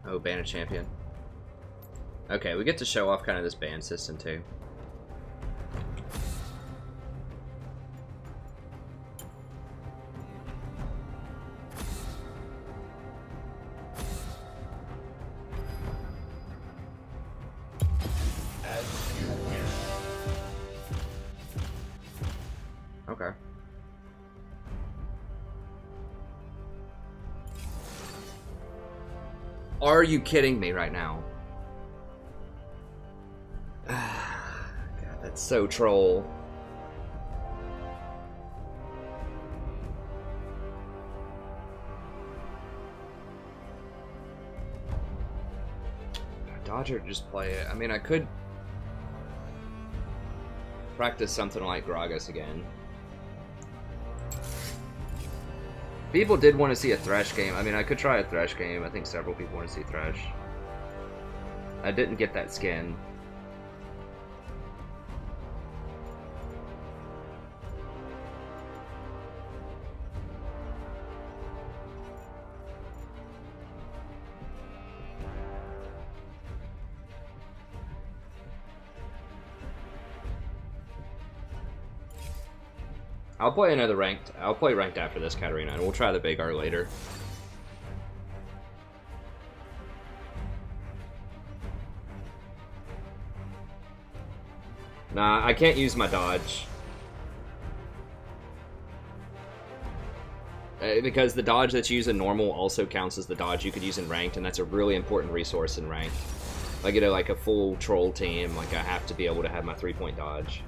Oh, ban a champion. Okay, we get to show off kind of this ban system too. Okay. Are you kidding me right now? God, that's so troll. Dodger, just play it. I mean, I could practice something like Gragas again. People did want to see a Thresh game. I mean, I could try a Thresh game. I think several people want to see Thresh. I didn't get that skin. I'll play another ranked. I'll play ranked after this, Katarina, and we'll try the Veigar later. Nah, I can't use my dodge. Because the dodge that's used in normal also counts as the dodge you could use in ranked, and that's a really important resource in ranked. Like, like a full troll team, like I have to be able to have my 3-point dodge.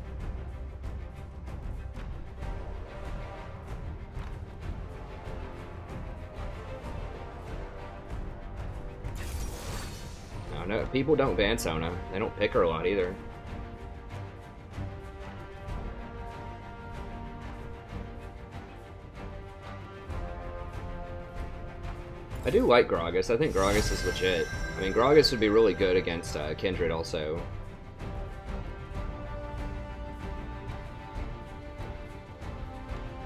No, people don't ban Sona. They don't pick her a lot either. I do like Gragas. I think Gragas is legit. I mean, Gragas would be really good against Kindred also.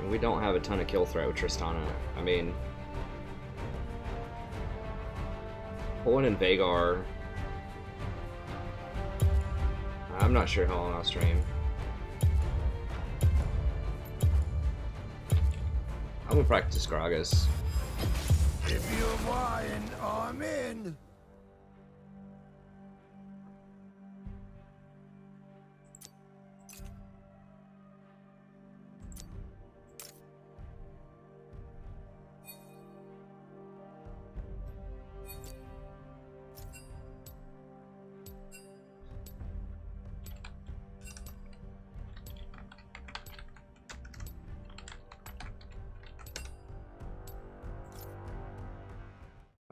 And we don't have a ton of kill throw, Tristana. I mean, pulling in Veigar. I'm not sure how long I'll stream. I'm gonna practice Gragas. If you're lying, I'm in.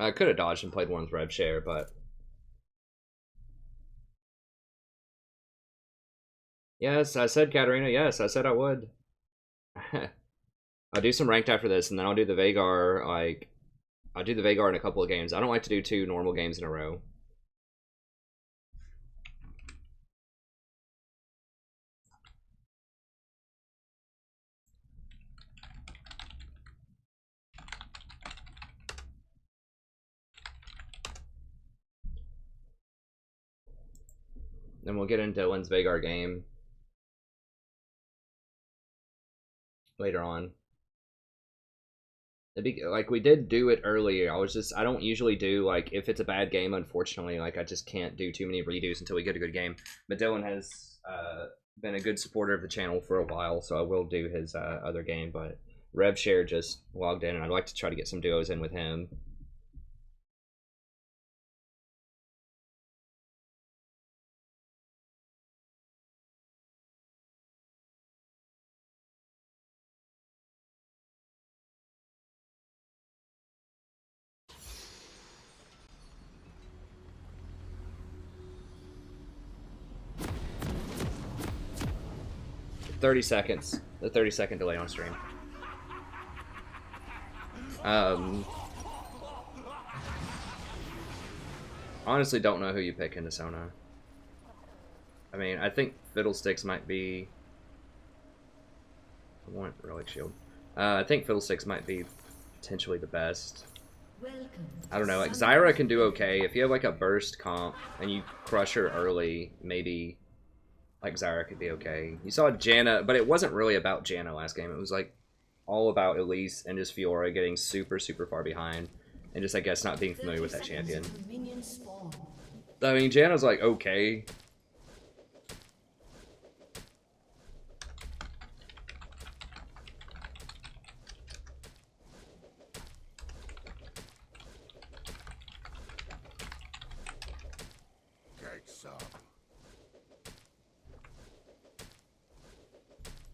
I could have dodged and played one with Rev Share, but yes, I said Katarina. Yes, I said I would. I'll do some ranked after this, and then I'll do the Veigar. Like, I'll do the Veigar in a couple of games. I don't like to do 2 normal games in a row. Then we'll get into Dylan's Veigar game later on. It'd be, like, we did do it earlier. I don't usually do, like, if it's a bad game, unfortunately, like, I just can't do too many redos until we get a good game. But Dylan has been a good supporter of the channel for a while, so I will do his other game. But Rev Share just logged in, and I'd like to try to get some duos in with him. 30 seconds. The 30-second delay on stream. Honestly, don't know who you pick into Sona. I mean, I think Fiddlesticks might be... I want Relic Shield. I think Fiddlesticks might be potentially the best. I don't know, like Zyra can do okay. If you have like a burst comp and you crush her early, maybe like Zyra could be okay. You saw Janna, but it wasn't really about Janna last game. It was like all about Elise and just Fiora getting super, super far behind. And just, I guess, not being familiar with that champion. I mean, Janna's like, okay.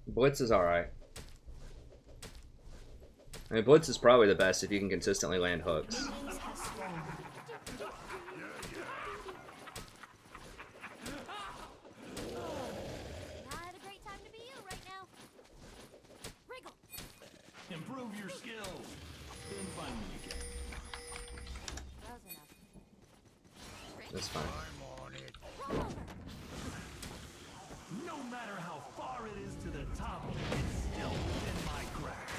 Blitz is alright. I mean, Blitz is probably the best if you can consistently land hooks. Not a great time to be you right now. Wriggle. Improve your skills. Then find me again. That was enough. That's fine. Roll over. No matter how far it is to the top, it's still within my grasp.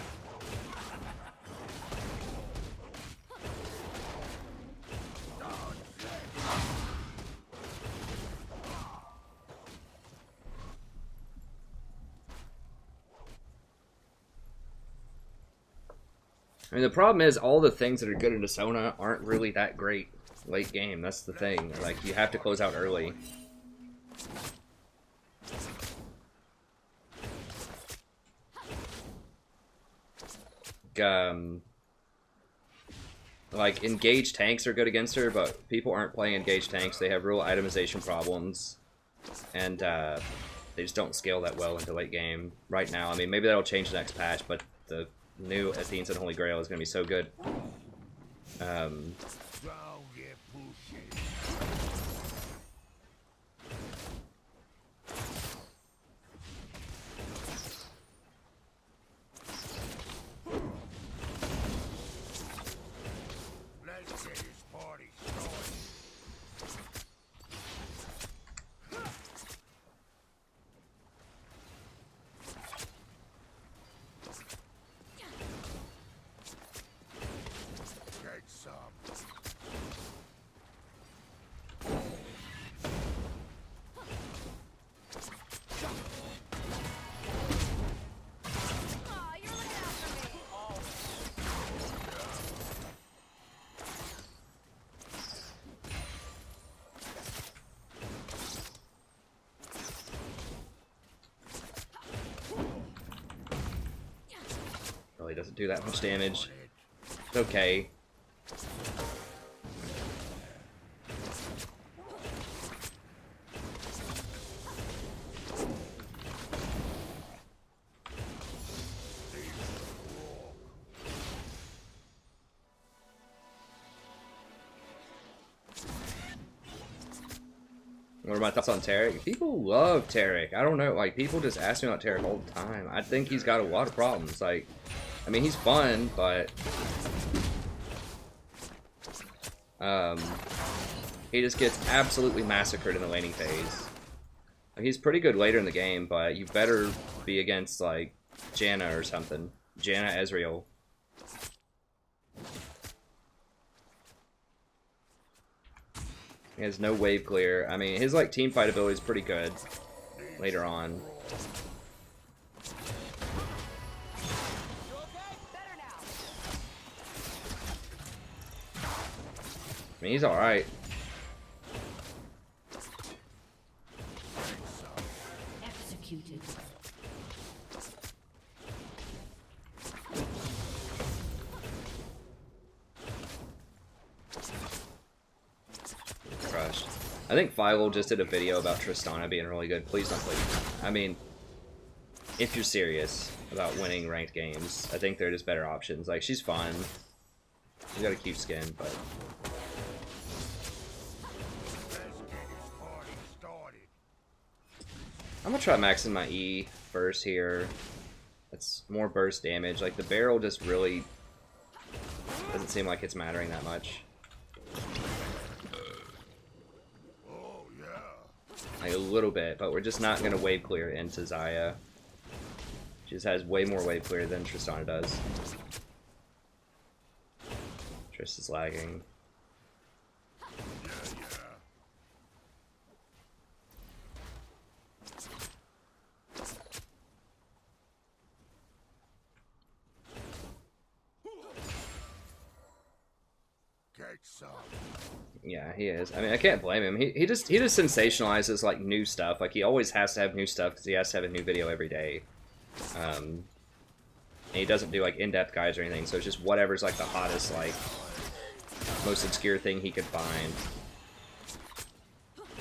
I mean, the problem is all the things that are good into Sona aren't really that great late game. That's the thing. Like, you have to close out early. Like, engaged tanks are good against her, but people aren't playing engaged tanks. They have real itemization problems, and they just don't scale that well into late game right now. I mean, maybe that'll change the next patch, but the new Athene's and Holy Grail is going to be so good. Really doesn't do that much damage. It's okay. What are my thoughts on Tarek? People love Tarek. I don't know, like, people just ask me about Tarek all the time. I think he's got a lot of problems. Like, I mean, he's fun, but he just gets absolutely massacred in the laning phase. Like, he's pretty good later in the game, but you better be against, like, Janna or something. Janna Ezreal. He has no wave clear. I mean, his, like, team fight ability is pretty good later on. I mean, he's alright. Executed. Crushed. I think Philo just did a video about Tristana being really good. Please don't play. I mean, if you're serious about winning ranked games, I think there are just better options. Like, she's fun. She's got a cute skin, but... I'm gonna try maxing my E first here. That's more burst damage. Like, the barrel just really doesn't seem like it's mattering that much. Oh, yeah. Like, a little bit, but we're just not going to wave clear into Zyra. She just has way more wave clear than Tristana does. Triss is lagging. Yeah, he is. I mean, I can't blame him. He just sensationalizes like new stuff. Like, he always has to have new stuff because he has to have a new video every day. And he doesn't do like in-depth guides or anything. So it's just whatever's like the hottest, like most obscure thing he could find,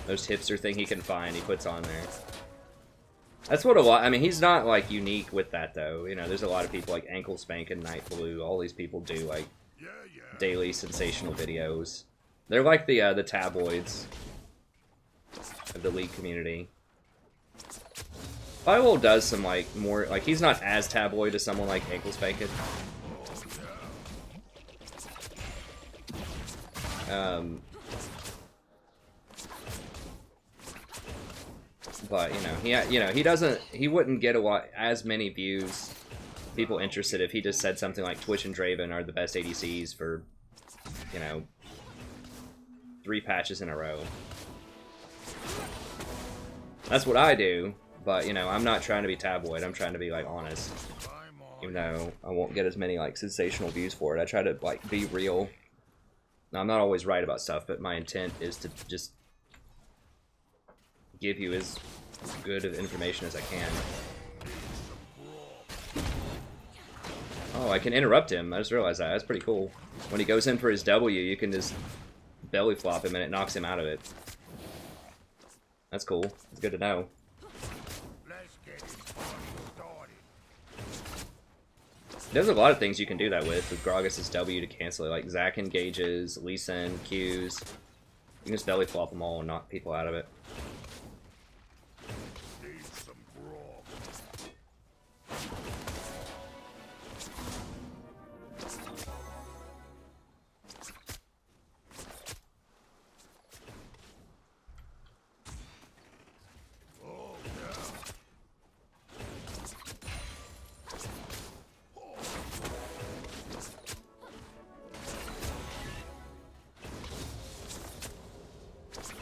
most hipster thing he can find, he puts on there. That's what a lot. I mean, he's not like unique with that though. You know, there's a lot of people like Ankle Spank and Night Blue. All these people do like daily sensational videos. They're like the tabloids of the League community. Firewall does some like more like he's not as tabloid as someone like Ankle Spankin. But he wouldn't get as many views, people interested if he just said something like Twitch and Draven are the best ADCs for, 3 patches in a row. That's what I do, but I'm not trying to be tabloid. I'm trying to be like honest. Even though I won't get as many like sensational views for it, I try to like be real. Now, I'm not always right about stuff, but my intent is to just give you as good of information as I can. Oh, I can interrupt him. I just realized that. That's pretty cool. When he goes in for his W, you can just belly flop him and it knocks him out of it. That's cool. It's good to know. There's a lot of things you can do that with Gragas' W to cancel it, like Zac engages, Lee Sin, Qs. You can just belly flop them all and knock people out of it.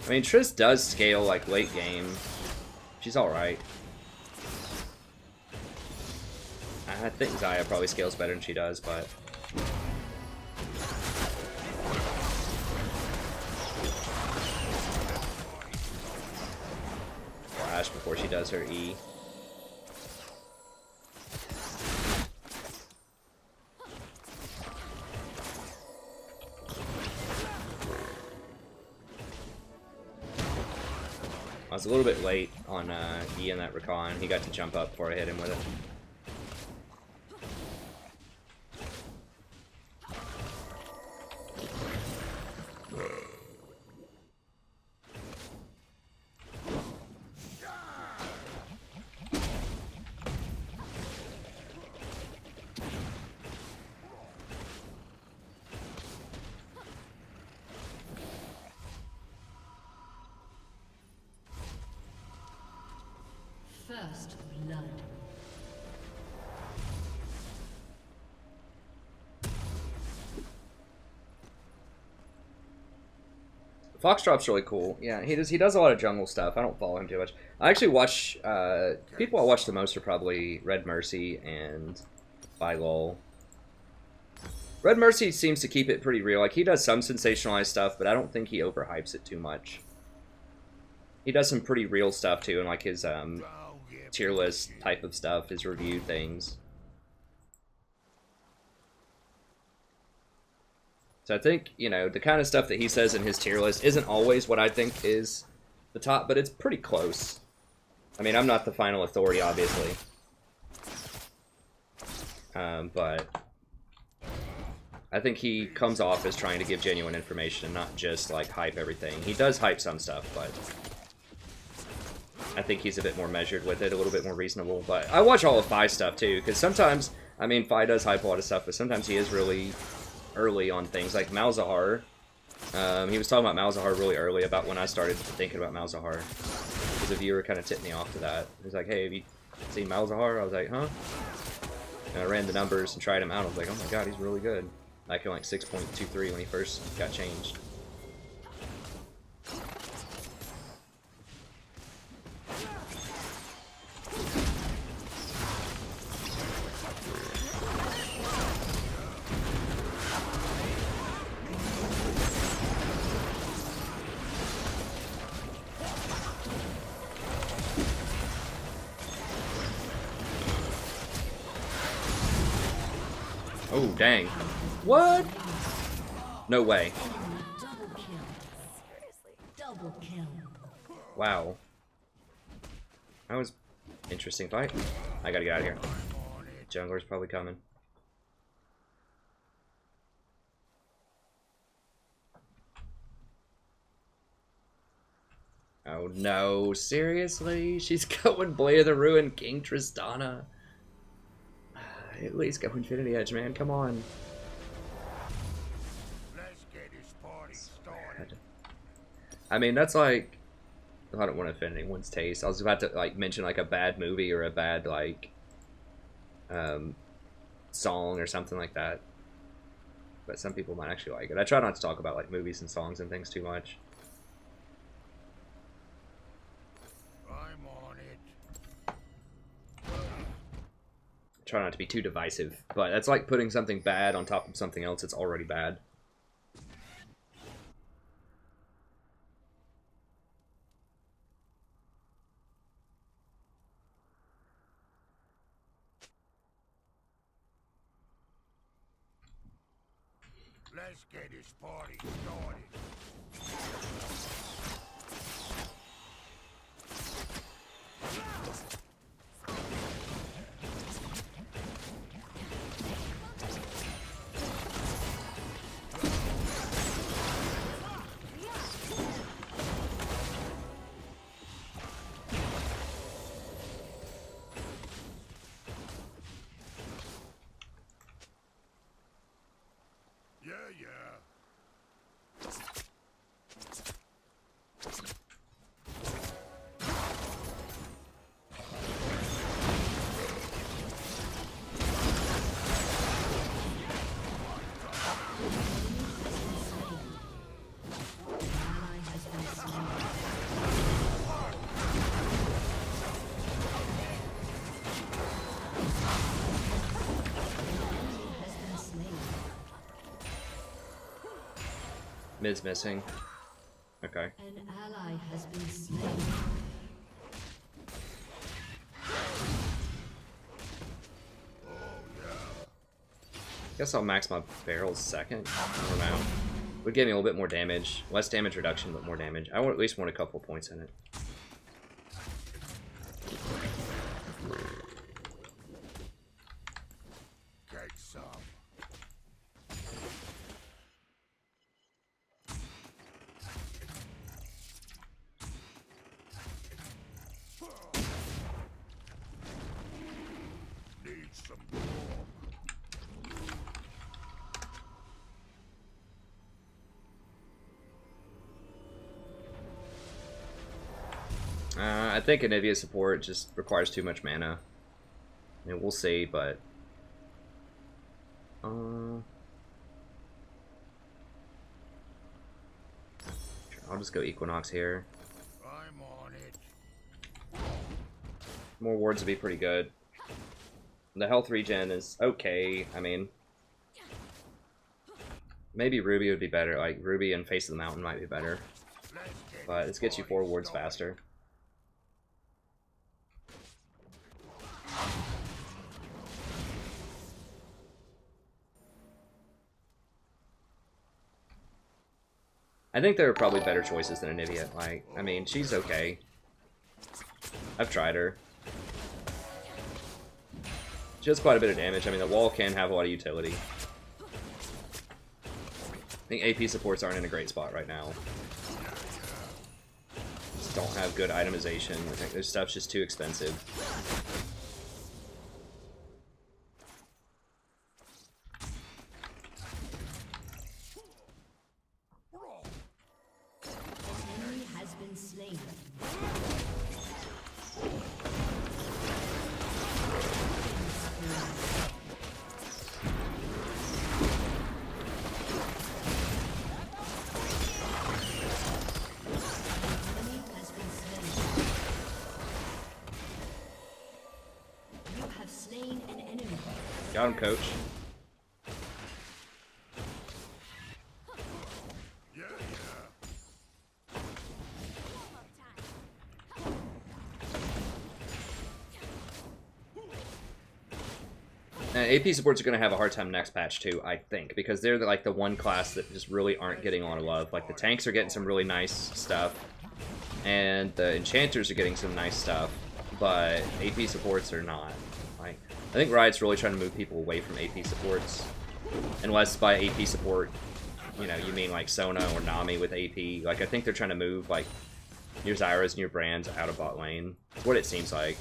I mean, Triss does scale, like, late game. She's alright. I think Zyra probably scales better than she does, but... Flash before she does her E. I was a little bit late on E in that recon. He got to jump up before I hit him with it. First blood. Foxdrop's really cool. Yeah, he does a lot of jungle stuff. I don't follow him too much. I actually watch people I watch the most are probably Red Mercy and Bylol. Red Mercy seems to keep it pretty real. Like, he does some sensationalized stuff, but I don't think he overhypes it too much. He does some pretty real stuff too, and like his tier list type of stuff, his review things. So I think, the kind of stuff that he says in his tier list isn't always what I think is the top, but it's pretty close. I mean, I'm not the final authority, obviously. But I think he comes off as trying to give genuine information and not just, like, hype everything. He does hype some stuff, but... I think he's a bit more measured with it, a little bit more reasonable. But I watch all of Fi's stuff too, because sometimes, I mean, Fi does hype a lot of stuff, but sometimes he is really early on things. Like Malzahar, he was talking about Malzahar really early, about when I started thinking about Malzahar. Because a viewer kind of tipped me off to that. He was like, hey, have you seen Malzahar? I was like, huh? And I ran the numbers and tried him out. I was like, oh my god, he's really good. Like, like 6.23 when he first got changed. Oh, dang. What? No way. Double kill. Double kill. Wow. That was interesting fight. I gotta get out of here. Jungler's probably coming. Oh no, seriously? She's going Blade of the Ruin, King Tristana. At least go Infinity Edge, man. Come on. Let's get this party started. I mean, that's like... I don't want to offend anyone's taste. I was about to like mention like a bad movie or a bad like song or something like that. But some people might actually like it. I try not to talk about like movies and songs and things too much. I'm on it. Try not to be too divisive, but that's like putting something bad on top of something else that's already bad. Let's get this party started. Yeah. Mid's missing. Okay. An ally has been slain. Guess I'll max my barrels second. I don't know. Would give me a little bit more damage. Less damage reduction, but more damage. I would at least want a couple points in it. Get some. Need some more. I think Anivia support just requires too much mana. I mean, we'll see, but... Sure, I'll just go Equinox here. I'm on it. More wards would be pretty good. The health regen is okay. I mean... Maybe Ruby would be better. Like, Ruby and Face of the Mountain might be better. But this gets you 4 wards faster. I think there are probably better choices than Anivia. Like, I mean, she's okay. I've tried her. She does quite a bit of damage. I mean, the wall can have a lot of utility. I think AP supports aren't in a great spot right now. Just don't have good itemization. I think this stuff's just too expensive. Enemy has been slain. Enemy has been slain. You have slain an enemy. Got him, coach. Yeah, And AP supports are going to have a hard time next patch too, I think, because they're like the one class that just really aren't getting a lot of love. Like the tanks are getting some really nice stuff, and the enchanters are getting some nice stuff, but AP supports are not. Like, I think Riot's really trying to move people away from AP supports, unless by AP support, you know, you mean like Sona or Nami with AP. Like I think they're trying to move like your Zyras and your Brands out of bot lane. That's what it seems like.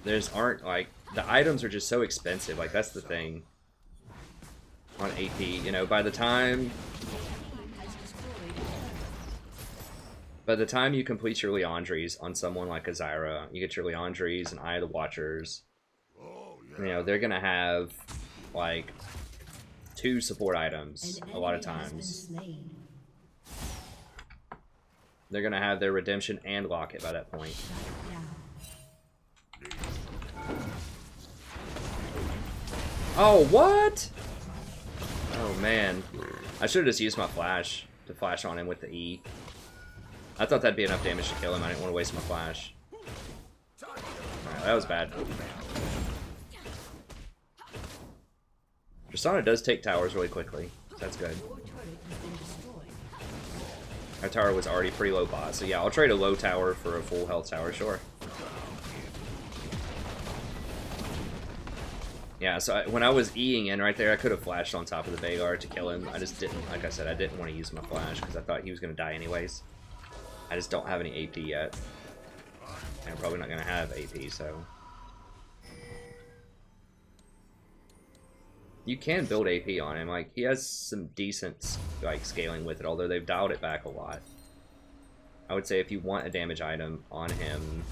There's aren't, like, the items are just so expensive, like, that's the thing on AP, you know, by the time you complete your Leandries on someone like a Zyra, you get your Leandries and Eye of the Watchers, you know, they're gonna have, like, 2 support items a lot of times. They're gonna have their Redemption and Locket by that point. Oh, what? Oh, man. I should have just used my flash to flash on him with the E. I thought that'd be enough damage to kill him. I didn't want to waste my flash. Alright, that was bad. Sona does take towers really quickly. That's good. Our tower was already pretty low bot, so yeah, I'll trade a low tower for a full health tower, sure. Yeah, so when I was Eing in right there, I could have flashed on top of the Veigar to kill him. I just didn't. Like I said, I didn't want to use my flash because I thought he was going to die anyways. I just don't have any AP yet. And I'm probably not going to have AP, so... You can build AP on him. Like, he has some decent, like, scaling with it, although they've dialed it back a lot. I would say if you want a damage item on him...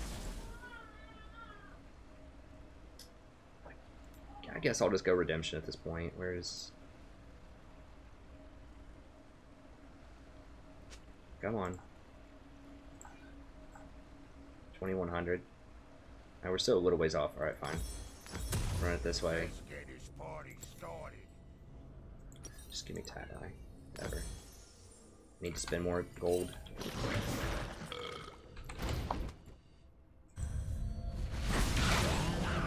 I guess I'll just go Redemption at this point. Where's... Come on. 2100. Now we're still a little ways off. Alright, fine. Run it this way. let's get this party started. Just give me tie-dye. Whatever. Need to spend more gold.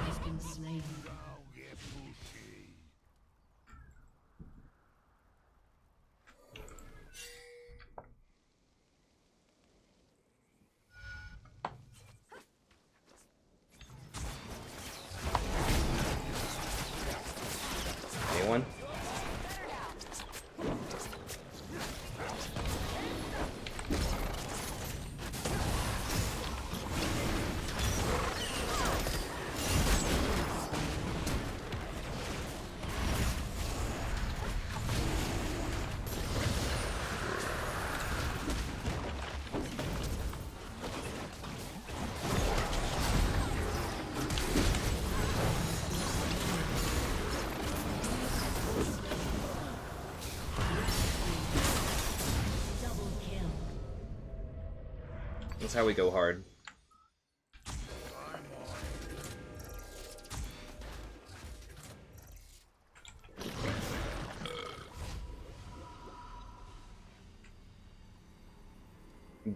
Has been slain. Don't get pushy. Anyone? Double kill. That's how we go hard.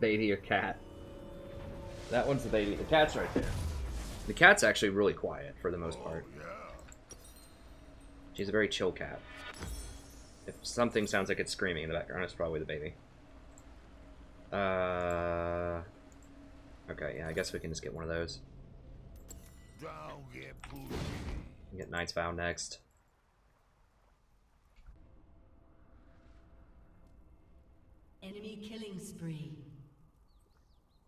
Baby or cat? That one's the baby. The cat's right there. The cat's actually really quiet for the most part. She's a very chill cat. If something sounds like it's screaming in the background, it's probably the baby. Okay, yeah, I guess we can just get one of those. Don't get pushy. Get Knight's Vow next. Enemy killing spree.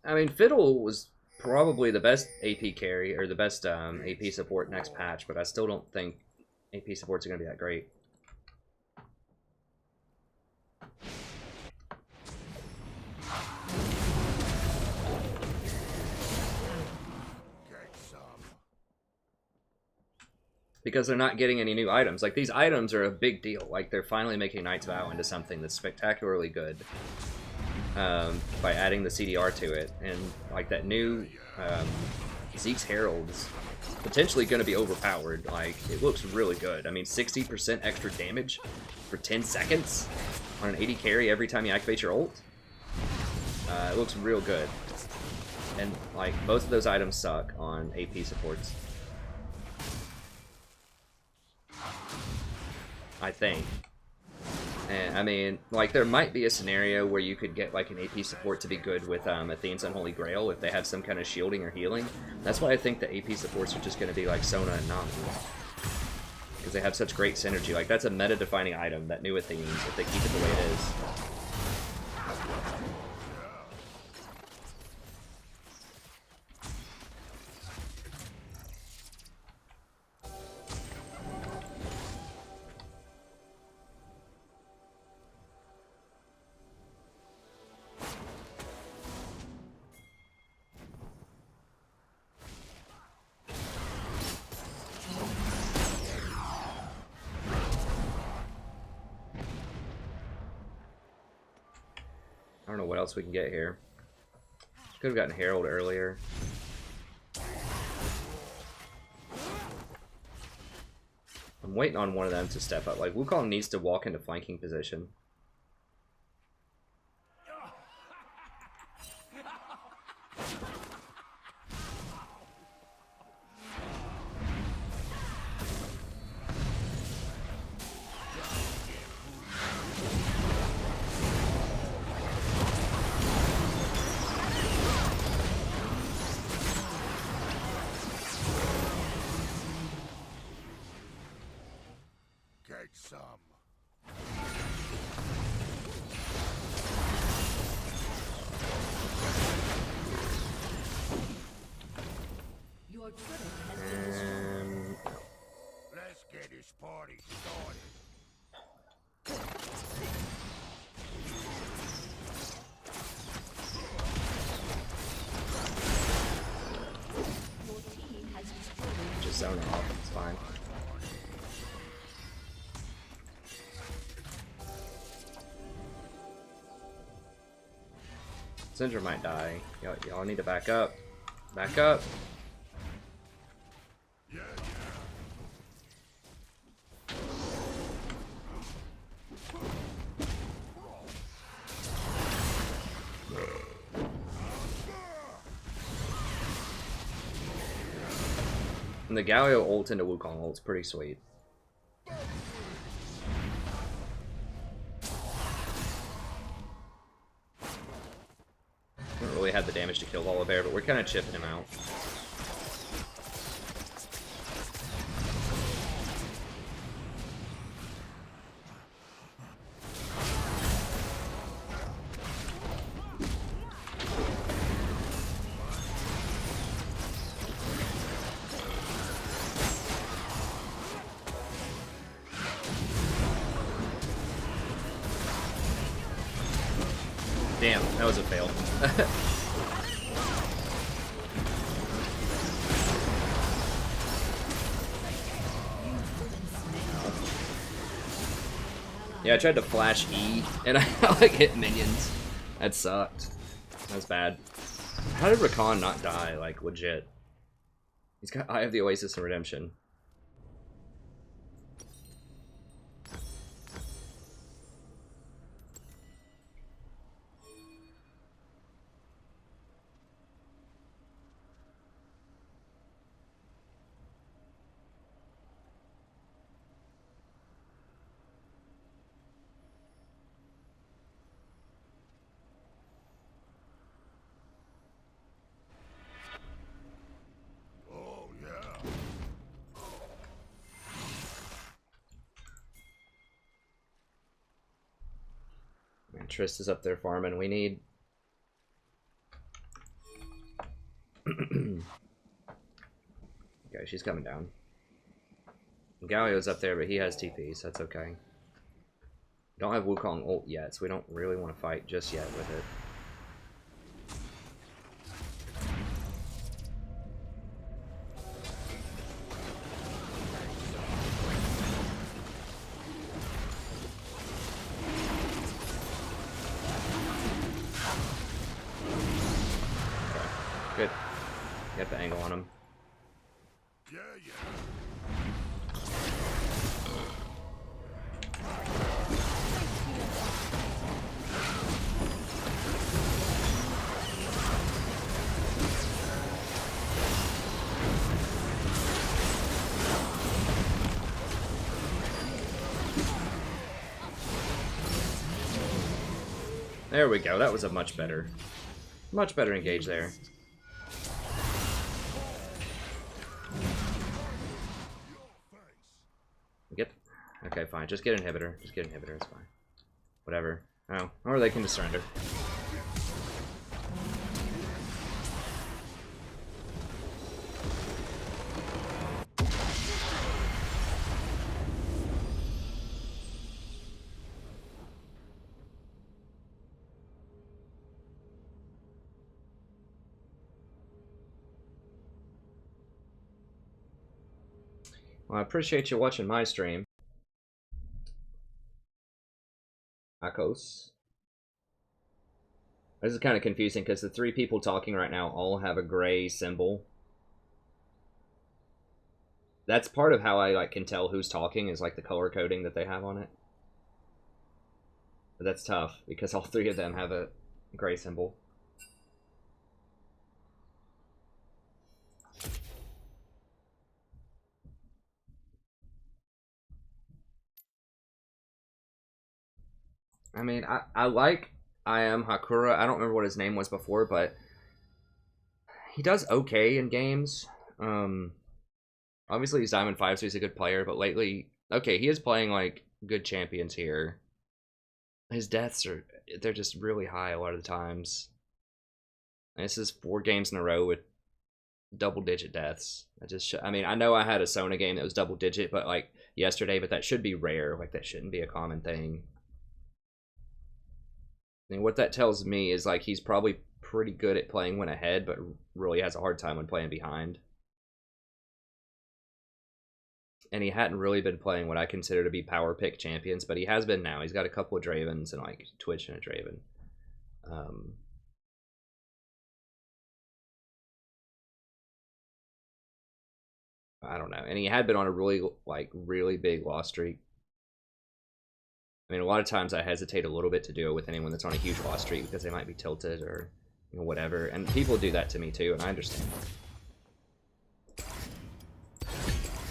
I mean, Fiddle was probably the best AP carry, or the best AP support next patch, but I still don't think AP supports are going to be that great. Because they're not getting any new items. Like, these items are a big deal. Like, they're finally making Knight's Vow into something that's spectacularly good. By adding the CDR to it. And, like, that new Zeke's Herald's potentially going to be overpowered. Like, it looks really good. I mean, 60% extra damage for 10 seconds on an 80 carry every time you activate your ult. It looks real good. And, like, both of those items suck on AP supports. I think. And I mean, like, there might be a scenario where you could get like an AP support to be good with Athene's Unholy Grail if they have some kind of shielding or healing. That's why I think the AP supports are just going to be like Sona and Nami. Because they have such great synergy. Like, that's a meta-defining item, that new Athene's, if they keep it the way it is. I don't know what else we can get here. Could have gotten Herald earlier. I'm waiting on one of them to step up. Like, Wukong needs to walk into flanking position. Get some. Your turret has been destroyed. Let's get this party started. Your team has destroyed. Just zone off, it's fine. Syndra might die. Y'all need to back up. Back up. And the Galio ult into Wukong ult's pretty sweet. Haven't really had the damage to kill Volibear, but we're kind of chipping him out. Damn, that was a fail. Yeah, I tried to flash E, and I like hit minions. That sucked. That was bad. How did Rakan not die, like, legit? He's got Eye of the Oasis and Redemption. Triss is up there farming. We need... Okay, she's coming down. Galio's up there, but he has TP, so that's okay. Don't have Wukong ult yet, so we don't really want to fight just yet with it. Good. Get the angle on him. Yeah, yeah. There we go. That was a much better engage there. Get... Okay, fine. Just get inhibitor. Just get inhibitor. It's fine. Whatever. Oh, or they can just surrender. Well, I appreciate you watching my stream. Akos. This is kind of confusing because the three people talking right now all have a gray symbol. That's part of how I like can tell who's talking is like the color coding that they have on it. But that's tough because all three of them have a gray symbol. I mean, I like I am Hakura. I don't remember what his name was before, but he does okay in games. Obviously he's Diamond 5, so he's a good player, but lately, okay, he is playing like good champions here. His deaths they're just really high a lot of the times. And this is 4 games in a row with double-digit deaths. I mean, I know I had a Sona game that was double-digit, but like yesterday, but that should be rare. Like that shouldn't be a common thing. And what that tells me is like he's probably pretty good at playing when ahead, but really has a hard time when playing behind. And he hadn't really been playing what I consider to be power pick champions, but he has been now. He's got a couple of Dravens and like Twitch and a Draven. I don't know. And he had been on a really big loss streak. I mean, a lot of times I hesitate a little bit to do it with anyone that's on a huge loss streak because they might be tilted or whatever. And people do that to me too, and I understand.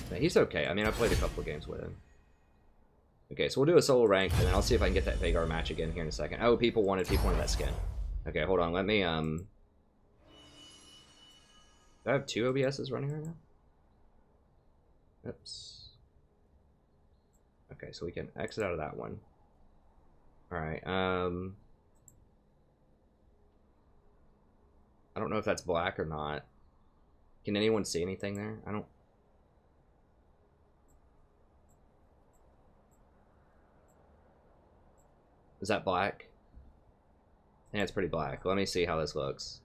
But he's okay. I mean, I played a couple of games with him. Okay, so we'll do a solo rank, and then I'll see if I can get that Vagar match again here in a second. Oh, people wanted that skin. Okay, hold on. Let me, do I have 2 OBSs running right now? Oops. Okay, so we can exit out of that one. Alright, I don't know if that's black or not. Can anyone see anything there? I don't... Is that black? Yeah, it's pretty black. Let me see how this looks.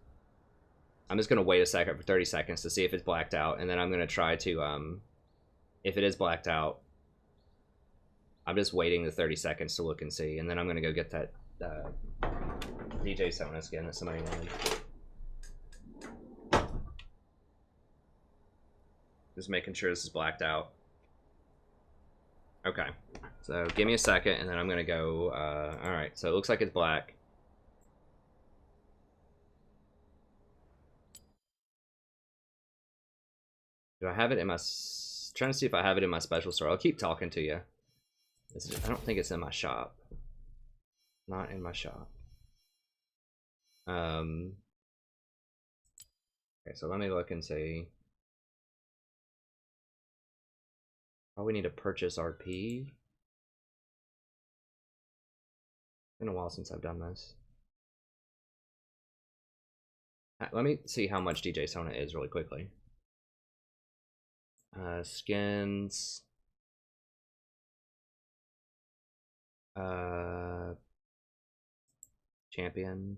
I'm just gonna wait a second for 30 seconds to see if it's blacked out, and then I'm gonna try to, if it is blacked out, I'm just waiting the 30 seconds to look and see, and then I'm gonna go get that DJ Sona skin that somebody wanted. Just making sure this is blacked out. Okay, so give me a second, and then I'm gonna go. All right, so it looks like it's black. Do I have it in my? Trying to see if I have it in my special store. I'll keep talking to you. I don't think it's in my shop. Not in my shop. Okay, so let me look and see. Oh, we need to purchase RP. been a while since I've done this. Let me see how much DJ Sona is really quickly. Skins. Champion.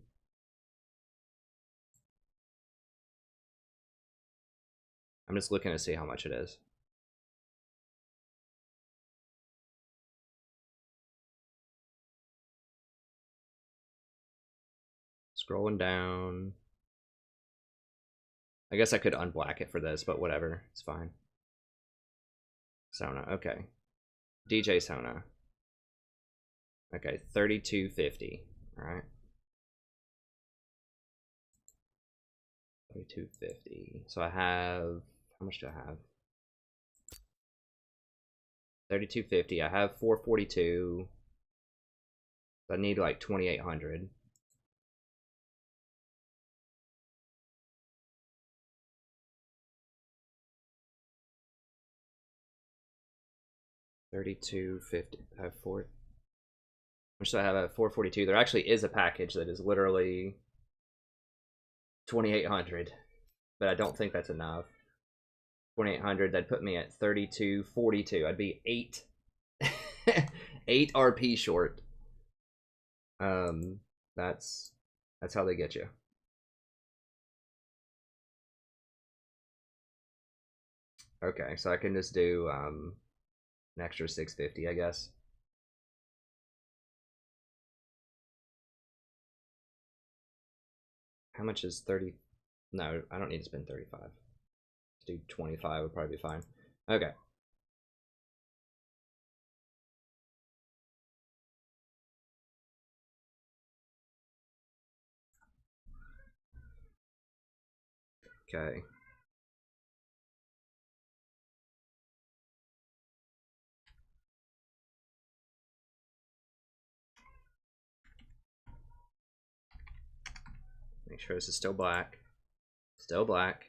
I'm just looking to see how much it is. Scrolling down. I guess I could unblack it for this, but whatever. It's fine. Sona, okay. DJ Sona. Okay, 3250. Alright. 3250. So I have, how much do I have? 3250. I have 442. I need like 2800. $32.50. I have four. How much do I have at 442? There actually is a package that is literally 2,800, but I don't think that's enough. 2,800. That'd put me at 32.42. I'd be 8 RP short. That's how they get you. Okay, so I can just do an extra 650, I guess. How much is 30? No, I don't need to spend 35. Let's do 25 would probably be fine. Okay. Okay. Make sure this is still black. Still black.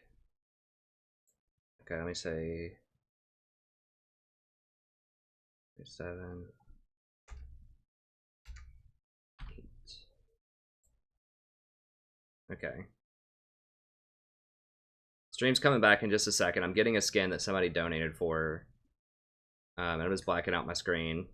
Okay, let me say 7, 8. Okay. Stream's coming back in just a second. I'm getting a skin that somebody donated for. And I'm just blacking out my screen.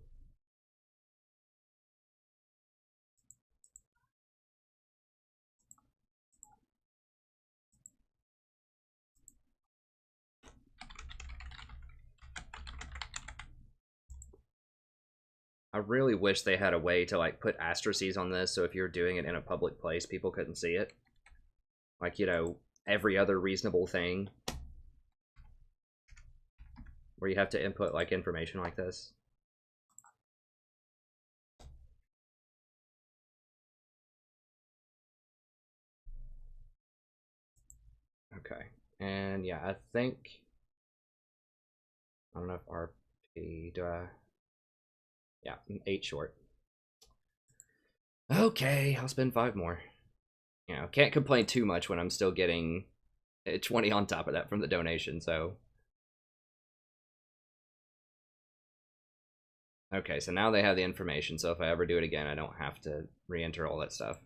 I really wish they had a way to like put asterisks on this so if you're doing it in a public place, people couldn't see it. Like, you know, every other reasonable thing where you have to input like information like this. Okay, and yeah, I think, I don't know if RP, do I? Yeah, 8 short. Okay, I'll spend 5 more. You know, can't complain too much when I'm still getting 20 on top of that from the donation, so. Okay, so now they have the information, so if I ever do it again, I don't have to re-enter all that stuff.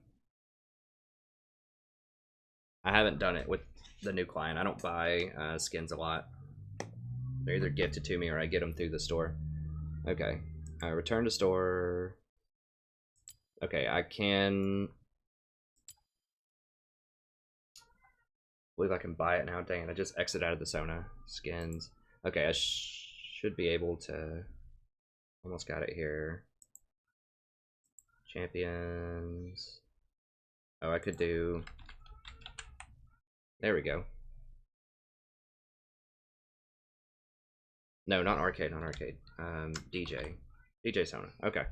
I haven't done it with the new client. I don't buy skins a lot. They're either gifted to me or I get them through the store. Okay, return to store. Okay, I can... I believe I can buy it now. Dang it, I just exit out of the Sona skins. Okay, I should be able to... Almost got it here. Champions. Oh, I could do... There we go. No, not arcade, not arcade. DJ. DJ Sona. Okay.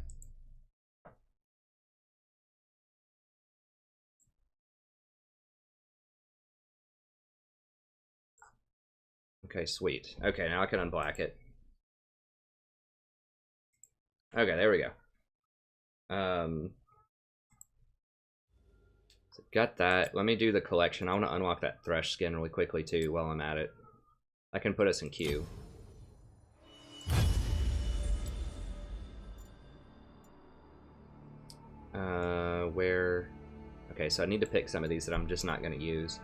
Okay, sweet. Okay, now I can unblack it. Okay, there we go. So got that. Let me do the collection. I want to unlock that Thresh skin really quickly too while I'm at it. I can put us in queue. Where... Okay, so I need to pick some of these that I'm just not going to use.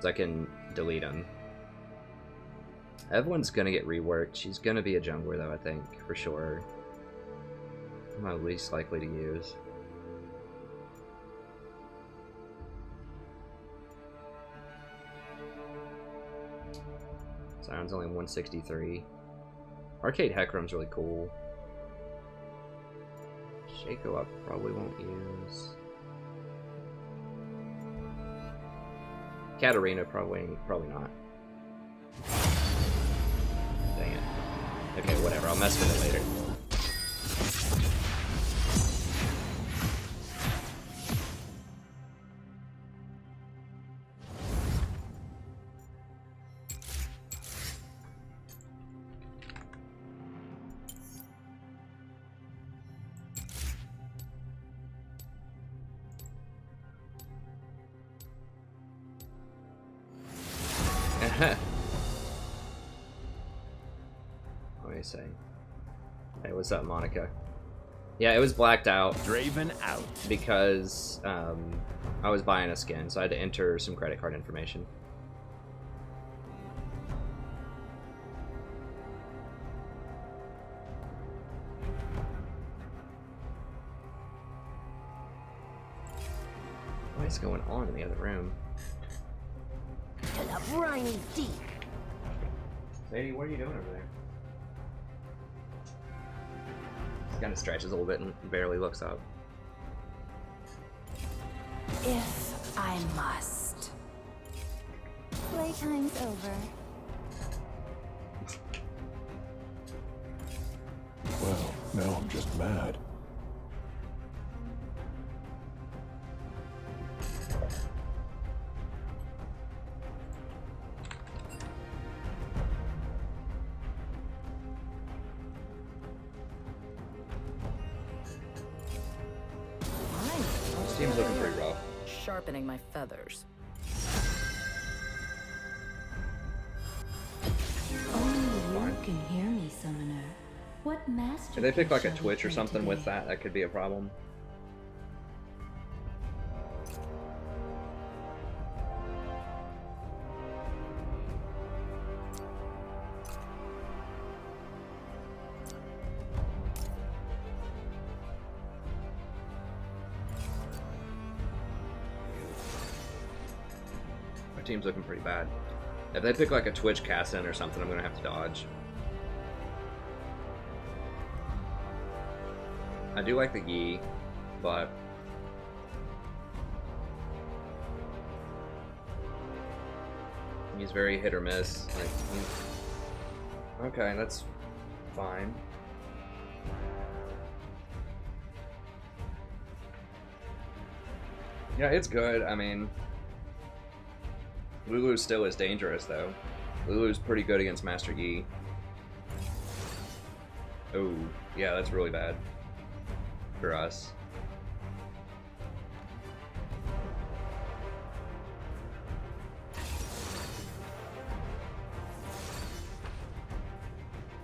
So I can delete them. Everyone's going to get reworked. She's going to be a jungler, though, I think, for sure. I'm my least likely to use. Sion's only 163. Arcade Hecarim's really cool. Shaco I probably won't use. Katarina probably not. Dang it. Okay, whatever. I'll mess with it later. What do you say? Hey, what's up, Monica? Yeah, it was blacked out. Draven out. Because I was buying a skin, so I had to enter some credit card information. What is going on in the other room? To the briny deep. Sadie, what are you doing over there? He kind of stretches a little bit and barely looks up. If I must. Playtime's over. Well, now I'm just mad. This team's looking pretty rough. Sharpening my feathers. Only you can hear me, summoner. What master? If they pick like a Twitch or something with that, that could be a problem. Our team's looking pretty bad. If they pick like a Twitch cast in or something, I'm gonna have to dodge. I do like the Yi, but he's very hit or miss. Like, okay, that's fine. Yeah, it's good. I mean, Lulu still is dangerous, though. Lulu's pretty good against Master Yi. Oh, yeah, that's really bad for us.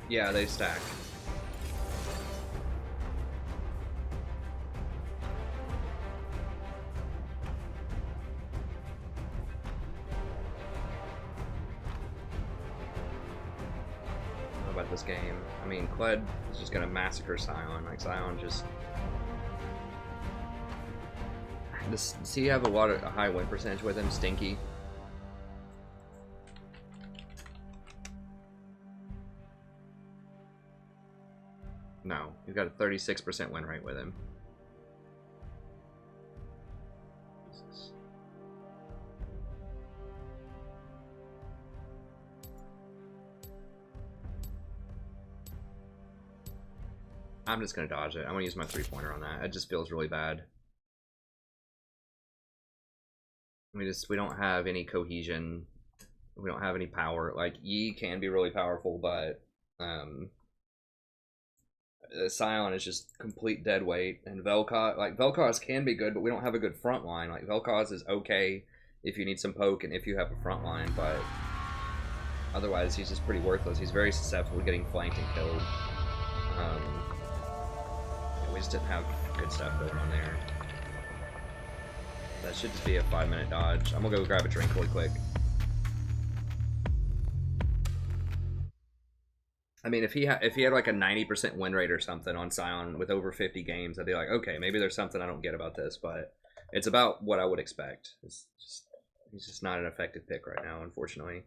Yeah, they stack. This game. I mean, Kled is just gonna massacre Sion. Like, Sion just... Does he have a high win percentage with him? Stinky? No. He's got a 36% win rate with him. Jesus. I'm just gonna dodge it. I'm gonna use my 3-pointer on that. It just feels really bad. We don't have any cohesion. We don't have any power. Like, Yi can be really powerful, but Sion is just complete dead weight. And Vel'Koz can be good, but we don't have a good front line. Like, Vel'Koz is okay if you need some poke and if you have a front line, but otherwise he's just pretty worthless. He's very susceptible to getting flanked and killed. We just didn't have good stuff going on there. That should just be a 5-minute dodge. I'm gonna go grab a drink really quick. I mean, if he had like a 90% win rate or something on Scion with over 50 games, I'd be like, okay, maybe there's something I don't get about this, but it's about what I would expect. He's just not an effective pick right now, unfortunately.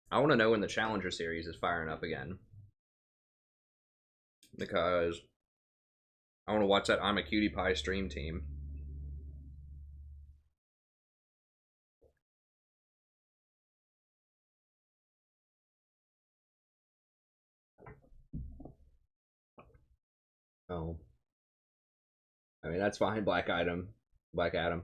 I want to know when the Challenger Series is firing up again, because I want to watch that I'm a Cutie Pie stream team. Oh. I mean, that's fine, Black Adam. Black Adam.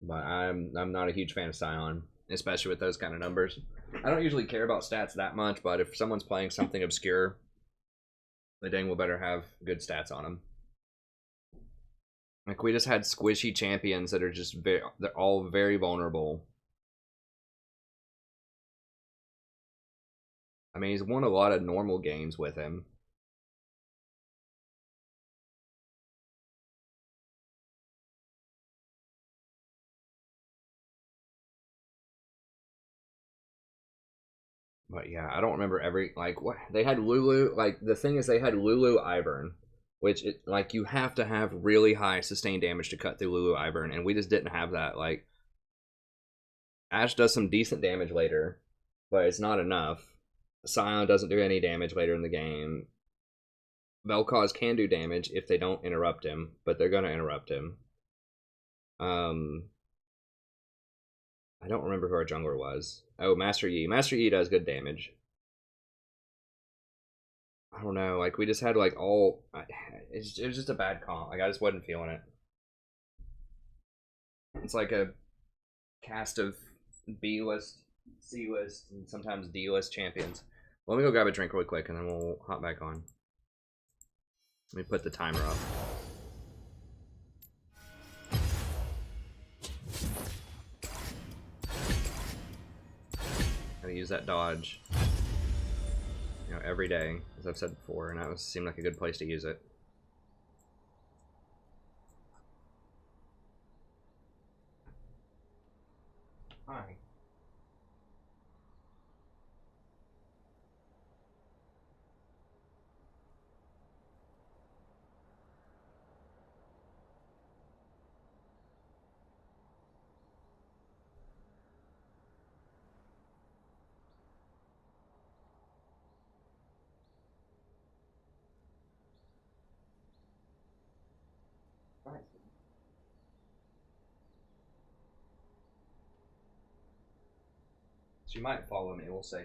But I'm not a huge fan of Scion, especially with those kind of numbers. I don't usually care about stats that much, but if someone's playing something obscure, they dang well better have good stats on them. Like, we just had squishy champions that are just they're all very vulnerable. I mean, he's won a lot of normal games with him. But yeah, I don't remember what they had. Lulu, like, the thing is, they had Lulu Ivern, which like, you have to have really high sustained damage to cut through Lulu Ivern, and we just didn't have that. Like, Ashe does some decent damage later, but it's not enough. Scion doesn't do any damage later in the game. Vel'Koz can do damage if they don't interrupt him, but they're gonna interrupt him. I don't remember who our jungler was. Oh, Master Yi. Master Yi does good damage. I don't know. Like, we just had like all. It was just a bad comp. Like, I just wasn't feeling it. It's like a cast of B list, C list, and sometimes D list champions. Let me go grab a drink really quick, and then we'll hop back on. Let me put the timer up. Gotta use that dodge, you know, every day, as I've said before, and that seemed like a good place to use it. Hi. She might follow me, we'll see.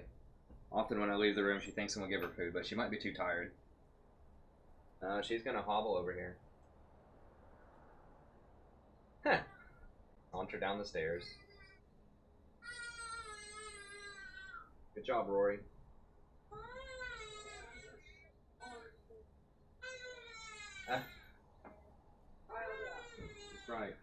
Often when I leave the room, she thinks I'm gonna give her food, but she might be too tired. She's gonna hobble over here. Heh. Saunter down the stairs. Good job, Rory. That's right.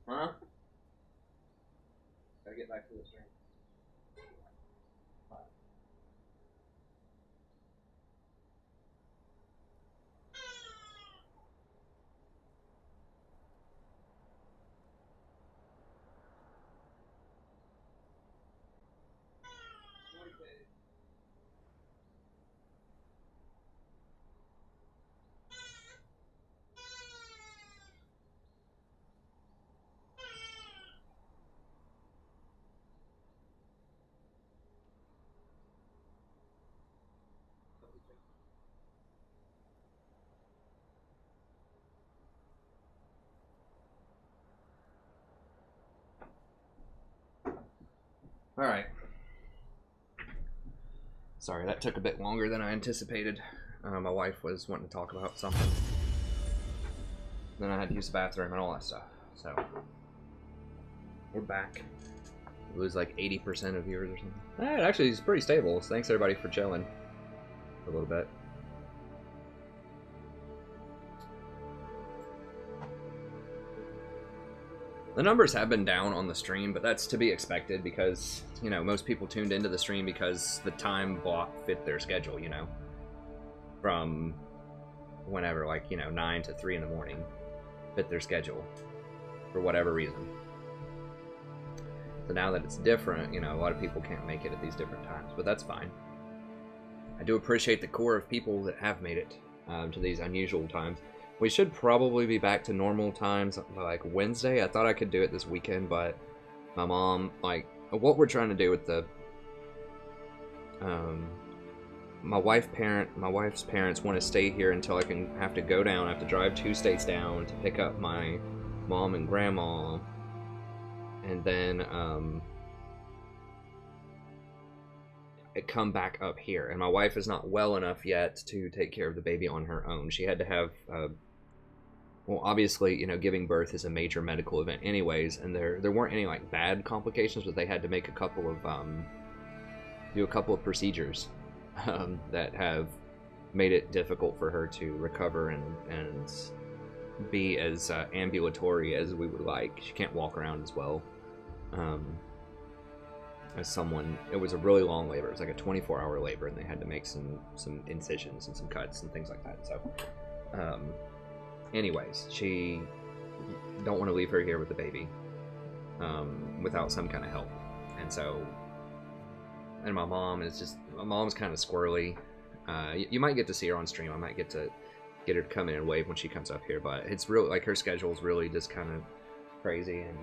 Huh? Gotta get back to the stream. All right. Sorry, that took a bit longer than I anticipated. My wife was wanting to talk about something. Then I had to use the bathroom and all that stuff. So, we're back. We lose like 80% of viewers or something. Actually, it's pretty stable. So thanks everybody for chilling for a little bit. The numbers have been down on the stream, but that's to be expected because, you know, most people tuned into the stream because the time block fit their schedule, you know, from whenever, like, you know, 9 to 3 in the morning, fit their schedule for whatever reason. So now that it's different, you know, a lot of people can't make it at these different times, but that's fine. I do appreciate the core of people that have made it to these unusual times. We should probably be back to normal times by like Wednesday. I thought I could do it this weekend, but my mom, like, what we're trying to do with the my wife's parents want to stay here until I can have to go down. I have to drive 2 states down to pick up my mom and grandma, and then come back up here. And my wife is not well enough yet to take care of the baby on her own. She had to have, well, obviously, you know, giving birth is a major medical event anyways, and there weren't any, like, bad complications, but they had to make a couple of, do a couple of procedures that have made it difficult for her to recover and be as ambulatory as we would like. She can't walk around as well. As someone, it was a really long labor. It was like a 24-hour labor, and they had to make some incisions and some cuts and things like that. So, anyways, she don't want to leave her here with the baby without some kind of help. And so, and my mom's kind of squirrely. You might get to see her on stream. I might get her to come in and wave when she comes up here, but it's really, like, her schedule's really just kind of crazy. And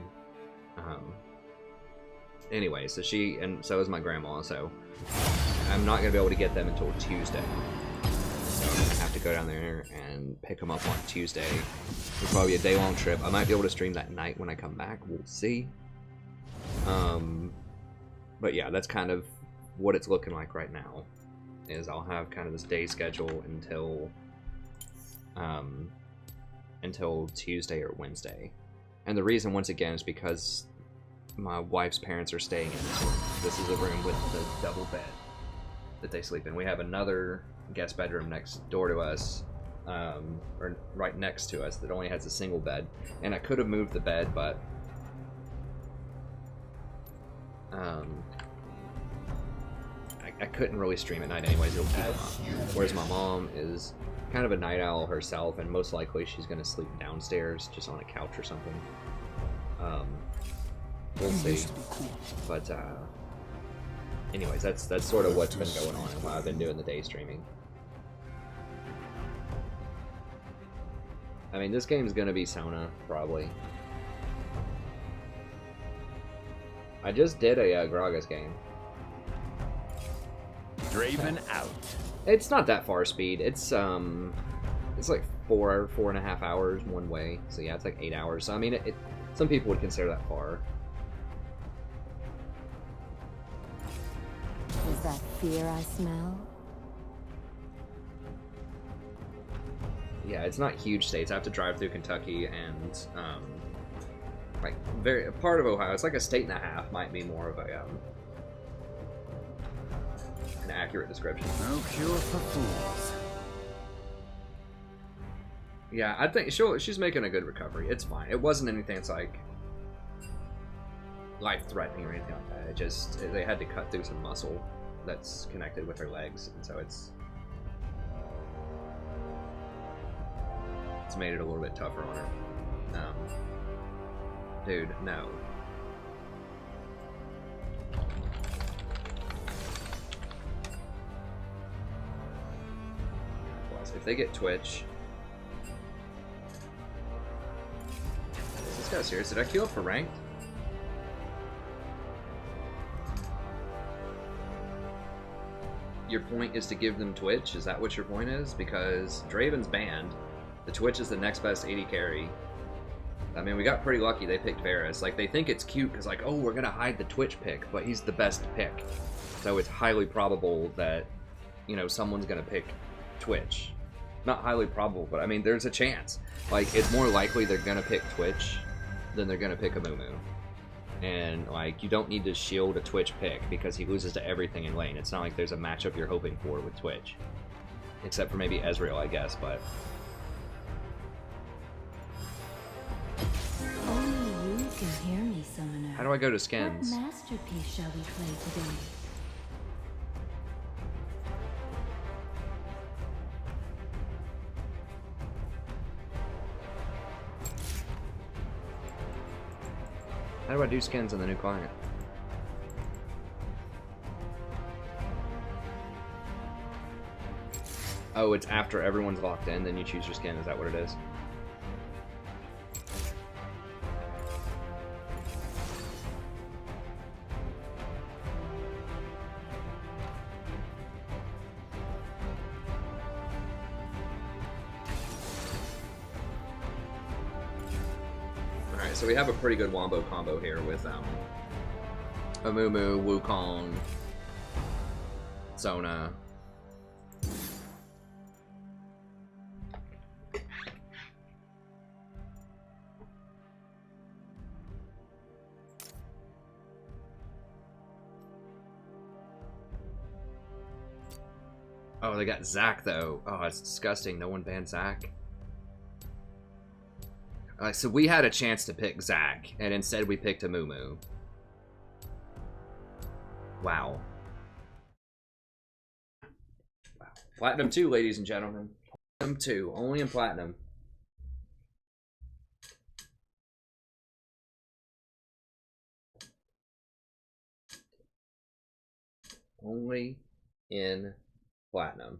anyway, so so is my grandma, so I'm not gonna be able to get them until Tuesday. So I'm gonna have to go down there and pick them up on Tuesday. It'll probably be a day-long trip. I might be able to stream that night when I come back. We'll see. But yeah, that's kind of what it's looking like right now. Is I'll have kind of this day schedule until Tuesday or Wednesday. And the reason, once again, is because my wife's parents are staying in this room. This is a room with the double bed that they sleep in. We have another guest bedroom next door to us, or right next to us, that only has a single bed. And I could have moved the bed, but I couldn't really stream at night anyways. It'll keep them up. Whereas my mom is kind of a night owl herself, and most likely she's going to sleep downstairs, just on a couch or something. We'll see. But anyways, that's sort of what's been going on and why I've been doing the day streaming. I mean, this game's gonna be Sona, probably. I just did a Gragas game. Draven out. It's not that far speed. It's like 4.5 hours one way. So yeah, it's like 8 hours. So I mean, some people would consider that far. Is that fear I smell? Yeah, it's not huge states. I have to drive through Kentucky and like a part of Ohio. It's like a state and a half. Might be more of a an accurate description. No cure for fools. Yeah, I think she's making a good recovery. It's fine. It wasn't anything that's like life-threatening or anything like that. It just, they had to cut through some muscle that's connected with her legs, and so it's made it a little bit tougher on her. Dude, no. If they get Twitch, is this guy serious? Did I queue up for ranked? Your point is to give them Twitch? Is that what your point is? Because Draven's banned. The Twitch is the next best AD carry. I mean, we got pretty lucky they picked Varus. Like, they think it's cute because, like, oh, we're going to hide the Twitch pick, but he's the best pick. So it's highly probable that, you know, someone's going to pick Twitch. Not highly probable, but I mean, there's a chance. Like, it's more likely they're going to pick Twitch than they're going to pick a Mumu. And, like, you don't need to shield a Twitch pick because he loses to everything in lane. It's not like there's a matchup you're hoping for with Twitch. Except for maybe Ezreal, I guess, but... Only you can hear me, Summoner. How do I go to skins? What masterpiece shall we play today? How do I do skins in the new client? Oh, it's after everyone's locked in, then you choose your skin. Is that what it is? Alright, so we have a pretty good wombo combo here with Amumu, Wukong, Sona. Oh, they got Zac though. Oh, it's disgusting. No one banned Zac. So we had a chance to pick Zac, and instead we picked a Mumu. Wow. Wow. Platinum 2, ladies and gentlemen. Platinum 2. Only in Platinum. Only in Platinum.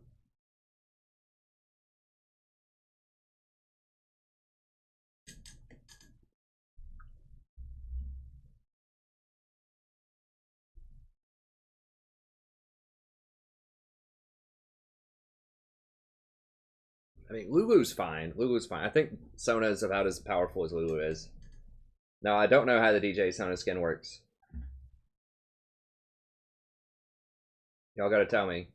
I mean, Lulu's fine. Lulu's fine. I think Sona is about as powerful as Lulu is. No, I don't know how the DJ Sona skin works. Y'all gotta tell me.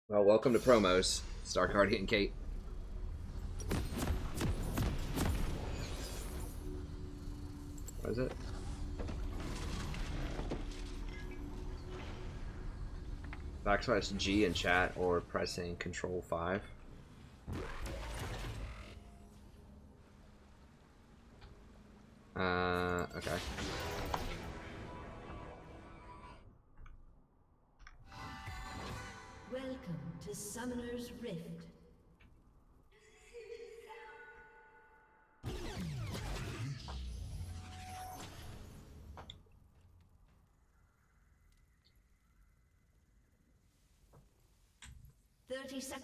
Well, welcome to promos, Star Guardian Kate. What is it? Backslash G in chat or pressing Control 5. Okay. Welcome to Summoner's Rift.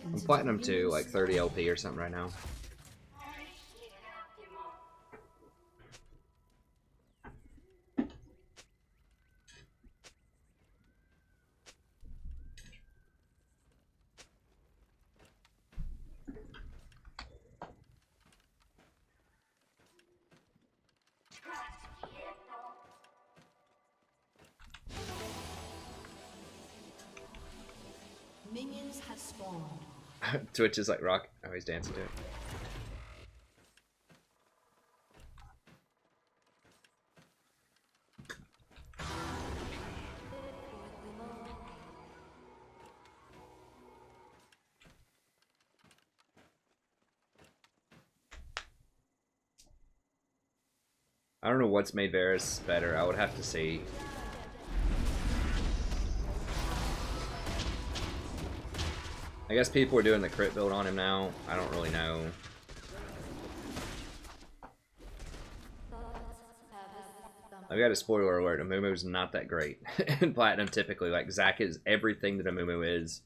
I'm Platinum 2, like 30 LP or something right now. Minions have spawned. Twitch is like rock. Oh, he's dancing to it. I don't know what's made Varus better. I would have to see. I guess people are doing the crit build on him now. I don't really know. I've got a spoiler alert. Amumu's not that great in Platinum typically. Like, Zac is everything that Amumu is,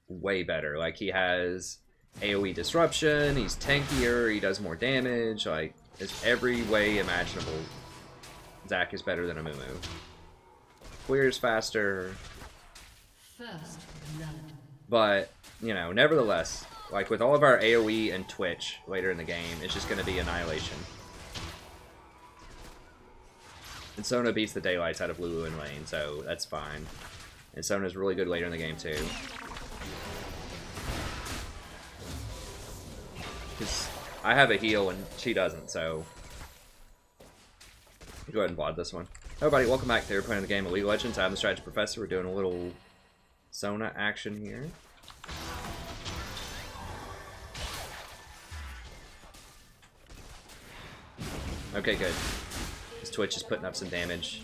way better. Like, he has AoE disruption, he's tankier, he does more damage. Like, it's every way imaginable. Zac is better than Amumu. Clears faster. First blood. But, you know, nevertheless, like with all of our AoE and Twitch later in the game, it's just going to be annihilation. And Sona beats the daylights out of Lulu in lane, so that's fine. And Sona's really good later in the game, too. Because I have a heal and she doesn't, so... Go ahead and VOD this one. Hey everybody, welcome back to playing the game of League of Legends. I'm the Strategy Professor. We're doing a little Sona action here. Okay, good. His Twitch is putting up some damage.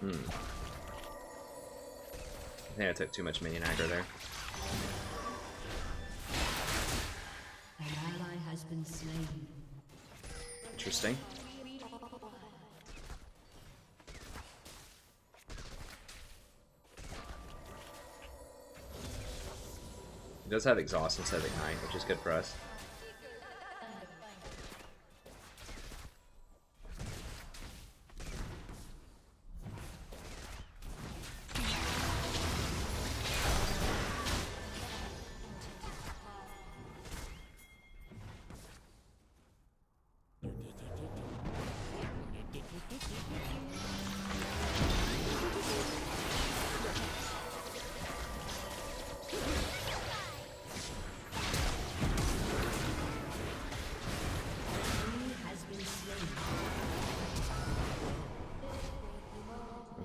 I think I took too much minion aggro there. An ally has been slain. Interesting. He does have exhaust instead of ignite, which is good for us.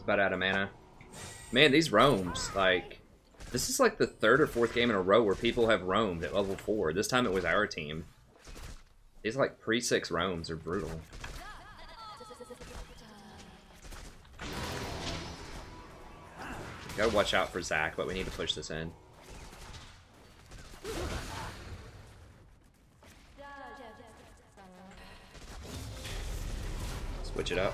About out of mana. Man, these roams, like, this is like the 3rd or 4th game in a row where people have roamed at level 4. This time it was our team. These like pre-6 roams are brutal. Gotta watch out for Zach, but we need to push this in. Switch it up.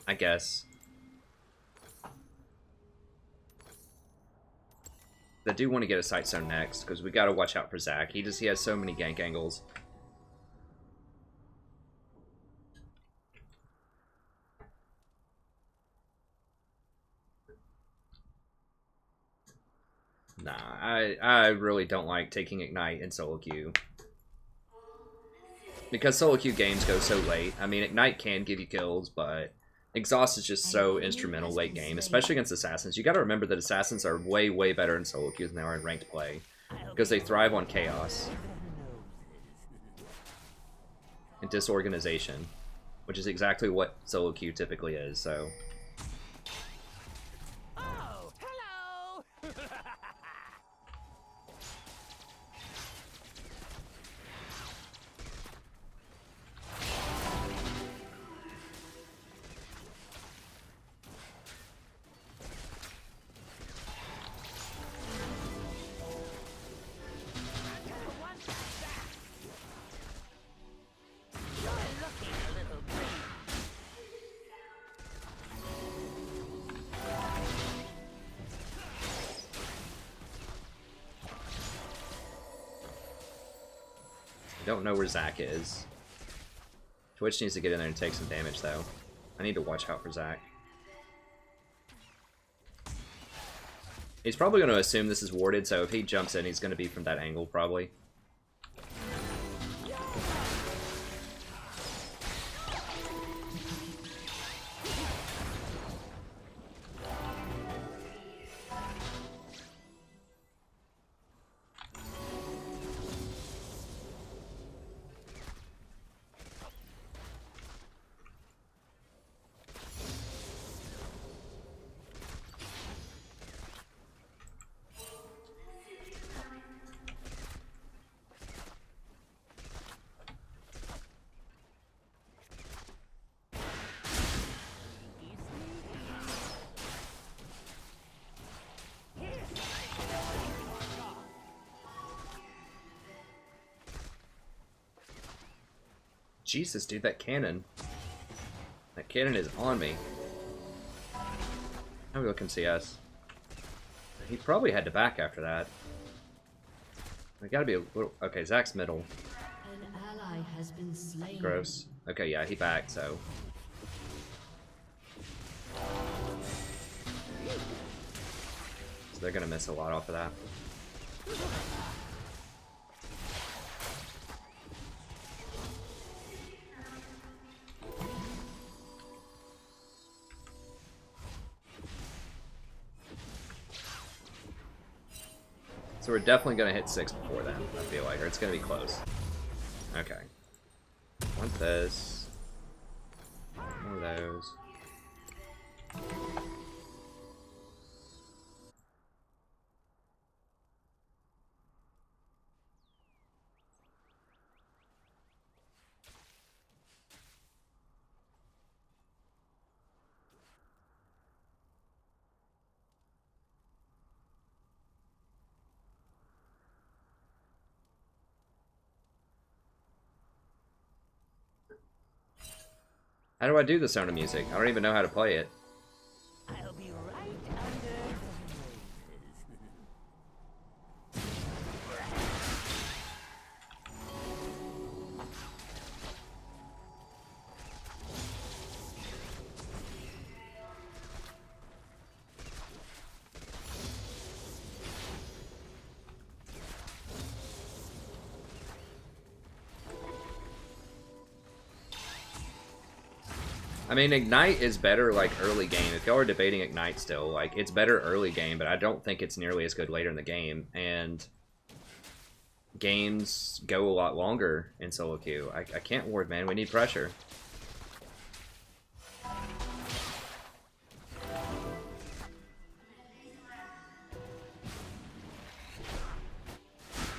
I guess. I do want to get a Sight Stone next, because we gotta watch out for Zach. He has so many gank angles. Nah, I really don't like taking Ignite in solo queue. Because solo queue games go so late. I mean, Ignite can give you kills, but Exhaust is just so instrumental late game, especially against Assassins. You gotta remember that Assassins are way, way better in solo queues than they are in ranked play. Because they thrive on chaos. And disorganization. Which is exactly what solo queue typically is, so... Oh, hello! I don't know where Zach is. Twitch needs to get in there and take some damage, though. I need to watch out for Zach. He's probably going to assume this is warded, so if he jumps in, he's going to be from that angle, probably. Jesus, dude, that cannon. That cannon is on me. Now we look in CS. He probably had to back after that. I gotta be a little... Okay, Zach's middle. An ally has been slain. Gross. Okay, yeah, he backed, so... So they're gonna miss a lot off of that. So we're definitely going to hit 6 before then, I feel like, or it's going to be close. Okay. Want this. More of those. How do I do the Sona music? I don't even know how to play it. I'll be right under the I mean, Ignite is better, like, early game. If y'all are debating Ignite still, like, it's better early game, but I don't think it's nearly as good later in the game. And games go a lot longer in solo queue. I can't ward, man. We need pressure.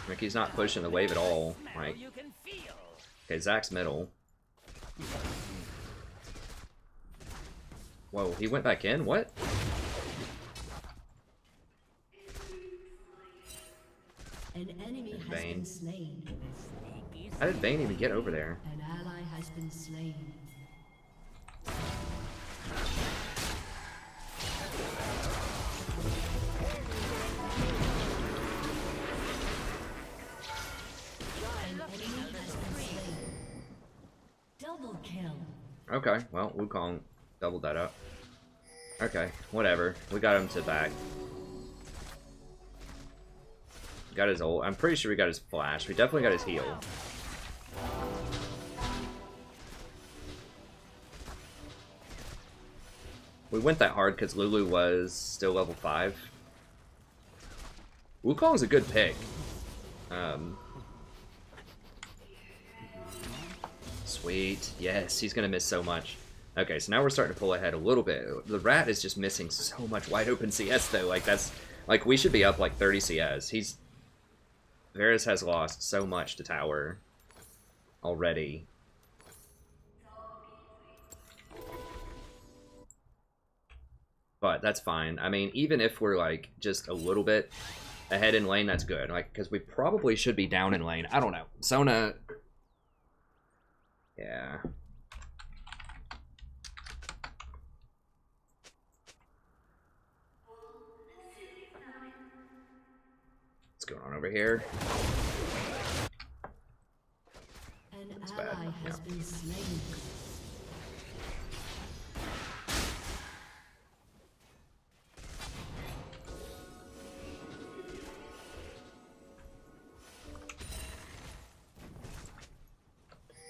Like, he's not pushing the wave at all. Like, okay, Zach's middle. Whoa, he went back in? What? An enemy has been slain. How did Vayne even get over there? An ally has been slain. An enemy has been slain. Double kill. Okay, well, Wukong doubled that up. Okay, whatever. We got him to back. Got his ult. I'm pretty sure we got his flash. We definitely got his heal. We went that hard because Lulu was still level 5. Wukong's a good pick. Sweet. Yes, he's going to miss so much. Okay, so now we're starting to pull ahead a little bit. The rat is just missing so much wide open CS, though. Like, that's... Like, we should be up, like, 30 CS. He's... Varus has lost so much to tower already. But that's fine. I mean, even if we're, like, just a little bit ahead in lane, that's good. Like, because we probably should be down in lane. I don't know. Sona... Yeah... What's going on over here? An That's ally bad. has been slain.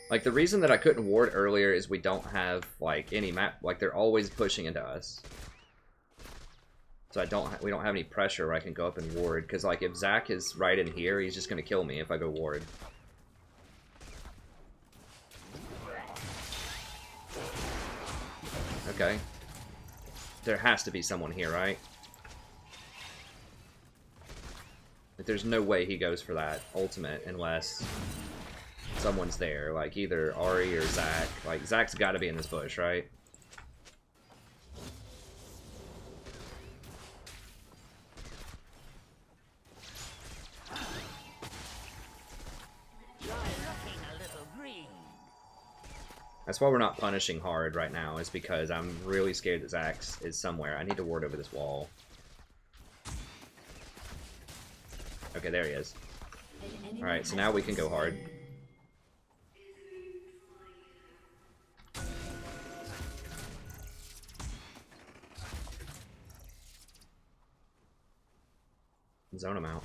Like, the reason that I couldn't ward earlier is we don't have, like, any map. Like, they're always pushing into us. So we don't have any pressure where I can go up and ward. Because, like, if Zach is right in here, he's just going to kill me if I go ward. Okay. There has to be someone here, right? But there's no way he goes for that ultimate unless someone's there. Like, either Ari or Zach. Like, Zach's got to be in this bush, right? That's why we're not punishing hard right now, is because I'm really scared that Zax is somewhere. I need to ward over this wall. Okay, there he is. Alright, so now we can go hard. Zone him out.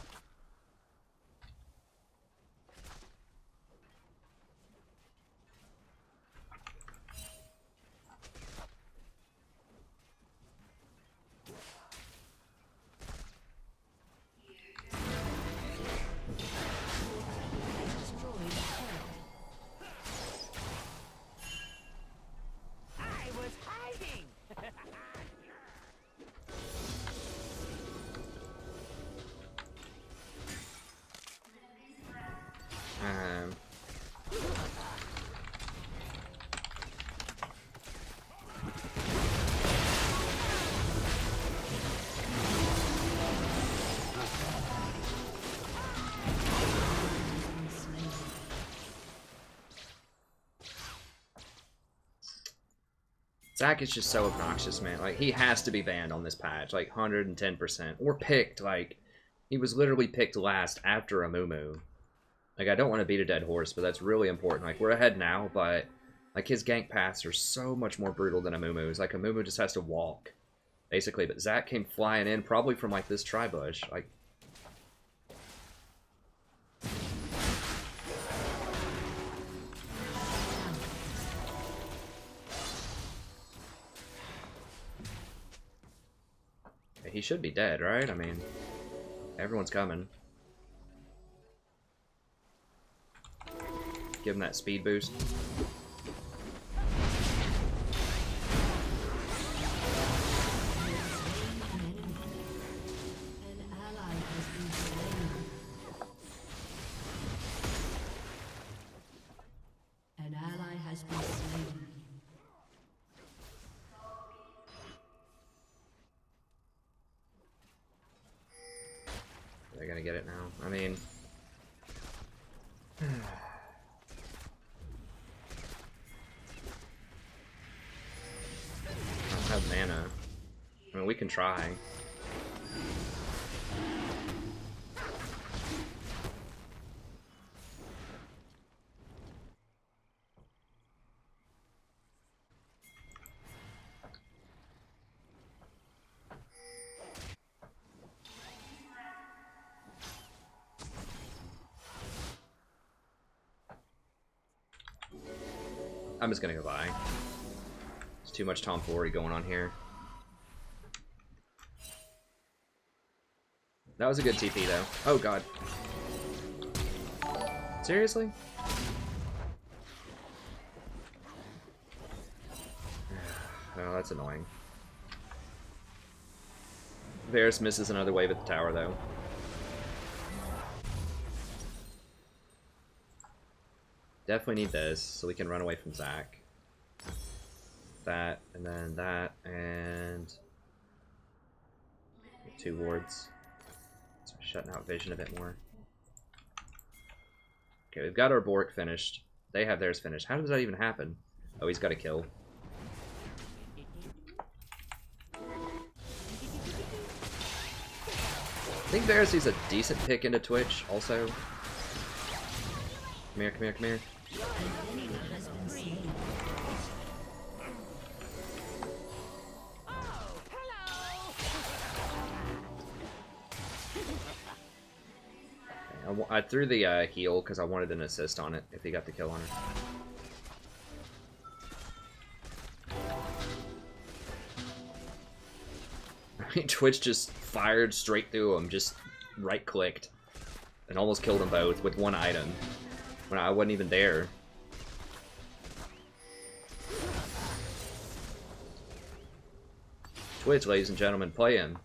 Zac is just so obnoxious, man. Like, he has to be banned on this patch, like 110%. Or picked, like, he was literally picked last after a Mumu. Like, I don't want to beat a dead horse, but that's really important. Like, we're ahead now, but, like, his gank paths are so much more brutal than a Mumu's. Like, a Mumu just has to walk, basically. But Zac came flying in, probably from, like, this tri-bush. Like, he should be dead, right? I mean, everyone's coming. Give him that speed boost. An ally has been slain. An ally has been slain. They're gonna get it now. I mean... I don't have mana. I mean, we can try. I'm just gonna go by. There's too much tomfoolery going on here. That was a good TP though. Oh god. Seriously? Oh, that's annoying. Varus misses another wave at the tower though. Definitely need this so we can run away from Zac. That, and then that, and 2 wards. So we're shutting out vision a bit more. Okay, we've got our Bork finished. They have theirs finished. How does that even happen? Oh, he's got a kill. I think Varus is a decent pick into Twitch, also. Come here, come here, come here. I threw the heal because I wanted an assist on it if he got the kill on her. I mean, Twitch just fired straight through him, just right-clicked, and almost killed them both with one item when I wasn't even there. Twitch, ladies and gentlemen, play him.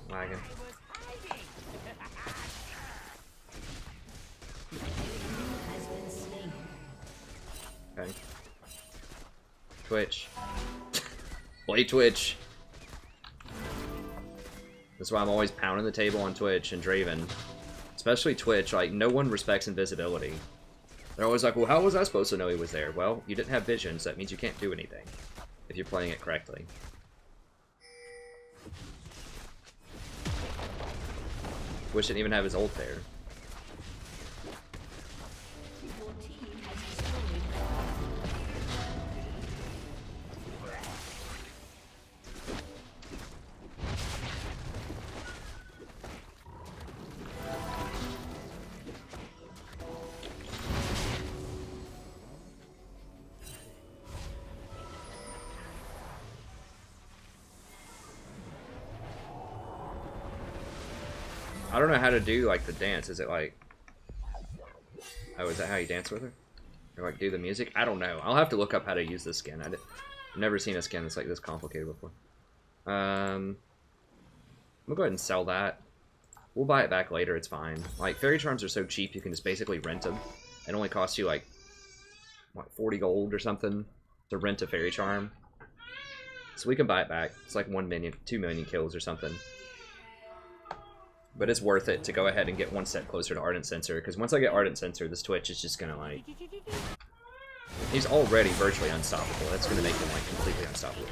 Lagging. Okay. Twitch. Play Twitch. That's why I'm always pounding the table on Twitch and Draven. Especially Twitch, like, no one respects invisibility. They're always like, well, how was I supposed to know he was there? Well, you didn't have vision, so that means you can't do anything. If you're playing it correctly. Wish didn't even have his ult there. I don't know how to do, like, the dance. Is it like... Oh, is that how you dance with her? Or like do the music. I don't know. I'll have to look up how to use this skin. I've never seen a skin that's like this complicated before. We'll go ahead and sell that. We'll buy it back later. It's fine. Like fairy charms are so cheap, you can just basically rent them. It only costs you like what 40 gold or something to rent a fairy charm. So we can buy it back. It's like 1 million, 2 million kills or something. But it's worth it to go ahead and get one step closer to Ardent Sensor, because once I get Ardent Sensor, this Twitch is just gonna like... He's already virtually unstoppable. That's gonna make him like completely unstoppable.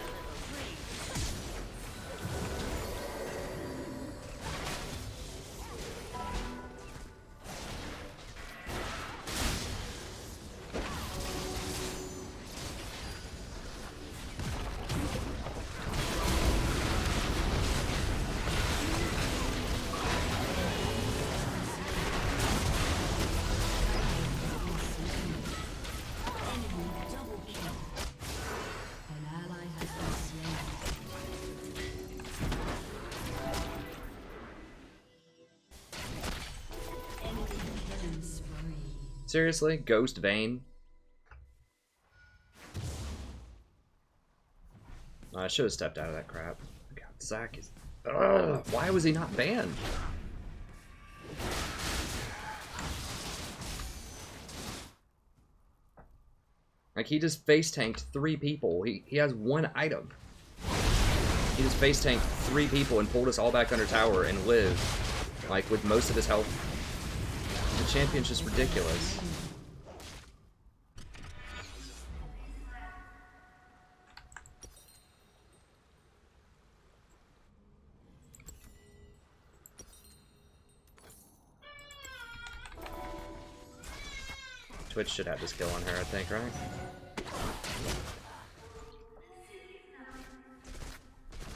Seriously? Ghost Vayne? I should have stepped out of that crap. God, Zach is... Ugh, why was he not banned? Like, he just face tanked 3 people. He has 1 item. He just face tanked 3 people and pulled us all back under tower and lived, like, with most of his health. The champion's just ridiculous. Twitch should have this kill on her, I think, right?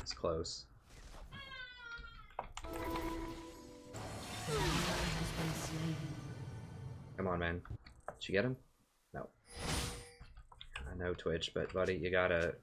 It's close. Come on, man. Did you get him? No. I know Twitch, but buddy, you gotta...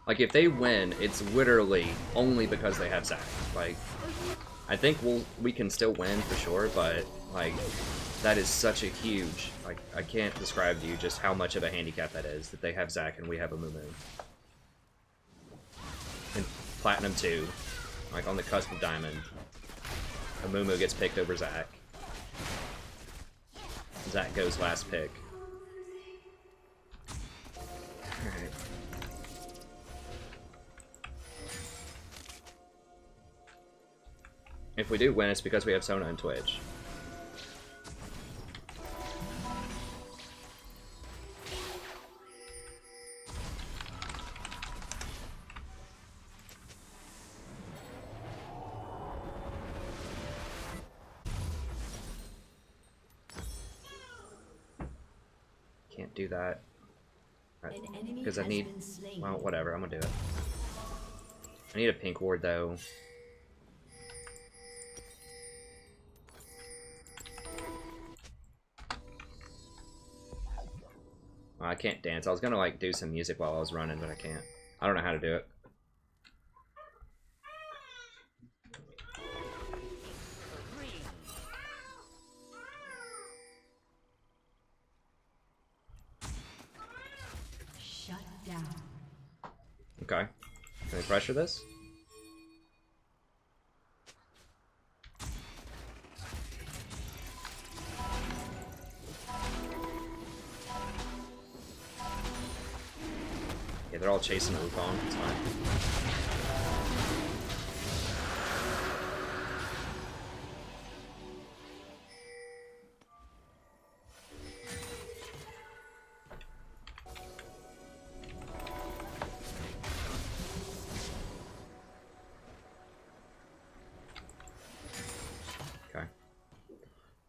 Like, if they win, it's literally only because they have Zac. Like, I think we can still win for sure, but, like, that is such a huge... Like, I can't describe to you just how much of a handicap that is, that they have Zac and we have a Mumu. And Platinum 2, like, on the cusp of Diamond, a Mumu gets picked over Zac. Zac goes last pick. Alright. If we do win, it's because we have Sona and Twitch. Can't do that. Because I need... Well, whatever, I'm gonna do it. I need a pink ward, though. I can't dance. I was gonna like do some music while I was running, but I can't. I don't know how to do it. Shut down. Okay. Can we pressure this? Okay, they're all chasing the Wukong. It's fine. Okay.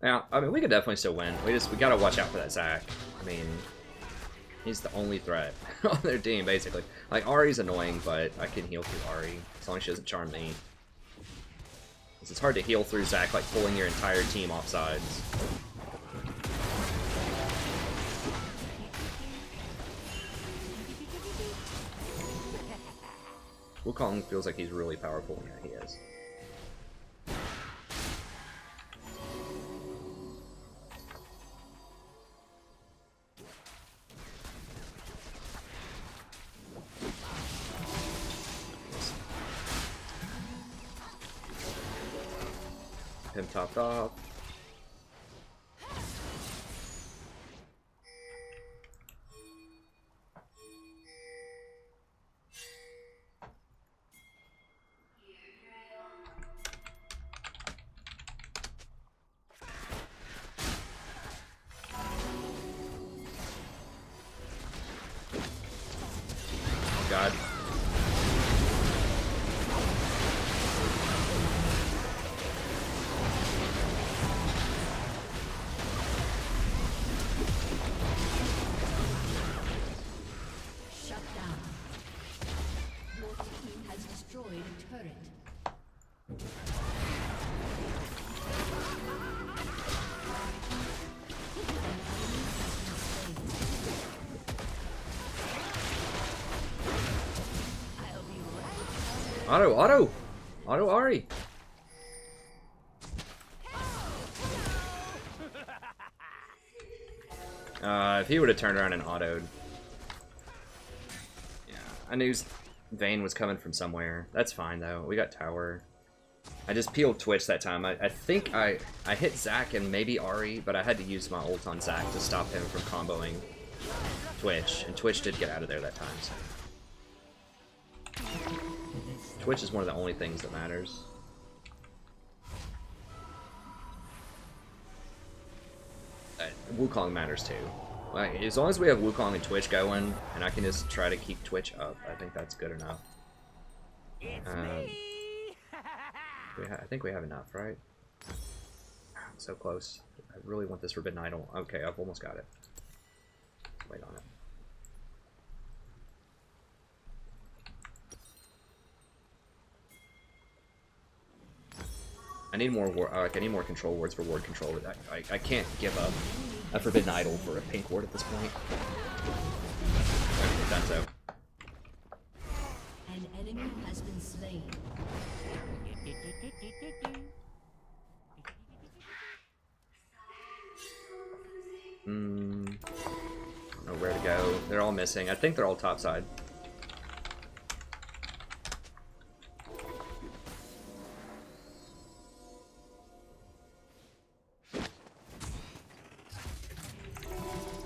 Now, I mean, we could definitely still win. We gotta watch out for that Zac. I mean, he's the only threat on their team, basically. Like, Ahri's annoying, but I can heal through Ahri, as long as she doesn't charm me. Because it's hard to heal through Zac, like, pulling your entire team off sides. Wukong feels like he's really powerful. Yeah, he is. Him topped off. Oh God. Shut down. Your team has destroyed a turret. Auto Ahri. If he would have turned around and autoed. Yeah, I knew Vayne was coming from somewhere. That's fine though. We got tower. I just peeled Twitch that time. I think I hit Zac and maybe Ahri, but I had to use my ult on Zac to stop him from comboing Twitch, and Twitch did get out of there that time. So. Twitch is one of the only things that matters. Wukong matters too. Like, as long as we have Wukong and Twitch going, and I can just try to keep Twitch up, I think that's good enough. I think we have enough, right? So close. I really want this Forbidden Idol. Okay, I've almost got it. Wait on it. I need more I need more control wards for ward control. I can't give up a Forbidden Idol for a pink ward at this point. Okay, done so. An enemy has been slain. I don't know where to go. They're all missing. I think they're all topside.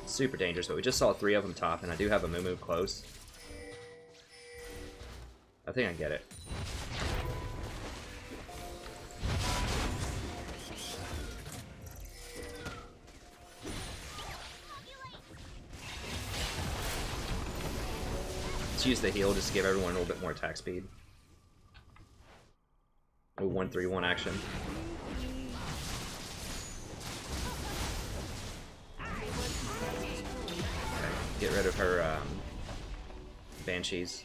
Super dangerous, but we just saw 3 of them top, and I do have a Moo close. I think I get it. Let's use the heal just to give everyone a little bit more attack speed. Oh, 1-3-1 action. Get rid of her Banshees.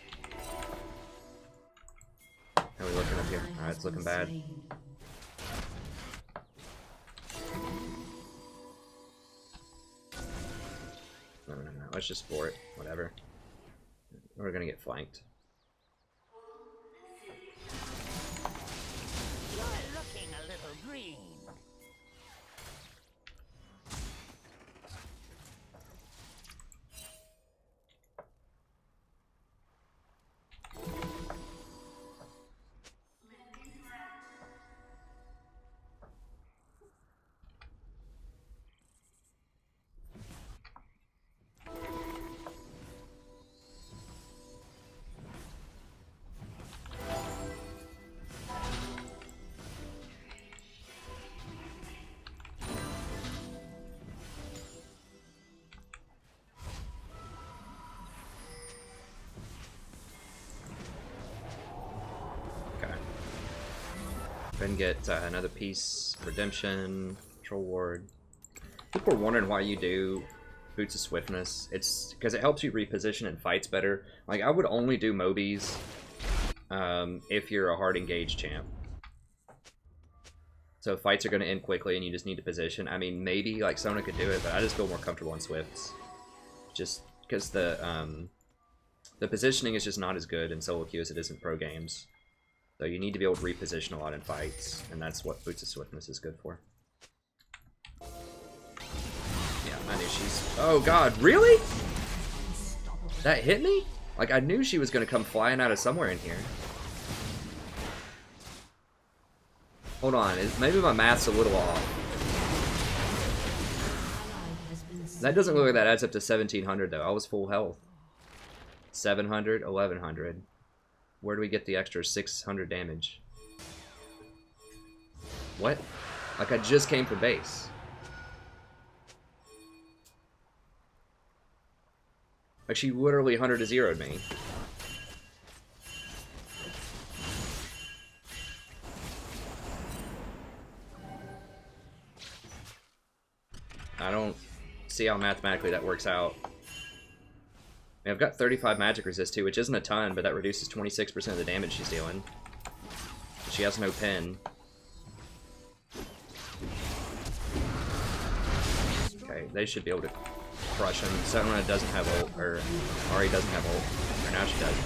How are we looking up here? Alright, it's looking bad. No. Let's just for it. Whatever. We're gonna get flanked. You're looking a little green. and get another piece, redemption, control ward. People are wondering why you do Boots of Swiftness. It's because it helps you reposition in fights better. Like, I would only do Mobies if you're a hard engaged champ. So fights are going to end quickly and you just need to position. I mean, maybe like Sona could do it, but I just feel more comfortable on Swifts. Just because the positioning is just not as good in solo queue as it is in pro games. So you need to be able to reposition a lot in fights, and that's what Boots of Swiftness is good for. Yeah, I knew she's... Oh god, really? That hit me? Like, I knew she was going to come flying out of somewhere in here. Hold on, maybe my math's a little off. That doesn't look like that adds up to 1700 though. I was full health. 700, 1100. Where do we get the extra 600 damage? What? Like I just came for base. Like she literally 100 to 0'd me. I don't see how mathematically that works out. I mean, I've got 35 magic resist too, which isn't a ton, but that reduces 26% of the damage she's dealing. She has no pin. Okay, they should be able to crush him. Sona doesn't have ult, or Ari doesn't have ult, or now she does.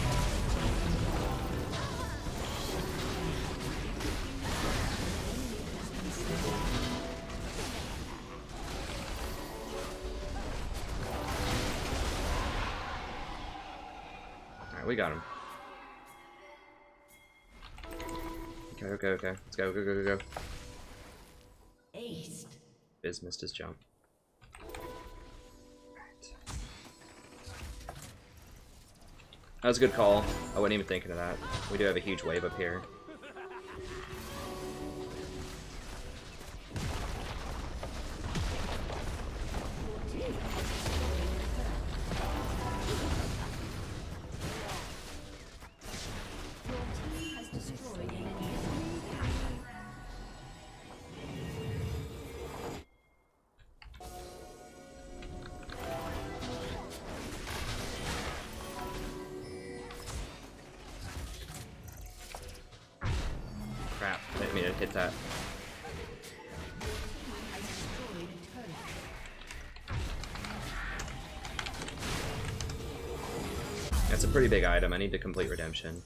We got him. Okay. Let's go. Go. Aced. Biz missed his jump. Right. That was a good call. I wasn't even thinking of that. We do have a huge wave up here. Crap, I didn't mean to hit that. That's a pretty big item. I need to complete redemption.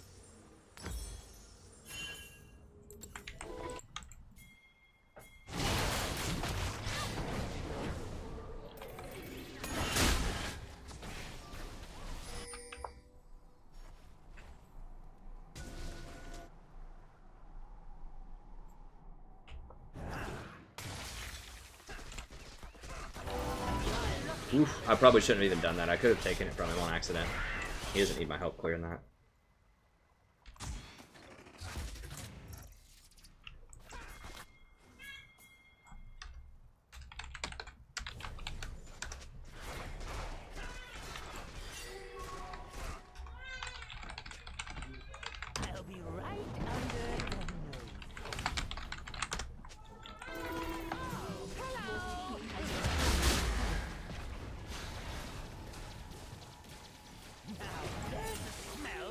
Oof, I probably shouldn't have even done that. I could have taken it from him on accident. He doesn't need my help clearing that. I'll be right under the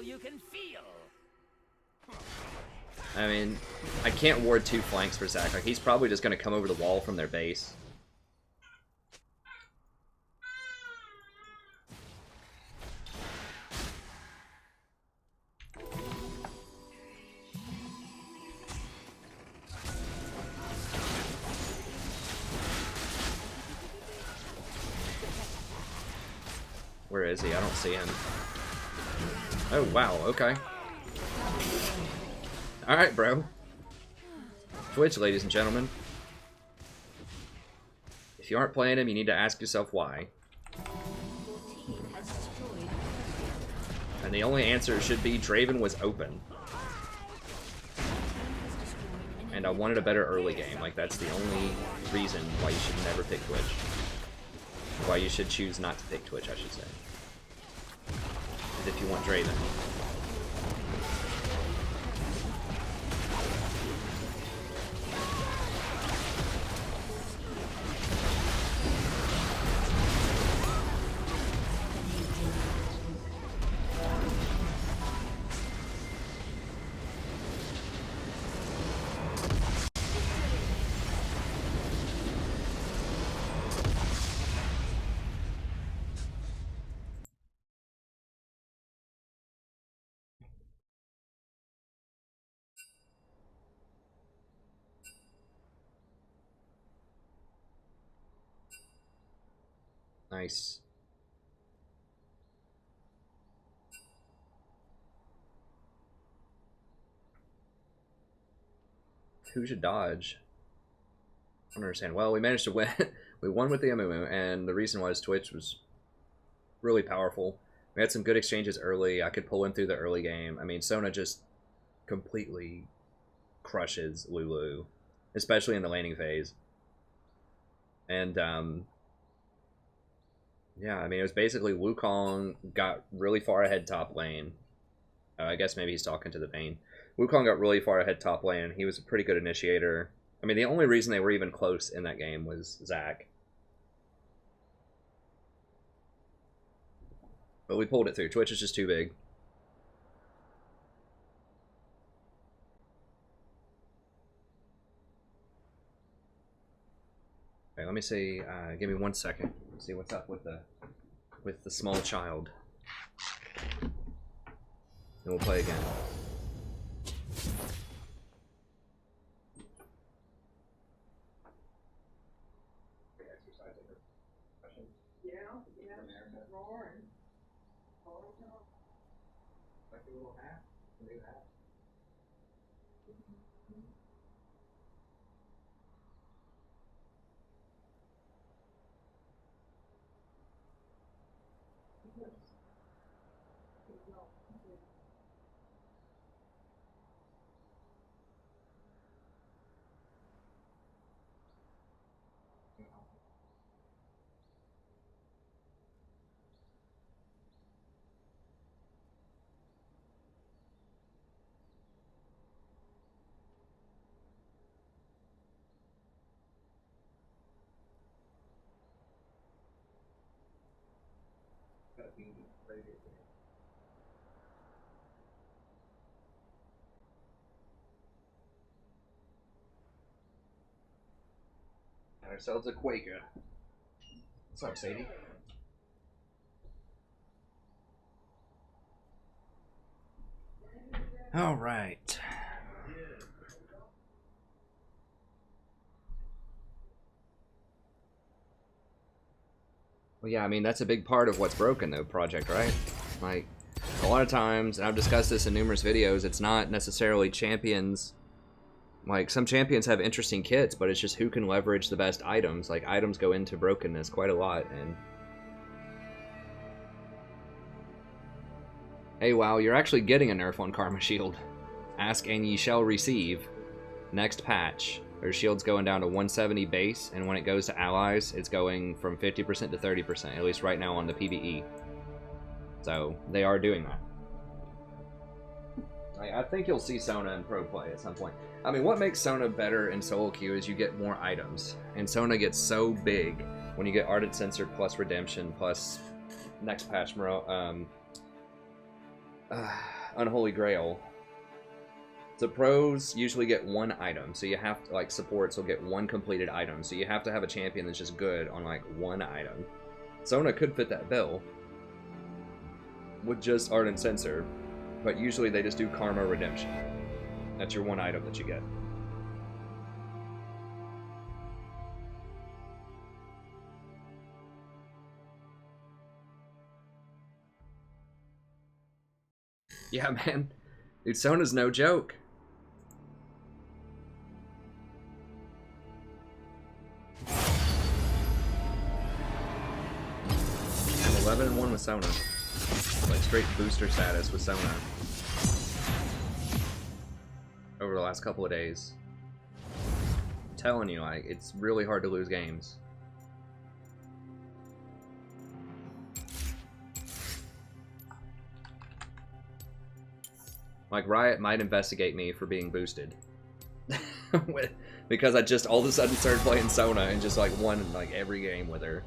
you can feel. I mean, I can't ward two flanks for Zach. Like, he's probably just going to come over the wall from their base. Where is he? I don't see him. Oh, wow, okay. Alright, bro. Twitch, ladies and gentlemen. If you aren't playing him, you need to ask yourself why. And the only answer should be Draven was open. And I wanted a better early game. Like, that's the only reason why you should never pick Twitch. Why you should choose not to pick Twitch, I should say. Is if you want Draven. Nice. Who should dodge? I don't understand. Well, we managed to win. We won with the Amumu, and the reason was Twitch was really powerful. We had some good exchanges early. I could pull in through the early game. I mean, Sona just completely crushes Lulu, especially in the laning phase. And, yeah, I mean, it was basically Wukong got really far ahead top lane. I guess maybe he's talking to the Vayne. Wukong got really far ahead top lane. He was a pretty good initiator. I mean, the only reason they were even close in that game was Zac. But we pulled it through. Twitch is just too big. Okay, let me see. Give me 1 second. See what's up with the small child. And we'll play again. Ourselves a Quaker. What's up, Sadie? All right. Well, yeah, I mean, that's a big part of what's broken, though, Project, right? Like, a lot of times, and I've discussed this in numerous videos, it's not necessarily champions. Like, some champions have interesting kits, but it's just who can leverage the best items. Like, items go into brokenness quite a lot, and... Hey, wow, you're actually getting a nerf on Karma Shield. Ask and ye shall receive. Next patch. Their shield's going down to 170 base, and when it goes to allies, it's going from 50% to 30%, at least right now on the PvE. So, they are doing that. I think you'll see Sona in pro play at some point. I mean, what makes Sona better in solo queue is you get more items. And Sona gets so big when you get Ardent Censer plus Redemption plus next patch, Unholy Grail. The pros usually get one item, so you have to, like, supports will get one completed item, so you have to have a champion that's just good on, like, one item. Sona could fit that bill with just Ardent Censer, but usually they just do Karma Redemption. That's your one item that you get. Yeah, man. Dude, Sona's no joke. I'm 11-1 with Sona. Like, straight booster status with Sona. Over the last couple of days. I'm telling you, like, it's really hard to lose games. Like, Riot might investigate me for being boosted. Because I just all of a sudden started playing Sona and just, like, won, like, every game with her.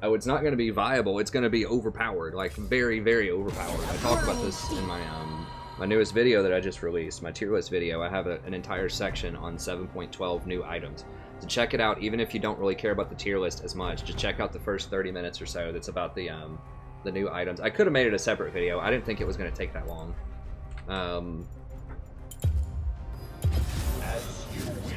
Oh, it's not going to be viable. It's going to be overpowered. Like, very, very overpowered. I talked about this in my, my newest video that I just released. My tier list video. I have an entire section on 7.12 new items. So check it out, even if you don't really care about the tier list as much. Just check out the first 30 minutes or so that's about the new items. I could have made it a separate video. I didn't think it was going to take that long. As you wish.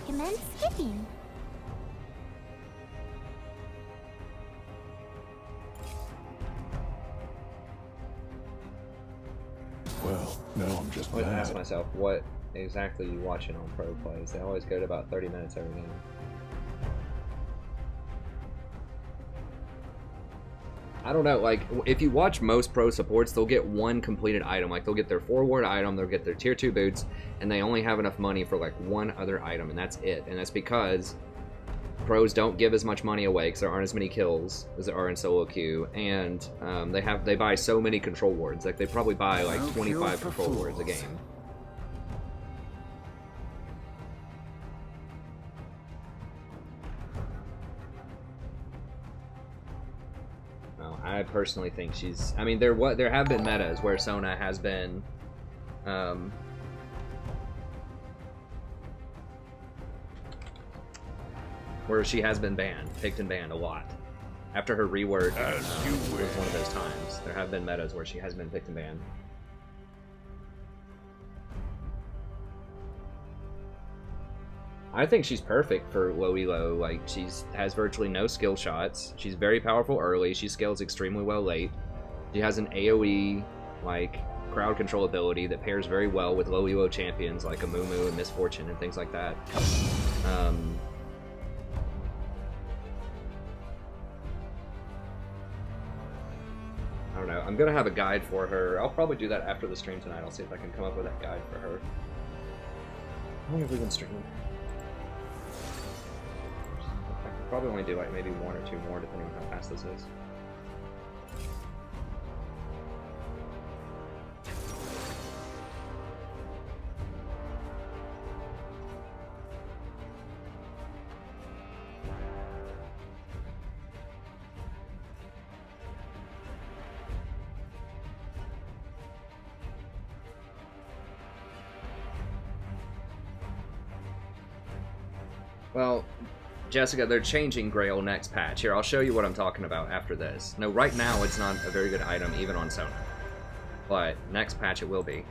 recommend skipping. Well, now I'm just I always ask mad. myself, what exactly are you watching on pro plays? They always go to about 30 minutes every game. I don't know, like, if you watch most pro supports, they'll get one completed item. Like, they'll get their forward item, they'll get their tier 2 boots, and they only have enough money for, like, one other item, and that's it. And that's because pros don't give as much money away because there aren't as many kills as there are in solo queue, and they buy so many control wards. Like, they probably buy, like, 25 control wards a game. I personally think she's. I mean, there have been metas where Sona has been, where she has been banned, picked and banned a lot. After her rework was one of those times. There have been metas where she has been picked and banned. I think she's perfect for low elo. Like, has virtually no skill shots. She's very powerful early. She scales extremely well late. She has an AoE, like, crowd control ability that pairs very well with low elo champions like Amumu and Misfortune and things like that. I don't know. I'm gonna have a guide for her. I'll probably do that after the stream tonight. I'll see if I can come up with that guide for her. How long have we been streaming? Probably only do like maybe one or two more depending on how fast this is. Well, Jessica, they're changing Grail next patch. Here, I'll show you what I'm talking about after this. No, right now it's not a very good item, even on Sona. But next patch it will be.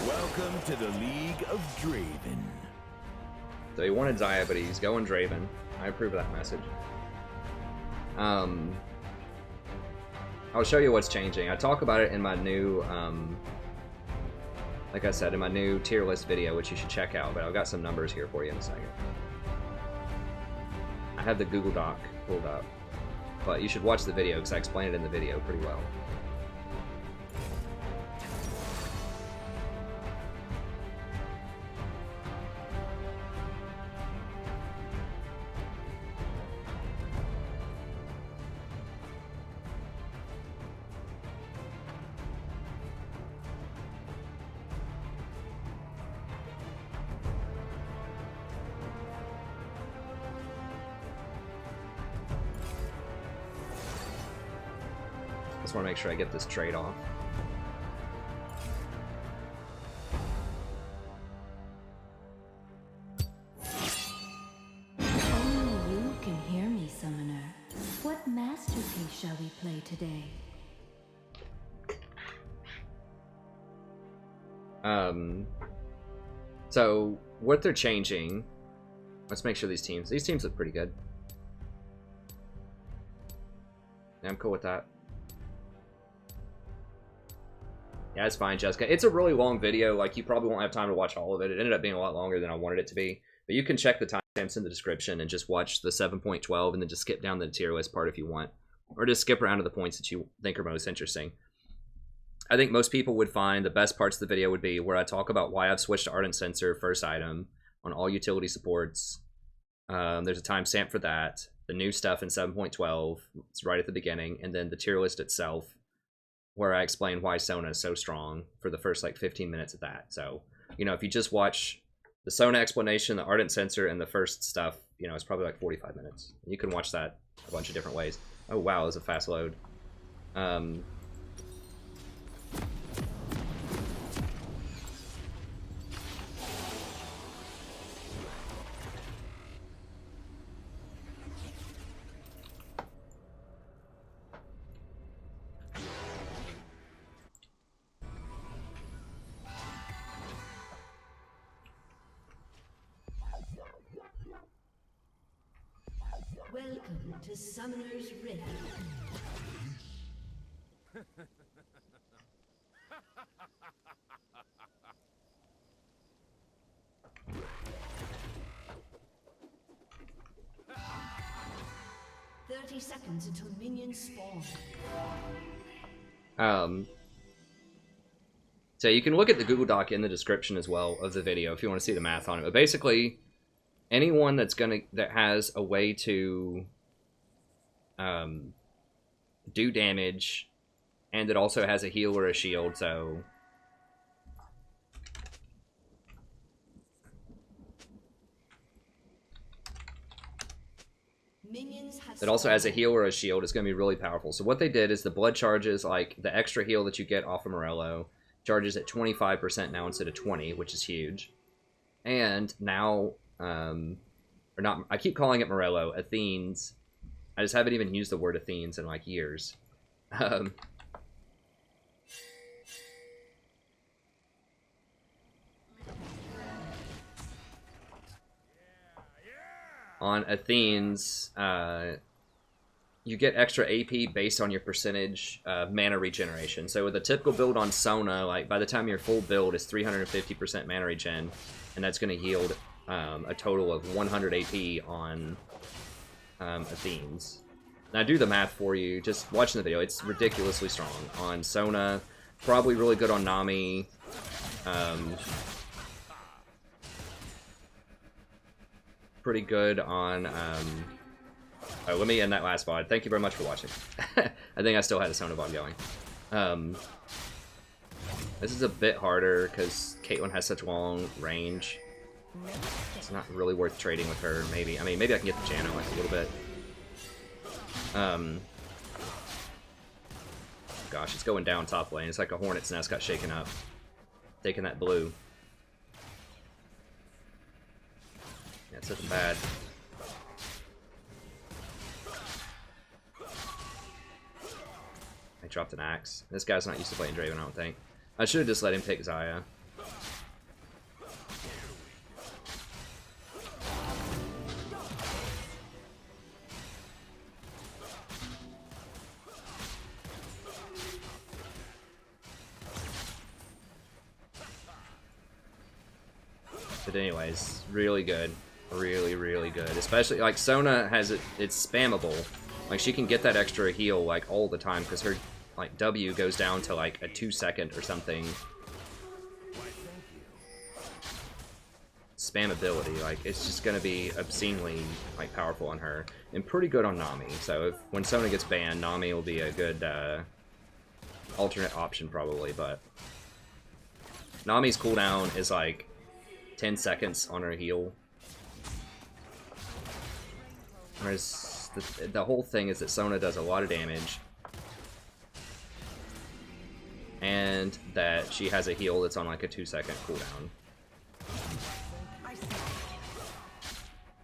Welcome to the League of Draven. So he wanted Zyra, but he's going Draven. I approve of that message. I'll show you what's changing. I talk about it in my new, like I said, in my new tier list video, which you should check out, but I've got some numbers here for you in a second. I have the Google Doc pulled up, but you should watch the video because I explain it in the video pretty well. Just want to make sure I get this trade off. Only you can hear me, Summoner. What masterpiece shall we play today? So what they're changing, let's make sure these teams look pretty good. Yeah, I'm cool with that. Yeah, it's fine, Jessica. It's a really long video. Like, you probably won't have time to watch all of it. It ended up being a lot longer than I wanted it to be. But you can check the timestamps in the description and just watch the 7.12 and then just skip down the tier list part if you want. Or just skip around to the points that you think are most interesting. I think most people would find the best parts of the video would be where I talk about why I've switched to Ardent Sensor first item on all utility supports. There's a timestamp for that. The new stuff in 7.12, it's right at the beginning. And then the tier list itself, where I explain why Sona is so strong for the first like 15 minutes of that. So, you know, if you just watch the Sona explanation, the Ardent Sensor, and the first stuff, you know, it's probably like 45 minutes. You can watch that a bunch of different ways. Oh wow, it was a fast load. Welcome to Summoner's Rift. Seconds until minions spawn. So you can look at the Google Doc in the description as well of the video if you want to see the math on it. But basically, anyone that has a way to do damage, and it also has a heal or a shield, so it also has a heal or a shield. It's going to be really powerful. So what they did is the blood charges, like the extra heal that you get off of Morello, charges at 25% now instead of 20, which is huge. And now, or not, I keep calling it Morello, Athene's. I just haven't even used the word Athene's in like years. On Athene's, you get extra AP based on your percentage of mana regeneration. So with a typical build on Sona, like by the time your full build is 350% mana regen, and that's going to yield a total of 100 AP on Athene's. Now do the math for you, just watching the video, it's ridiculously strong. On Sona, probably really good on Nami. Pretty good on, oh, let me end that last VOD. Thank you very much for watching. I think I still had a Sona VOD going. This is a bit harder because Caitlyn has such long range. It's not really worth trading with her, maybe. I mean, maybe I can get the Janna like a little bit. Gosh, it's going down top lane. It's like a hornet's nest got shaken up. Taking that blue. Yeah, it's looking bad. I dropped an axe. This guy's not used to playing Draven, I don't think. I should have just let him pick Zyra. But anyways, really good. Really, really good. Especially, like, Sona has it, it's spammable. Like, she can get that extra heal, like, all the time, because her, like, W goes down to, like, a 2-second or something. Spammability, like, it's just gonna be obscenely, like, powerful on her. And pretty good on Nami. So, when Sona gets banned, Nami will be a good, alternate option, probably, but... Nami's cooldown is, like, 10 seconds on her heal. Whereas the whole thing is that Sona does a lot of damage. And that she has a heal that's on like a 2-second cooldown.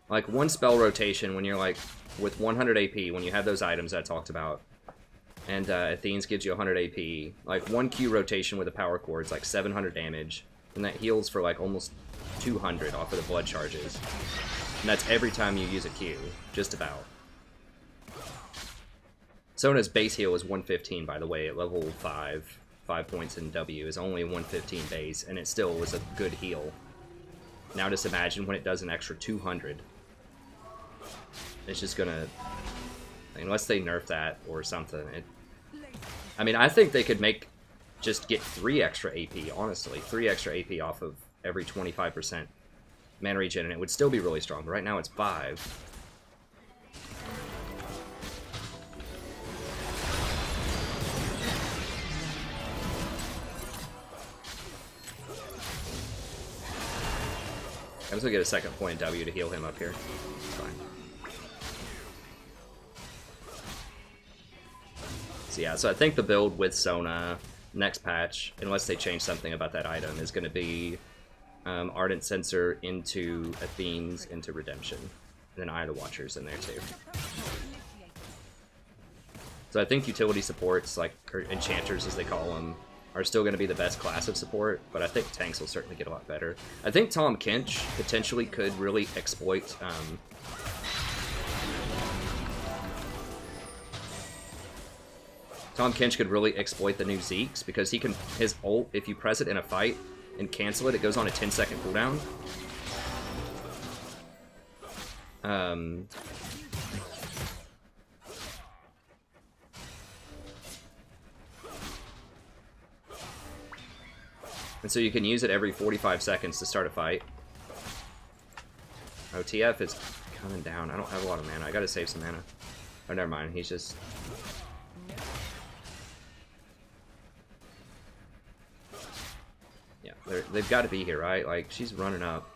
Like one spell rotation when you're like with 100 AP, when you have those items I talked about. And Athene's gives you 100 AP. Like one Q rotation with a power cord is like 700 damage. And that heals for like almost 200 off of the blood charges. And that's every time you use a Q, just about. Sona's base heal is 115, by the way, at level 5. 5 points in W is only 115 base, and it still was a good heal. Now just imagine when it does an extra 200. It's just gonna... Unless they nerf that or something. I mean, I think they could make... Just get 3 extra AP, honestly. 3 extra AP off of every 25% mana regen, and it would still be really strong. But right now it's 5. I'm just gonna get a second point W to heal him up here. It's fine. So yeah, so I think the build with Sona next patch, unless they change something about that item, is going to be Ardent Censer into Athene's into Redemption. And then Eye of the Watchers in there too. So I think utility supports, like, or enchanters as they call them, are still going to be the best class of support, but I think tanks will certainly get a lot better. I think Tom Kinch potentially could really exploit Tahm Kench could really exploit the new Zeke's because he can, his ult, if you press it in a fight and cancel it, it goes on a 10-second cooldown. And so you can use it every 45 seconds to start a fight. Oh, TF is coming down. I don't have a lot of mana. I gotta save some mana. Oh, never mind. He's just... Yeah, they've got to be here, right? Like, she's running up.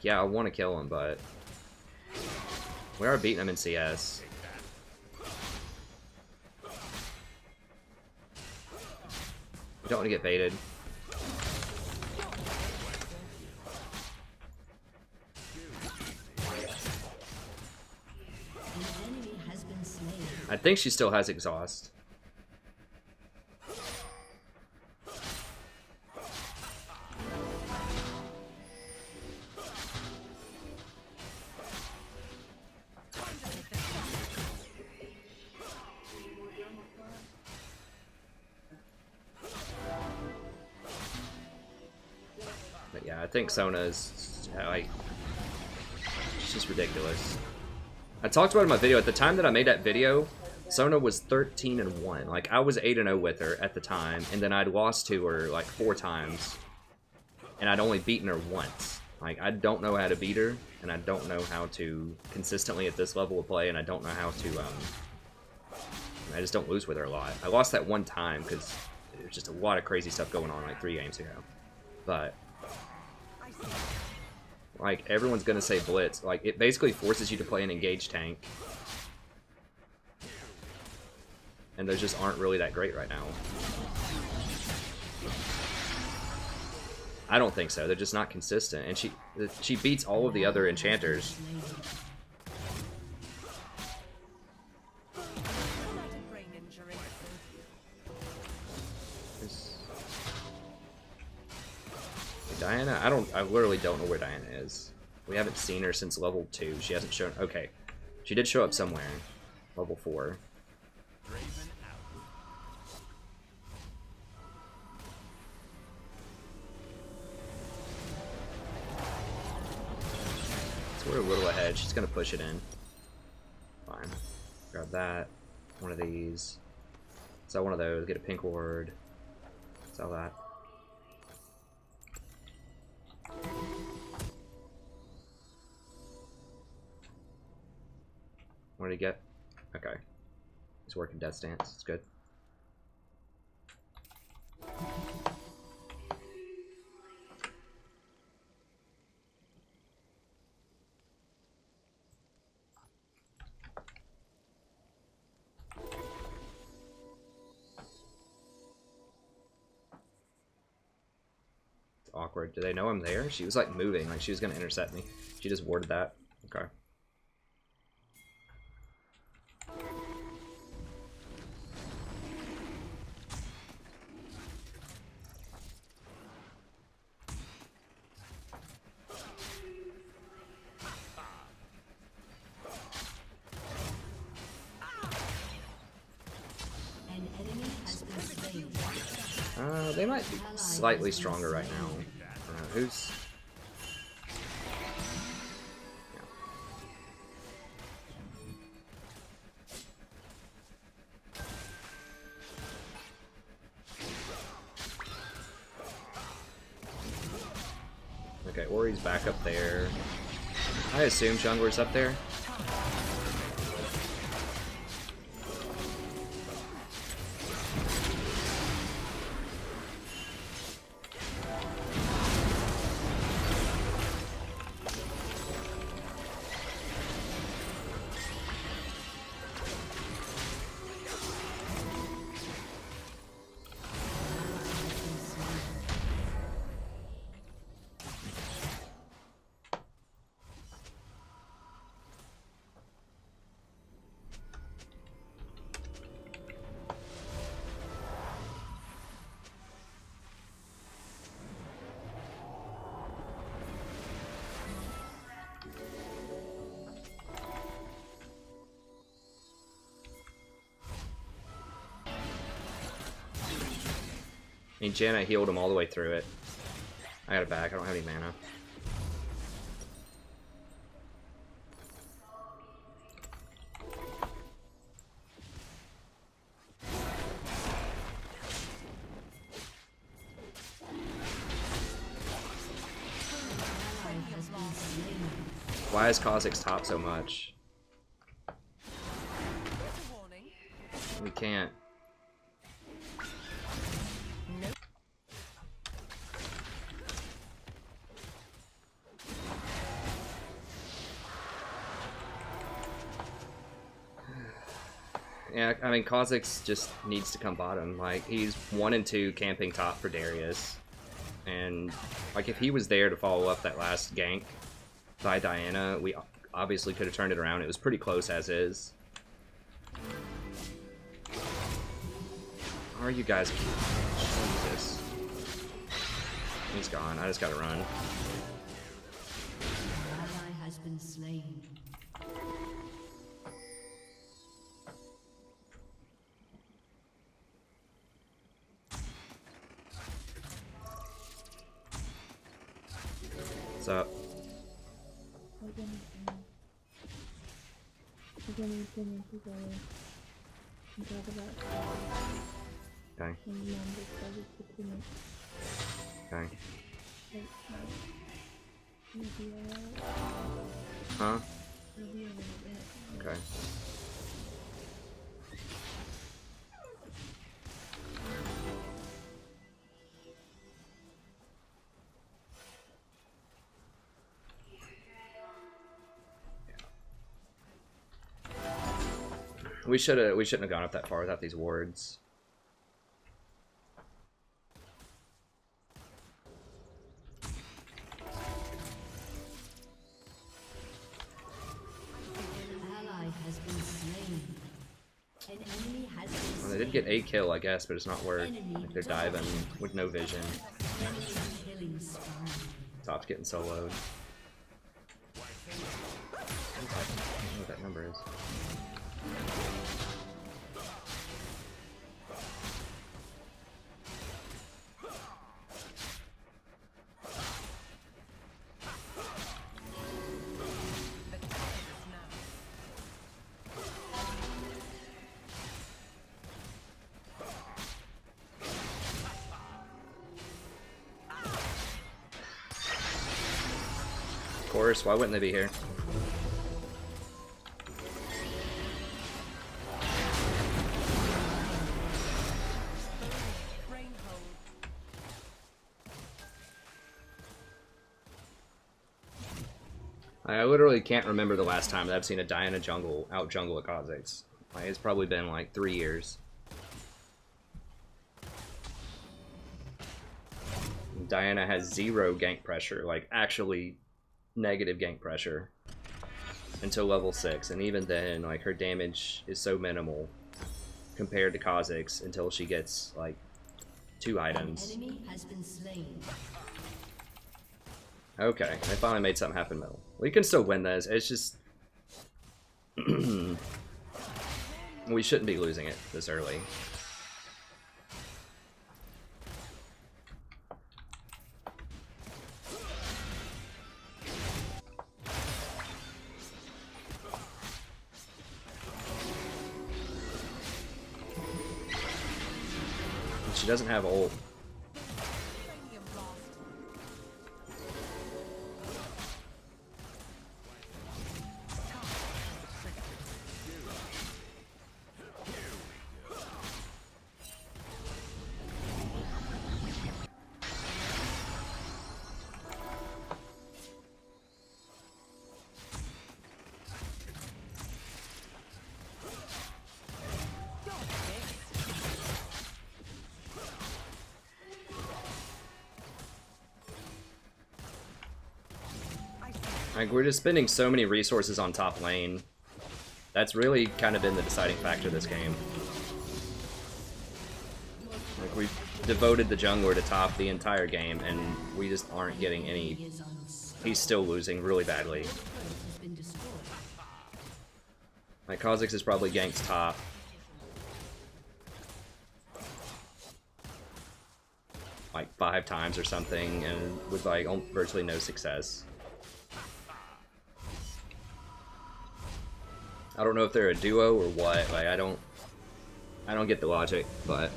Yeah, I want to kill him, but we are beating him in CS. We don't want to get baited. I think she still has exhaust. But yeah, I think Sona is like, it's just ridiculous. I talked about it in my video. At the time that I made that video, Sona was 13-1. Like, I was 8-0 with her at the time, and then I'd lost to her like 4 times, and I'd only beaten her once. Like, I don't know how to beat her, and I don't know how to consistently at this level of play, and I don't know how to, I just don't lose with her a lot. I lost that one time because there's just a lot of crazy stuff going on like 3 games ago. But like, everyone's gonna say blitz. Like, it basically forces you to play an engaged tank. And those just aren't really that great right now. I don't think so. They're just not consistent. And she beats all of the other enchanters. Diana? I literally don't know where Diana is. We haven't seen her since level 2. She hasn't shown... Okay. She did show up somewhere. Level 4. So we're a little ahead. She's gonna push it in. Fine. Grab that. One of these. Sell one of those. Get a pink ward. Sell that. What did he get? Okay. He's working death stance. It's good. It's awkward. Do they know I'm there? She was like moving, like she was gonna intercept me. She just warded that. Okay. They might be slightly stronger right now. Who's... Yeah. Okay, Ori's back up there. I assume jungler's up there. I mean, Janna healed him all the way through it. I got it back. I don't have any mana. Why is Kha'Zix top so much? We can't. Yeah, I mean, Kha'Zix just needs to come bottom. Like, he's 1 and 2 camping top for Darius. And, like, if he was there to follow up that last gank by Diana, we obviously could have turned it around. It was pretty close as is. How are you guys? Jesus. He's gone. I just gotta run. An ally has been slain. What's up? Okay. Okay. Huh? Okay. We shouldn't have gone up that far without these wards. Well, they did get a kill, I guess, but it's not worth. Like, they're diving with no vision. Top's getting soloed. I don't know what that number is. Of course, why wouldn't they be here? I literally can't remember the last time that I've seen a Diana out jungle a Kha'Zix. Like, it's probably been like 3 years. Diana has 0 gank pressure, like actually negative gank pressure until level 6, and even then, like, her damage is so minimal compared to Kha'Zix until she gets like 2 items. An enemy has been slain. Okay, they finally made something happen, though. We can still win this. It's just we shouldn't be losing it this early. She doesn't have ult. Like, we're just spending so many resources on top lane. That's really kind of been the deciding factor of this game. Like, we've devoted the jungler to top the entire game, and we just aren't getting any. He's still losing really badly. Like, Kha'Zix is probably ganked top. like 5 times or something, and with like virtually no success. I don't know if they're a duo or what. Like I don't get the logic, but.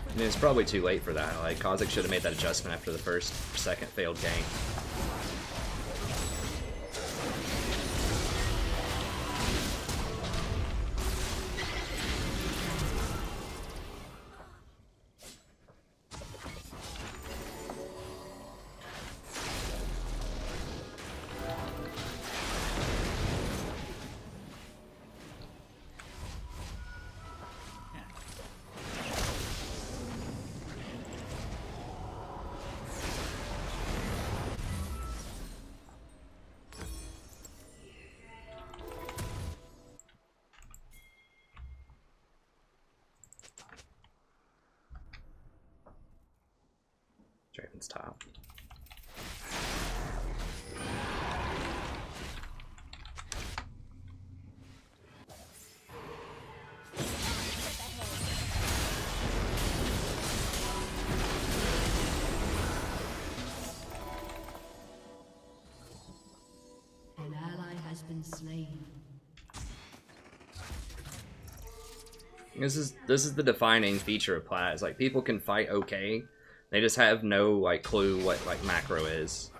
I mean, it's probably too late for that. Like, Kha'Zix should have made that adjustment after the first or second failed gank. Draven's top. An ally has been slain. This is the defining feature of Plat. It's like people can fight okay. They just have no like clue what like macro is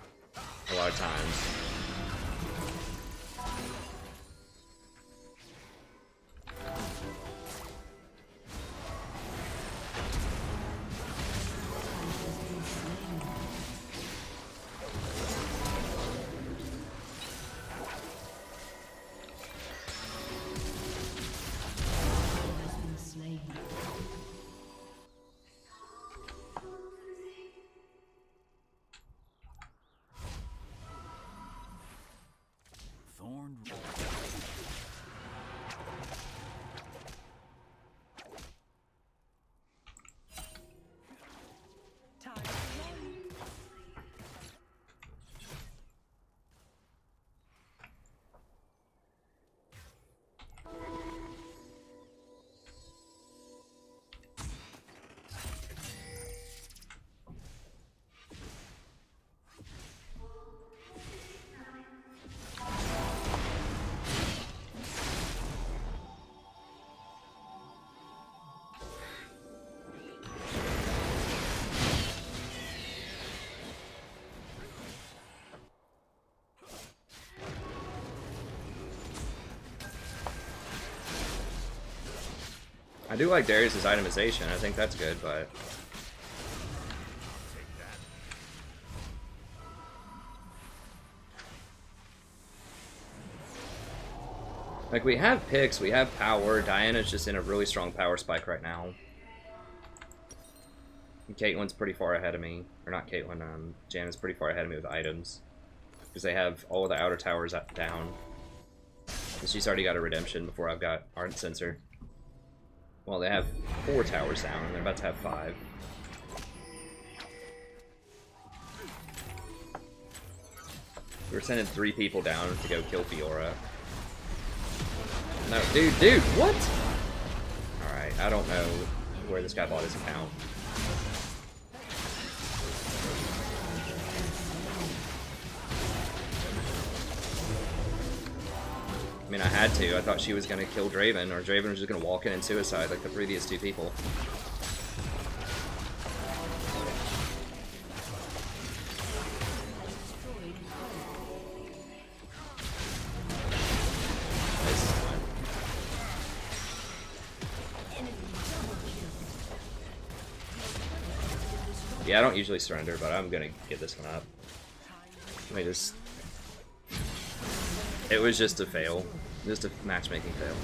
a lot of times. I do like Darius's itemization. I think that's good, but like we have picks, we have power. Diana's just in a really strong power spike right now. And Caitlyn's pretty far ahead of me, or not Caitlyn. Janna's pretty far ahead of me with items because they have all of the outer towers down. And she's already got a redemption before I've got Ardent Sensor. Well, they have 4 towers down, and they're about to have 5. We're sending 3 people down to go kill Fiora. No, dude, what? Alright, I don't know where this guy bought his account. I mean, I had to. I thought she was going to kill Draven, or Draven was just going to walk in and suicide like the previous 2 people. Yeah, I don't usually surrender, but I'm going to get this one up. Let me just... It was just a fail. Just a matchmaking fail.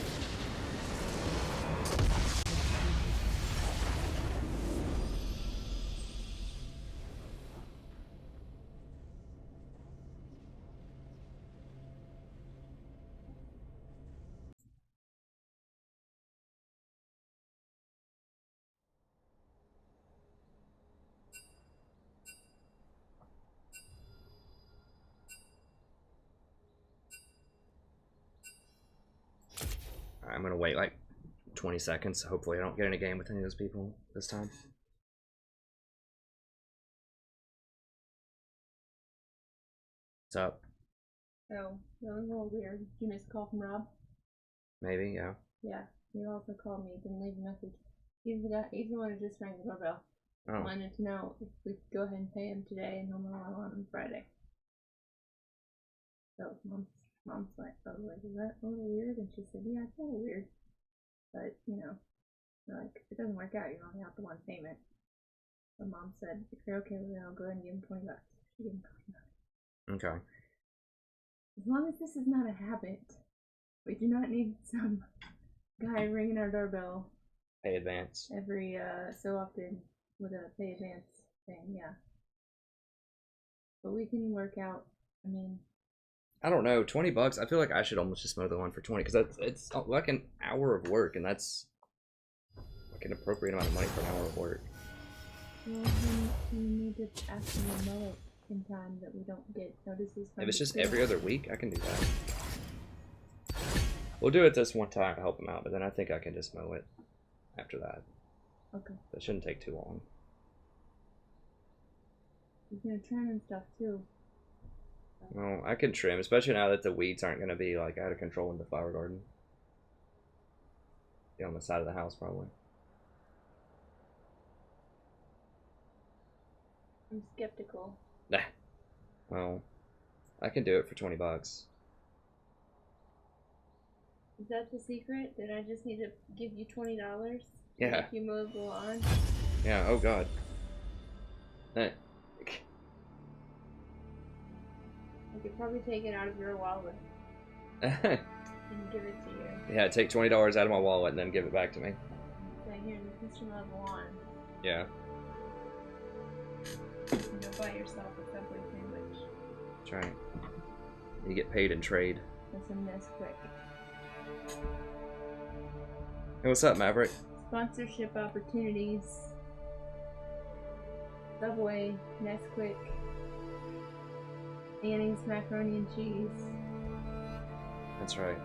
I'm gonna wait like 20 seconds. Hopefully I don't get in a game with any of those people this time. What's up? Oh, that was a little weird. Did you miss a call from Rob? Maybe, yeah. Yeah, he also called me. Didn't leave a message. He's the one who just rang the doorbell. Oh. Wanted to know if we could go ahead and pay him today and he'll know on Friday. So mom's like, oh, like, is that a little weird? And she said, yeah, it's a little weird. But, you know, like, if it doesn't work out, you only have the one payment. So mom said, if you're okay with it, I'll go ahead and give him $20. She gave him $20. Okay. As long as this is not a habit, we do not need some guy ringing our doorbell Pay advance. every so often with a pay advance thing, yeah. But we can work out, I mean, I don't know, $20. I feel like I should almost just mow the lawn for 20 because it's like an hour of work, and that's like an appropriate amount of money for an hour of work. well, we need to ask them to mow it in time that we don't get notices from If it's the just state. every other week, I can do that. We'll do it this one time to help them out, but then I think I can just mow it after that. Okay. That shouldn't take too long. He's gonna trim and stuff too. Well, I can trim, especially now that the weeds aren't going to be like out of control in the flower garden. Be on the side of the house probably. I'm skeptical. Nah. Well, I can do it for $20. Is that the secret? That I just need to give you $20? Yeah. Make you mow the lawn? Yeah, oh god. I could probably take it out of your wallet and give it to you. Yeah, take $20 out of my wallet and then give it back to me. Say, here, this is to mow the lawn. Yeah. You know, buy yourself a Subway sandwich. That's right. You get paid in trade. With some Nesquik. Hey, what's up, Maverick? Sponsorship opportunities. Subway, Nesquik, Annie's macaroni and cheese. That's right.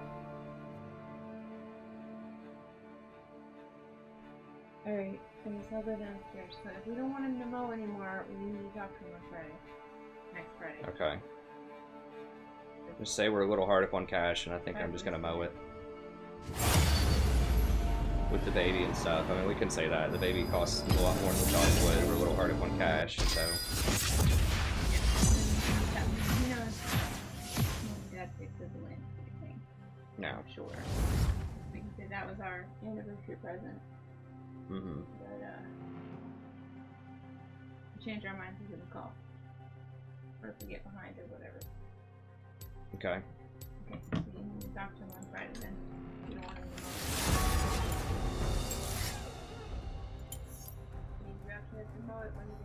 Alright, so I'll go downstairs. So if we don't want him to mow anymore, we need to talk to him on Friday. Next Friday. Okay. Just say we're a little hard up on cash, and I think I'm just gonna mow it. With the baby and stuff. I mean, we can say that. The baby costs a lot more than the dog would. We're a little hard up on cash, so... You know, Dad fixes the land thing. No. I'm sure. Like I said, that was our anniversary present. Mm-hmm. But, change our minds, we're gonna call. Or if we get behind or whatever. Okay. Okay, so you need to talk to him on Friday then. You don't want him to mow. You actually have to mow it when you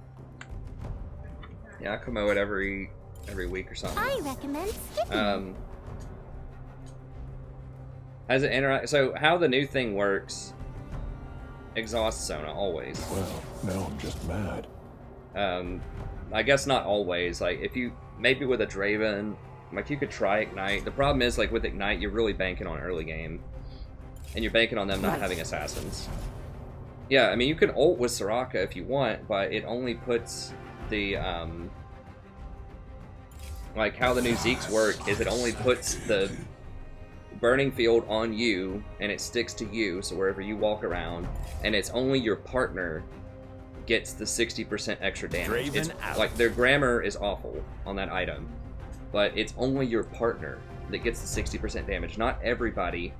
Yeah, I can mow it every week or something. I recommend skipping. Has it interact? So how the new thing works? Exhaust Sona always. Well, now I'm just mad. I guess not always. Like if you maybe with a Draven, like you could try Ignite. The problem is like with Ignite, you're really banking on early game, and you're banking on them not having assassins. Yeah, I mean you can ult with Soraka if you want, but it only puts the like how the new Zeeks work is it only puts the burning field on you and it sticks to you, so wherever you walk around, and it's only your partner gets the 60% extra damage. It's, like their grammar is awful on that item, but it's only your partner that gets the 60% damage, not everybody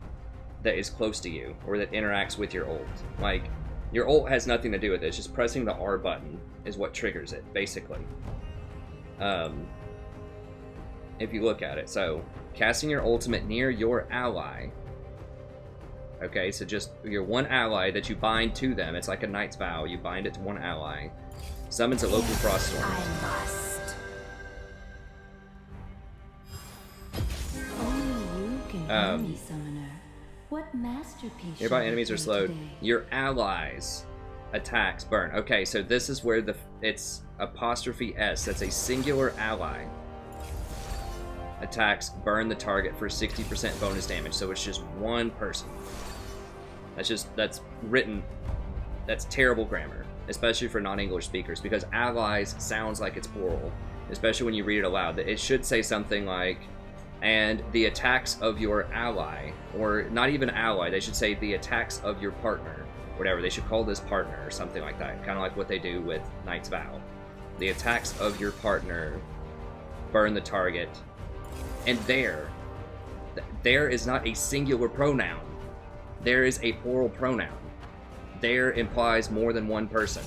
that is close to you or that interacts with your ult. Like your ult has nothing to do with it, it's just pressing the R button is what triggers it, basically. If you look at it, so casting your ultimate near your ally. Okay, so just your one ally that you bind to them. It's like a Knight's Vow. You bind it to one ally. Summons a local Froststorm. I must. Only you can hear me, Summoner. What masterpiece Nearby shall enemies we are play slowed. today? Your allies attacks burn. Okay, so this is where it's apostrophe S. That's a singular ally. attacks burn the target for 60% bonus damage. So it's just one person. That's written, that's terrible grammar, especially for non-English speakers, because allies sounds like it's plural, especially when you read it aloud. It should say something like, and the attacks of your ally, or not even ally, they should say the attacks of your partner, whatever. They should call this partner or something like that, kind of like what they do with Knight's Vow. The attacks of your partner burn the target. And there is not a singular pronoun. There is a plural pronoun. There implies more than one person.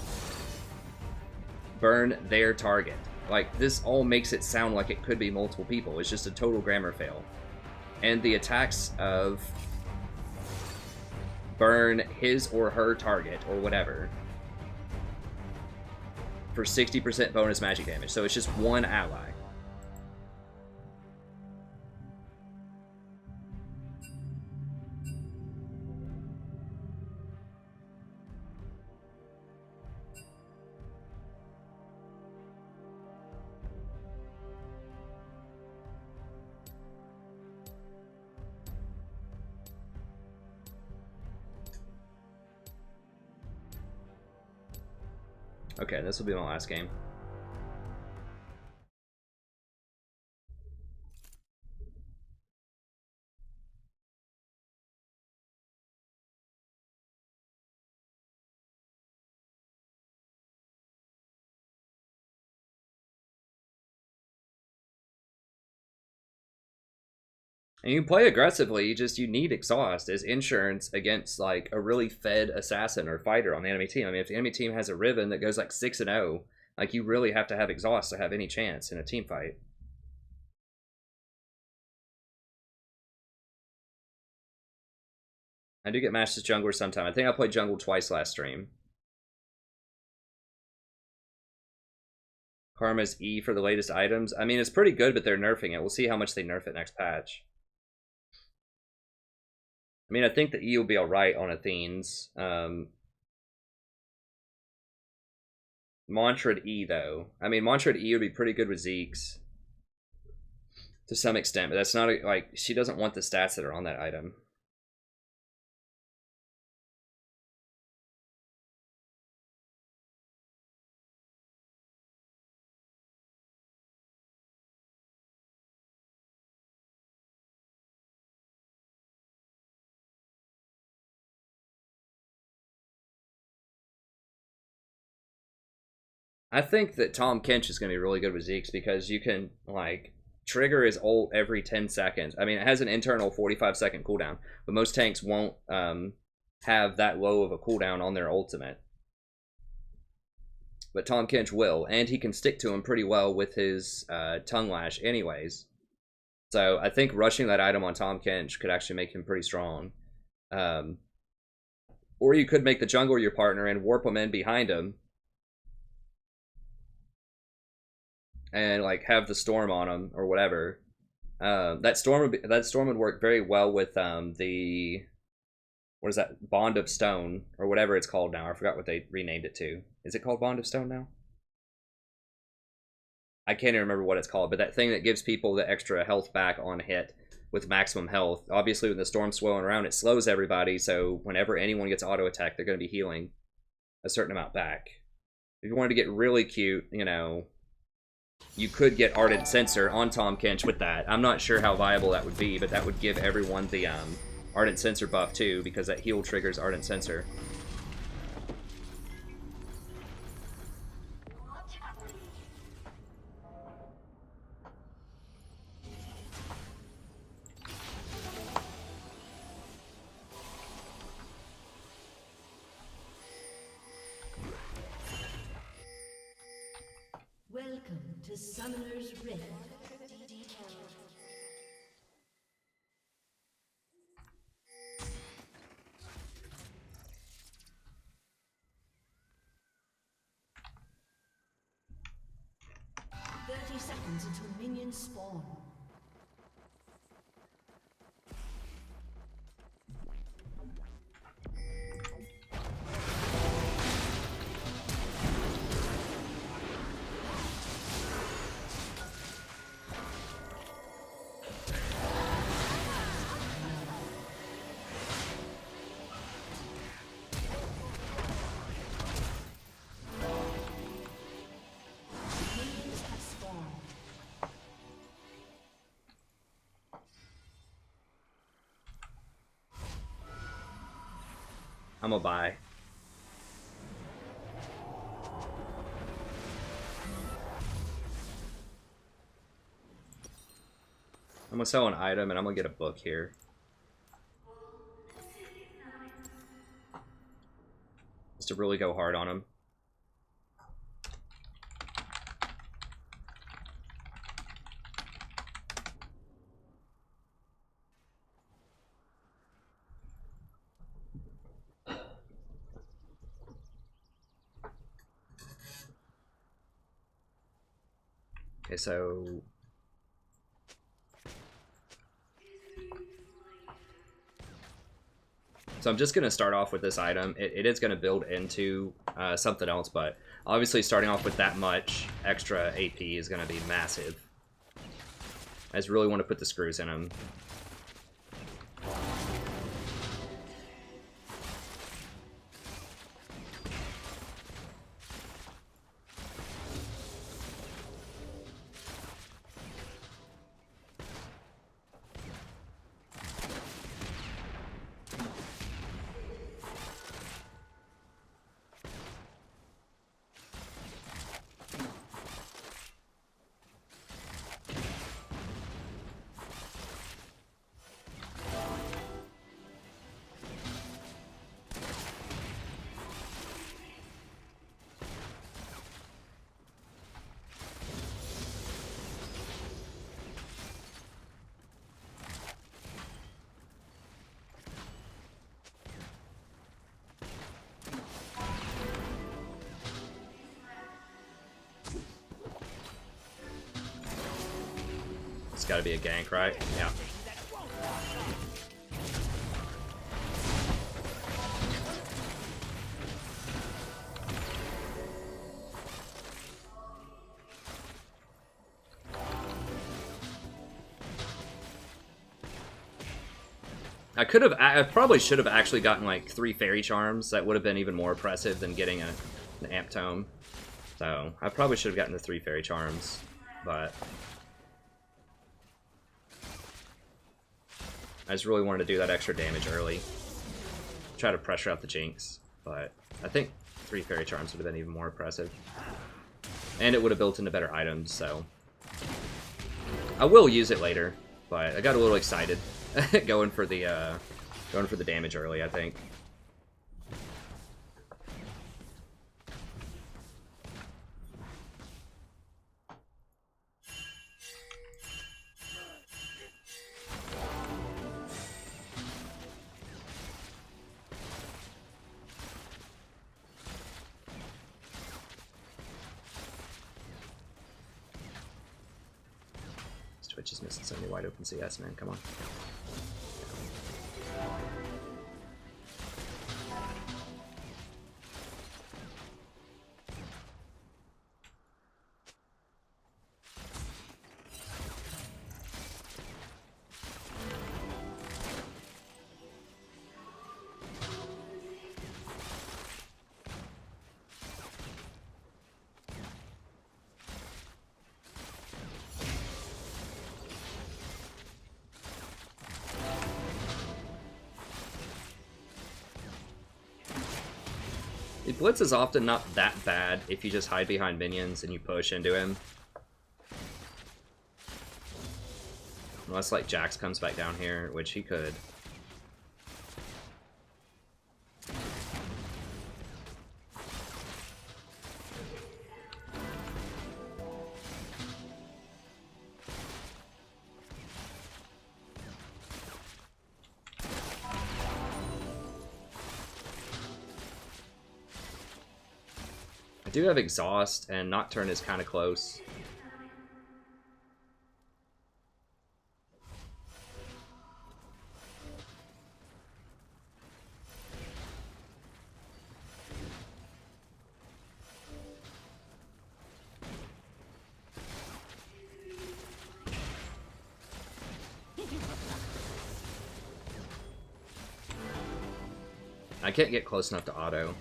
Burn their target. Like, this all makes it sound like it could be multiple people. It's just a total grammar fail. And the attacks of burn his or her target, or whatever, for 60% bonus magic damage. So it's just one ally. Okay, this will be my last game. And you play aggressively, you need exhaust as insurance against like a really fed assassin or fighter on the enemy team. I mean, if the enemy team has a Riven that goes like 6-0, like you really have to have exhaust to have any chance in a team fight. I do get matched as jungler sometime. I think I played jungle twice last stream. Karma's E for the latest items. I mean, it's pretty good, but they're nerfing it. We'll see how much they nerf it next patch. I mean, I think the E will be alright on Athene's. Mantra'd E, though. I mean, Mantra'd E would be pretty good with Zeke's. To some extent, but that's not, like, she doesn't want the stats that are on that item. I think that Tom Kench is going to be really good with Zeke's because you can, like, trigger his ult every 10 seconds. I mean, it has an internal 45-second cooldown, but most tanks won't have that low of a cooldown on their ultimate. But Tom Kench will, and he can stick to him pretty well with his tongue lash anyways. So I think rushing that item on Tom Kench could actually make him pretty strong. Or you could make the jungler your partner and warp him in behind him. And like have the storm on them or whatever. That storm would work very well with the, what is that, Bond of Stone or whatever it's called now. I forgot what they renamed it to. Is it called Bond of Stone now? I can't even remember what it's called, but that thing that gives people the extra health back on hit with maximum health. Obviously, when the storm's swirling around, it slows everybody. So whenever anyone gets auto attacked, they're going to be healing a certain amount back. If you wanted to get really cute, you know, you could get Ardent Sensor on Tom Kench with that. I'm not sure how viable that would be, but that would give everyone the Ardent Sensor buff too, because that heal triggers Ardent Sensor. Welcome to Summoner's Rift. Seconds until minions spawn. I'm gonna buy. I'm gonna sell an item and I'm gonna get a book here. Just to really go hard on him. Okay, so I'm just going to start off with this item. It is going to build into something else, but obviously starting off with that much extra AP is going to be massive. I just really want to put the screws in him. It's got to be a gank, right? Yeah. I probably should have actually gotten like 3 fairy charms. That would have been even more impressive than getting an amp tome. So I probably should have gotten the 3 fairy charms, but I just really wanted to do that extra damage early. Try to pressure out the Jinx, but I think 3 fairy charms would have been even more impressive. And it would have built into better items, so I will use it later, but I got a little excited going for the damage early, I think. Twitch is missing so many wide open CS, man. Come on. Blitz is often not that bad if you just hide behind minions and you push into him. Unless, like, Jax comes back down here, which he could. I do have Exhaust, and Nocturne is kind of close. I can't get close enough to auto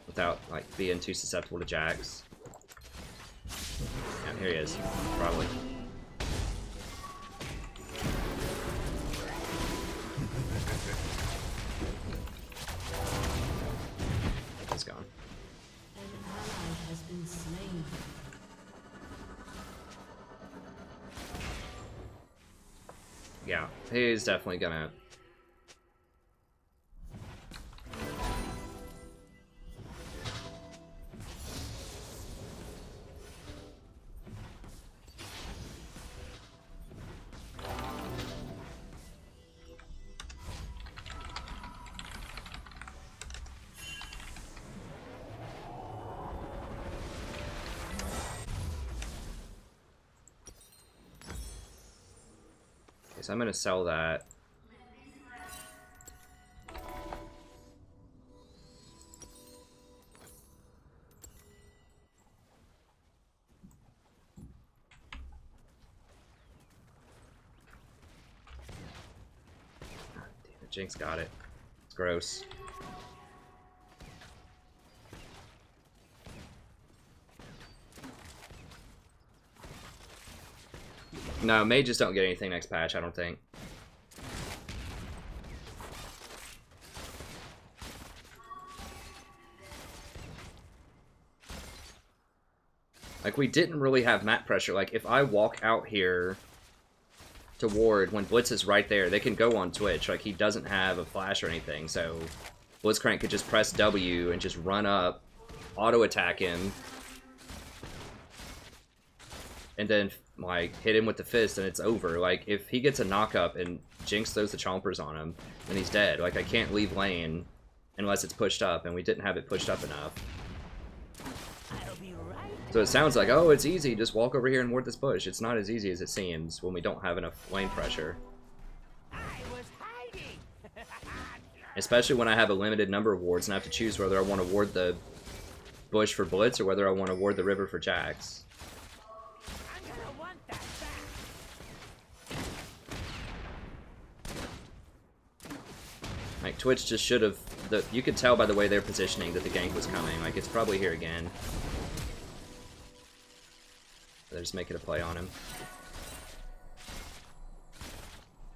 without, like, being too susceptible to Jax. Yeah, here he is, probably. gone. An ally has been slain. Yeah, he's definitely gonna. So I'm gonna sell that. God damn it, Jinx got it. It's gross. No, mages don't get anything next patch, I don't think. Like, we didn't really have map pressure. Like, if I walk out here to ward when Blitz is right there, they can go on Twitch. Like, he doesn't have a flash or anything, so Blitzcrank could just press W and just run up, auto-attack him, and then, like, hit him with the fist, and it's over. Like, if he gets a knock-up and Jinx throws the chompers on him, then he's dead. Like, I can't leave lane unless it's pushed up, and we didn't have it pushed up enough. So it sounds like, oh, it's easy, just walk over here and ward this bush. It's not as easy as it seems when we don't have enough lane pressure. Especially when I have a limited number of wards and I have to choose whether I want to ward the bush for Blitz or whether I want to ward the river for Jax. Like, Twitch just should have... You could tell by the way they're positioning that the gank was coming. Like, it's probably here again. They're just making a play on him.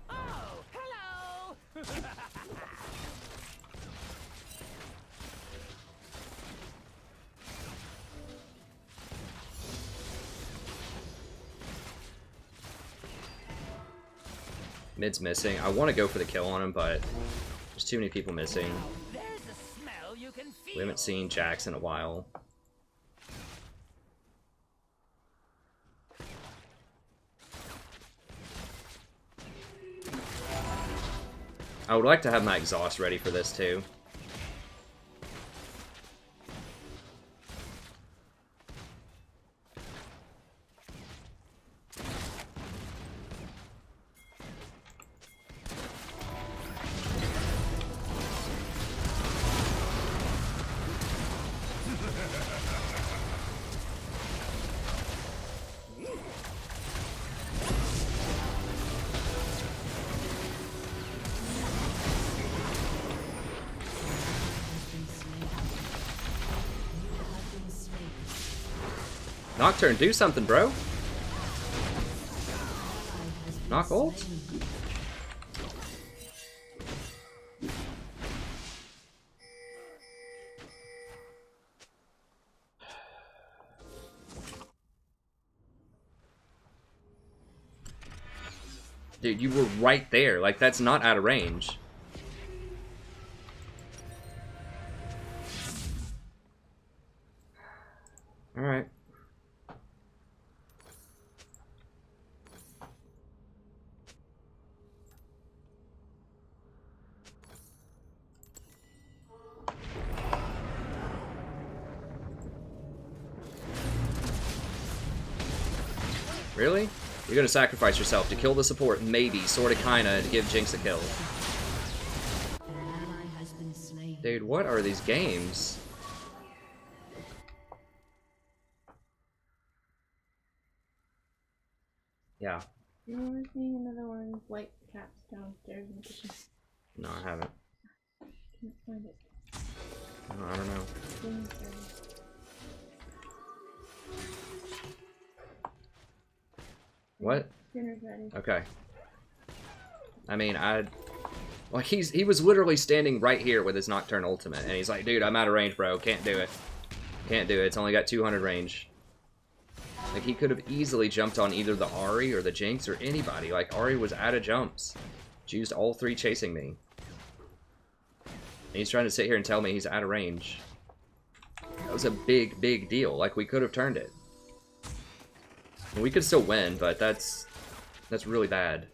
Oh, hello! Mid's missing. I want to go for the kill on him, but there's too many people missing. There's a smell you can feel. We haven't seen Jax in a while. I would like to have my exhaust ready for this too. Nocturn, do something, bro. Knock ult? Dude, you were right there. Like, that's not out of range. Alright. Really? You're gonna sacrifice yourself to kill the support, maybe, sorta kinda, to give Jinx a kill. Dude, what are these games? Yeah. We're seeing another one of these white caps downstairs in the kitchen. No, I haven't. Can't find it. No, I don't know. Dinner's ready. What? Dinner's ready. Okay. I mean, Like, he was literally standing right here with his Nocturne ultimate, and he's like, dude, I'm out of range, bro. Can't do it. Can't do it. It's only got 200 range. Like, he could have easily jumped on either the Ahri or the Jinx or anybody. Like, Ahri was out of jumps. She used all 3 chasing me. And he's trying to sit here and tell me he's out of range. That was a big, big deal. Like, we could have turned it. And we could still win, but that's really bad.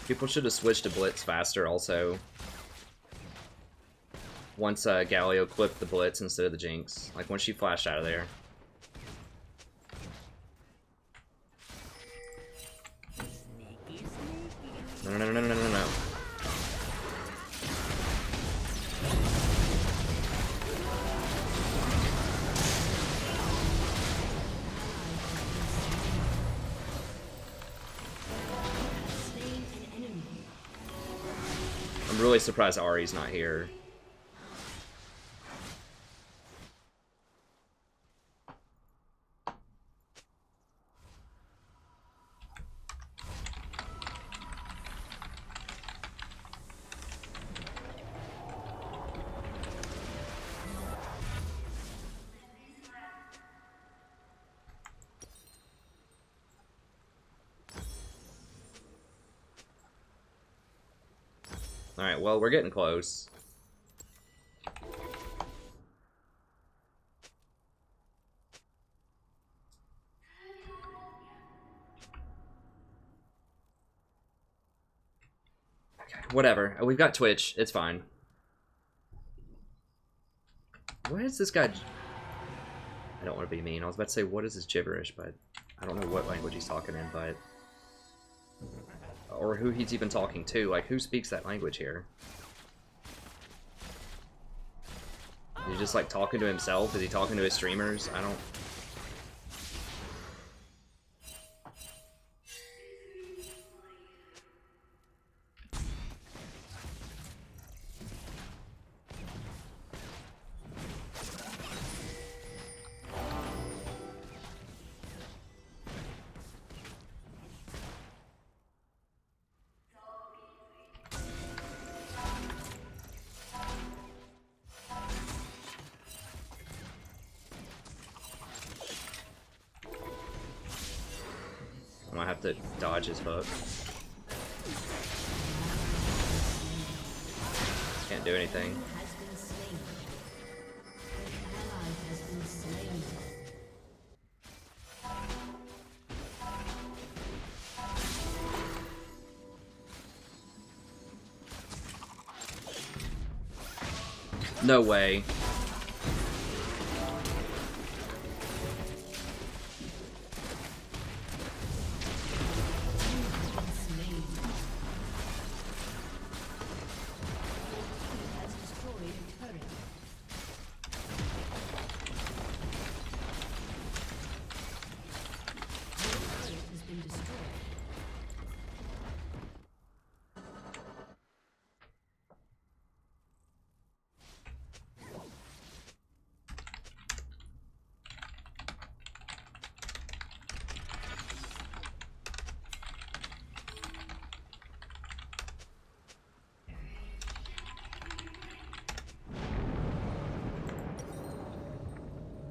People should have switched to Blitz faster also. Once Galio clipped the Blitz instead of the Jinx. Like, once she flashed out of there. No, no, no, no, no, no, no. I'm really surprised Ahri's not here. Alright, well, we're getting close. Okay, whatever. We've got Twitch. It's fine. What is this guy? I don't want to be mean. I was about to say, what is this gibberish, but I don't know what language he's talking in, but... Or who he's even talking to. Like, who speaks that language here? Is he just, like, talking to himself? Is he talking to his streamers? I don't... I might have to dodge his hook. Can't do anything. No way.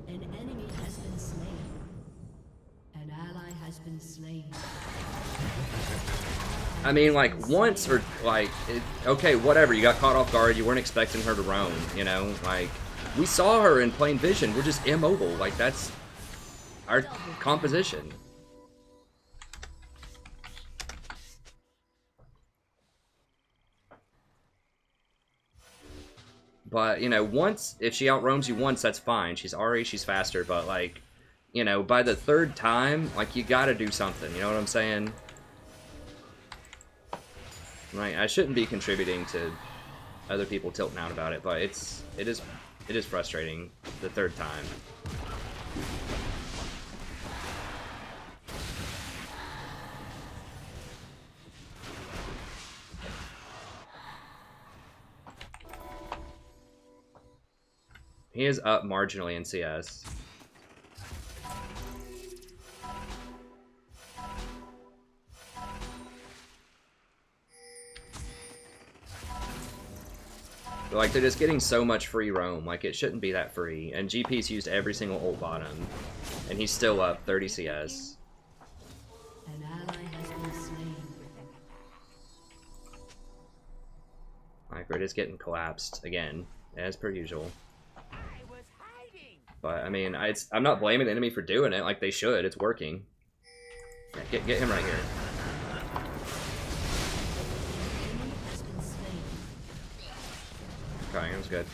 An enemy has been slain. An ally has been slain. I mean, like, once or, like, okay, whatever, you got caught off guard, you weren't expecting her to roam, you know? Like, we saw her in plain vision, we're just immobile, like, that's our composition. But, you know, once, if she outroams you once, that's fine. She's Ahri, she's faster, but, like, you know, by the 3rd time, like, you gotta do something, you know what I'm saying? Like, I shouldn't be contributing to other people tilting out about it, but it is frustrating the third time. He is up marginally in CS. But, like, they're just getting so much free roam. Like, it shouldn't be that free. And GP's used every single ult bottom. And he's still up 30 CS. An ally has been slain. Like, we're just getting collapsed again, as per usual. But, I mean, I'm not blaming the enemy for doing it. Like, they should. It's working. Yeah, get him right here. Okay, that was good.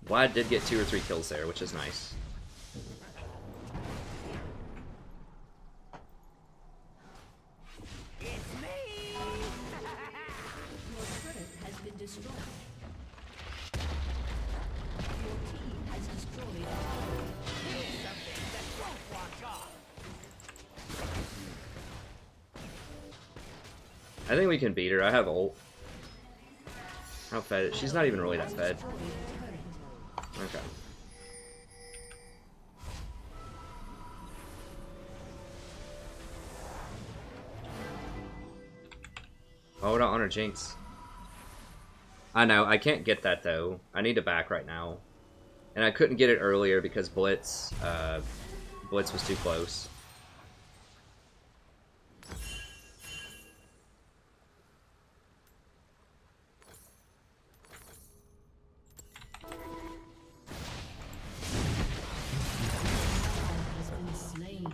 Vlad did get 2 or 3 kills there, which is nice. Your turret has been destroyed. Your team has destroyed a tower. I think we can beat her. I have ult. How fed? She's not even really that fed. Okay. Oh, don't honor Jinx. I know, I can't get that though. I need to back right now. And I couldn't get it earlier because Blitz was too close. Has been slain.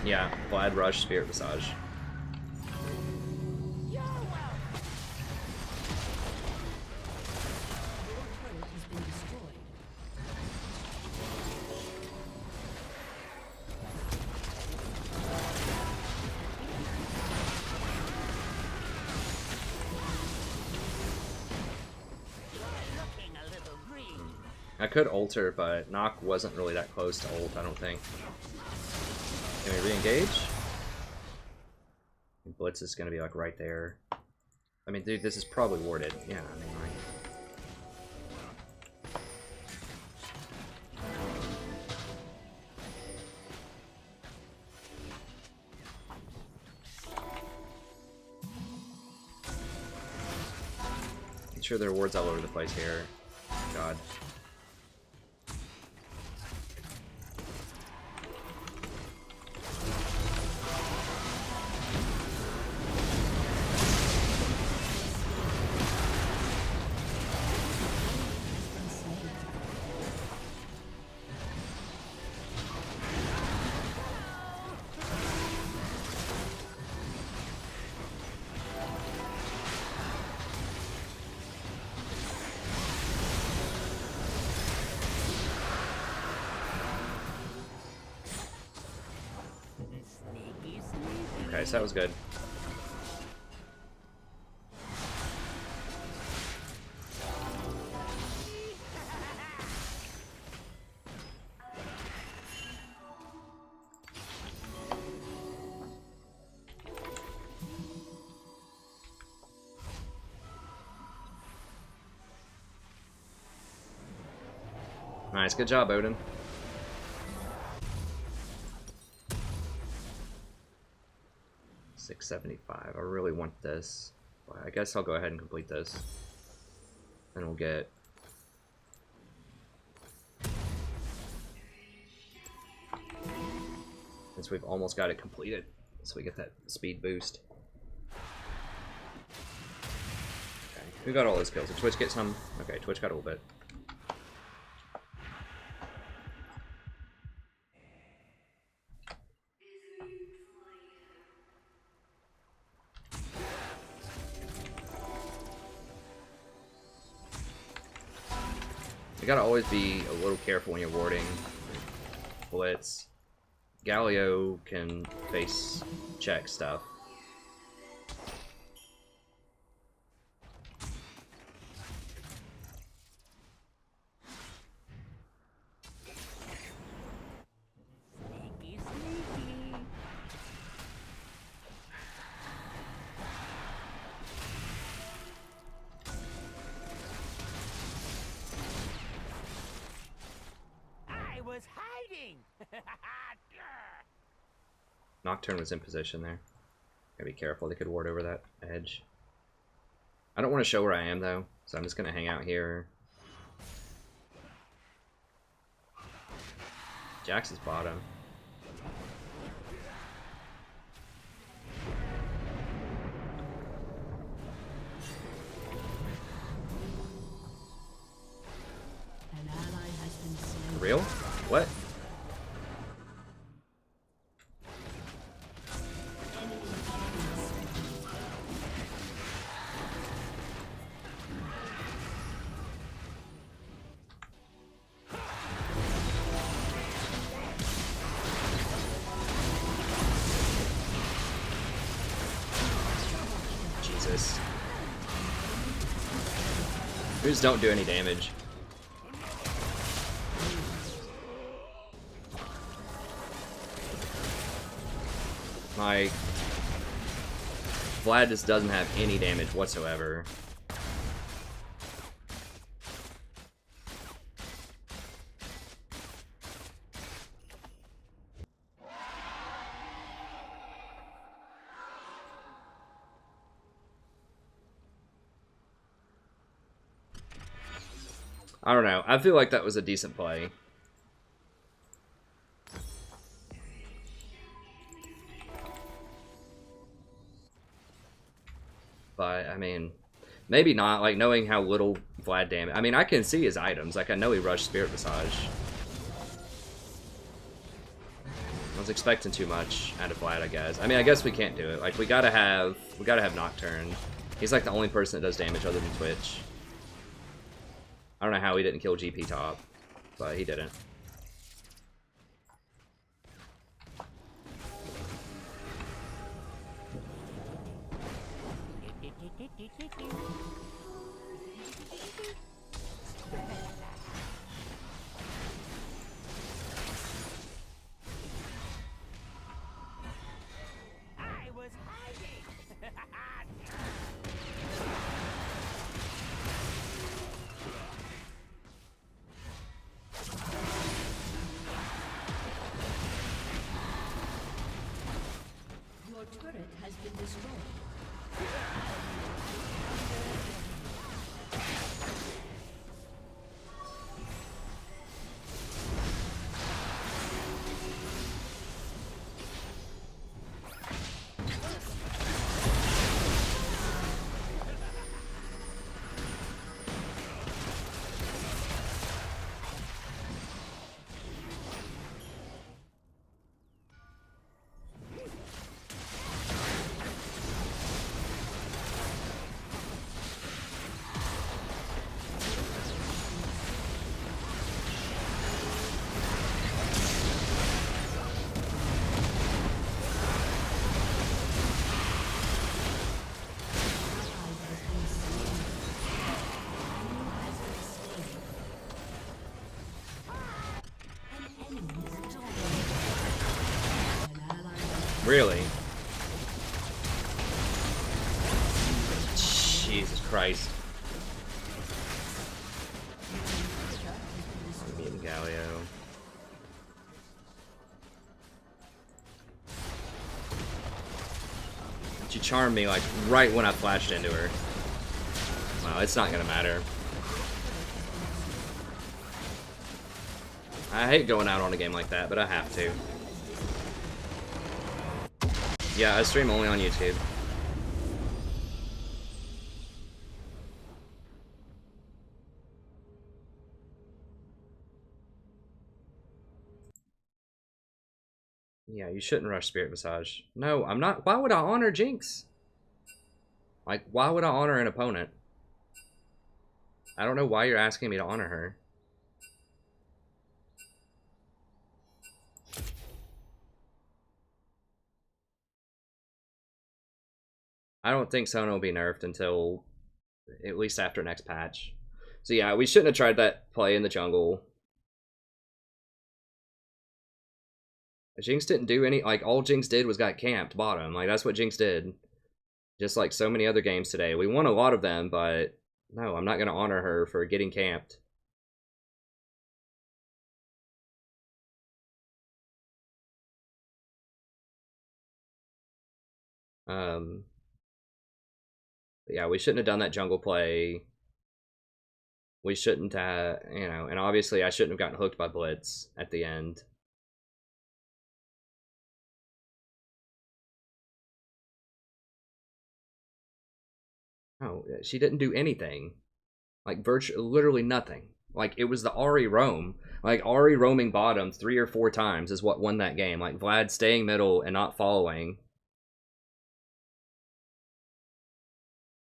Yeah, Vlad Rush, Spirit Visage. Your turret has been destroyed. I could ult her, but Nock wasn't really that close to ult, I don't think. Can we re-engage? Blitz is gonna be like right there. I mean, dude, this is probably warded. Yeah, I mean, like... I'm sure there are wards all over the place here. God. Okay, so that was good. Nice, good job, Odin. $675. I really want this. Well, I guess I'll go ahead and complete this. Then we'll get... Since we've almost got it completed, so we get that speed boost. Okay, who got all those kills? Did Twitch get some? Okay, Twitch got a little bit. You gotta always be a little careful when you're warding Blitz. Galio can face check stuff. Sneaky, sneaky. I was hiding. Nocturne was in position there. Gotta be careful, they could ward over that edge. I don't want to show where I am though, so I'm just gonna hang out here. Jax is bottom. An ally has been slain. Real? What? Jesus. We just don't do any damage. Like, Vlad just doesn't have any damage whatsoever. I don't know. I feel like that was a decent play. But, I mean, maybe not. Like, knowing how little Vlad damage... I mean, I can see his items. Like, I know he rushed Spirit Visage. I was expecting too much out of Vlad, I guess. I mean, I guess we can't do it. Like, we gotta have Nocturne. He's, like, the only person that does damage other than Twitch. I don't know how he didn't kill GP top, but he didn't. I was hiding. Your turret has been destroyed. Really? Jesus Christ. Me and Galio. She charmed me like right when I flashed into her. Wow, it's not gonna matter. I hate going out on a game like that, but I have to. Yeah, I stream only on YouTube. Yeah, you shouldn't rush Spirit Visage. No, I'm not. Why would I honor Jinx? Like, why would I honor an opponent? I don't know why you're asking me to honor her. I don't think Sona will be nerfed until at least after next patch. So yeah, we shouldn't have tried that play in the jungle. Jinx didn't do any, like, all Jinx did was got camped bottom. Like, that's what Jinx did. Just like so many other games today. We won a lot of them, but no, I'm not going to honor her for getting camped. Yeah, we shouldn't have done that jungle play. We shouldn't have, you know, and obviously I shouldn't have gotten hooked by Blitz at the end. No, she didn't do anything. Like, literally nothing. Like, it was the Ahri roam. Like, Ahri roaming bottom 3 or 4 times is what won that game. Like, Vlad staying middle and not following.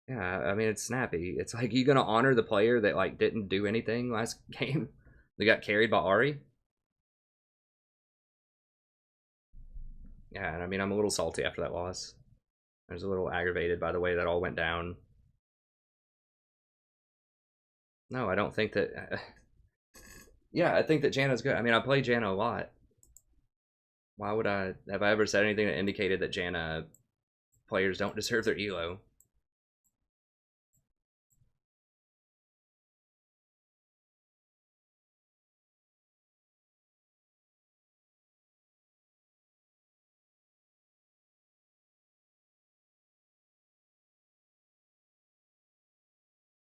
Yeah, I mean, it's snappy. It's like, you gonna honor the player that, like, didn't do anything last game? They got carried by Ahri? Yeah, and I mean, I'm a little salty after that loss. I was a little aggravated by the way that all went down. No, I don't think that... yeah, I think that Janna's good. I mean, I play Janna a lot. Why would I... Have I ever said anything that indicated that Janna players don't deserve their elo?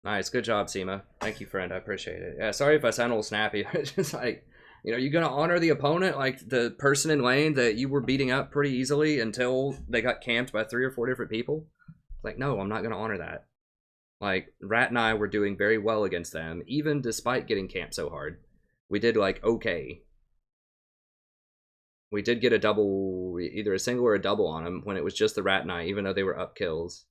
Nice, good job, Seema. Thank you, friend. I appreciate it. Yeah, sorry if I sound a little snappy. It's just like, you know, you gonna honor the opponent, like the person in lane that you were beating up pretty easily until they got camped by 3 or 4 different people? Like, no, I'm not gonna honor that. Like, Rat and I were doing very well against them, even despite getting camped so hard. We did, like, okay. We did get a double, either a single or a double on them when it was just the Rat and I, even though they were up kills.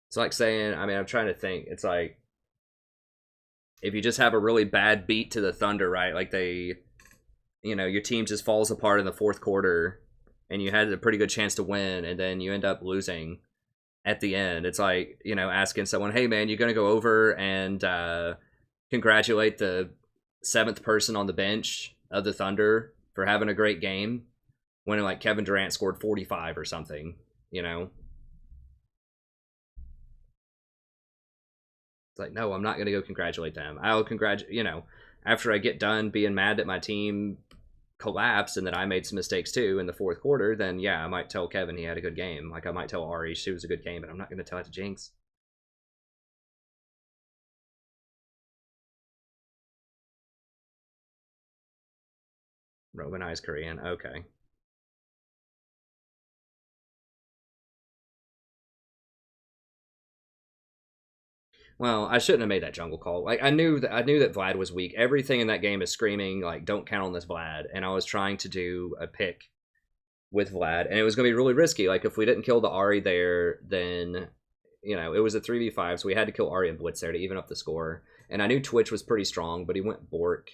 It's like saying, I mean, I'm trying to think. It's like, if you just have a really bad beat to the Thunder, right? Like they, you know, your team just falls apart in the 4th quarter and you had a pretty good chance to win and then you end up losing at the end. It's like, you know, asking someone, hey man, you're going to go over and congratulate the 7th person on the bench of the Thunder for having a great game when like Kevin Durant scored 45 or something, you know? Like, no, I'm not going to go congratulate them. I'll congratulate, you know, after I get done being mad that my team collapsed and that I made some mistakes too in the 4th quarter, then yeah, I might tell Kevin he had a good game. Like, I might tell Ahri she was a good game, but I'm not going to tell it to Jinx. Romanized Korean, okay. Well, I shouldn't have made that jungle call. Like I knew that Vlad was weak. Everything in that game is screaming like, "Don't count on this Vlad." And I was trying to do a pick with Vlad, and it was going to be really risky. Like if we didn't kill the Ahri there, then you know it was a 3v5, so we had to kill Ahri and Blitz there to even up the score. And I knew Twitch was pretty strong, but he went Bork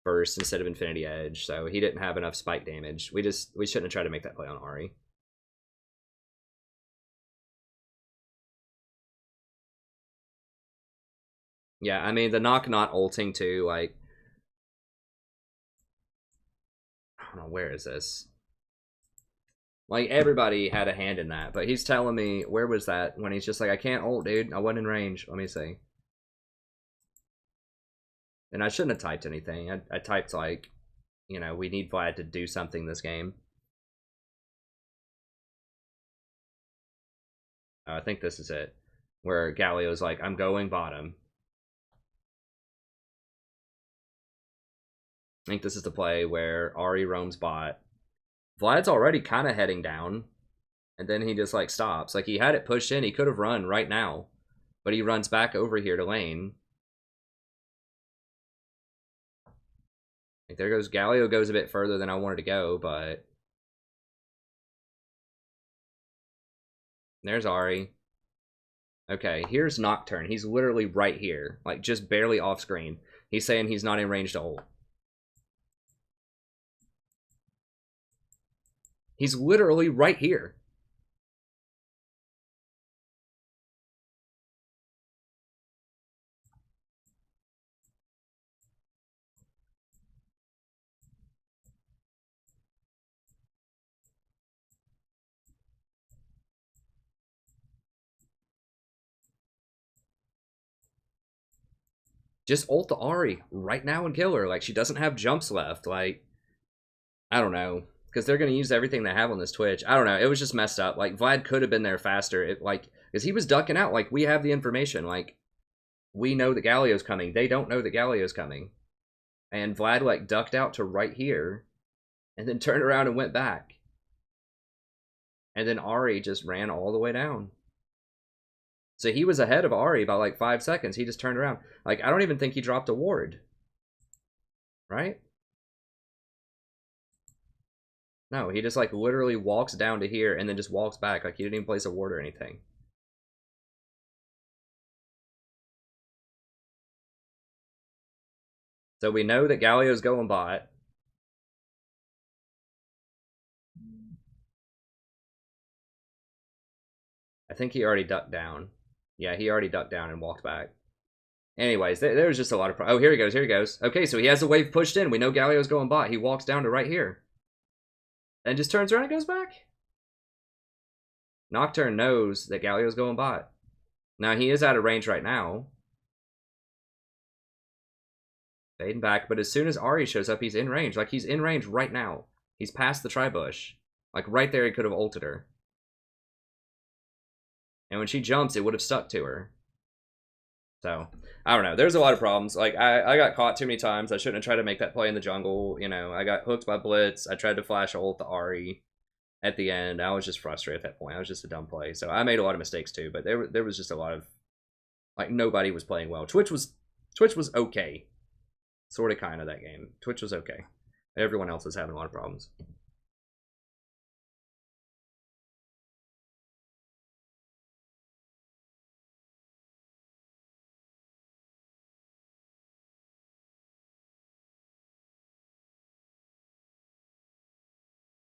first instead of Infinity Edge, so he didn't have enough spike damage. We shouldn't have tried to make that play on Ahri. Yeah, I mean, the Knock not ulting too, like... I don't know, where is this? Like, everybody had a hand in that, but he's telling me, where was that? When he's just like, I can't ult, dude. I wasn't in range. Let me see. And I shouldn't have typed anything. I typed, like, you know, we need Vlad to do something this game. I think this is it. Where Galio's like, I'm going bottom. I think this is the play where Ahri roams bot. Vlad's already kind of heading down. And then he just, like, stops. Like, he had it pushed in. He could have run right now. But he runs back over here to lane. Like, there goes... Galio goes a bit further than I wanted to go, but... There's Ahri. Okay, here's Nocturn. He's literally right here. Like, just barely off screen. He's saying he's not in range to ult. He's literally right here. Just ult the Ahri right now and kill her. Like, she doesn't have jumps left. Like, I don't know. Because they're going to use everything they have on this Twitch. I don't know. It was just messed up. Like, Vlad could have been there faster. Because he was ducking out. Like, we have the information. Like, we know that Galio's coming. They don't know that Galio's coming. And Vlad, like, ducked out to right here. And then turned around and went back. And then Ahri just ran all the way down. So he was ahead of Ahri by like 5 seconds. He just turned around. Like, I don't even think he dropped a ward. Right? No, he just like literally walks down to here and then just walks back. Like, he didn't even place a ward or anything. So we know that Galio's going bot. I think he already ducked down. Yeah, he already ducked down and walked back. Anyways, there was just a lot of... Oh, here he goes, here he goes. Okay, so he has the wave pushed in. We know Galio's going bot. He walks down to right here. And just turns around and goes back. Nocturne knows that Galio's going bot. Now, he is out of range right now. Fading back, but as soon as Ahri shows up, he's in range. Like, he's in range right now. He's past the tri-bush. Like, right there, he could have ulted her. And when she jumps, it would have stuck to her. So, I don't know. There's a lot of problems. Like, I got caught too many times. I shouldn't have tried to make that play in the jungle. You know, I got hooked by Blitz. I tried to flash ult the Ahri at the end. I was just frustrated at that point. I was just a dumb play. So, I made a lot of mistakes too. But there was just a lot of... Like, nobody was playing well. Twitch was okay. Sort of, kind of, that game. Twitch was okay. Everyone else was having a lot of problems.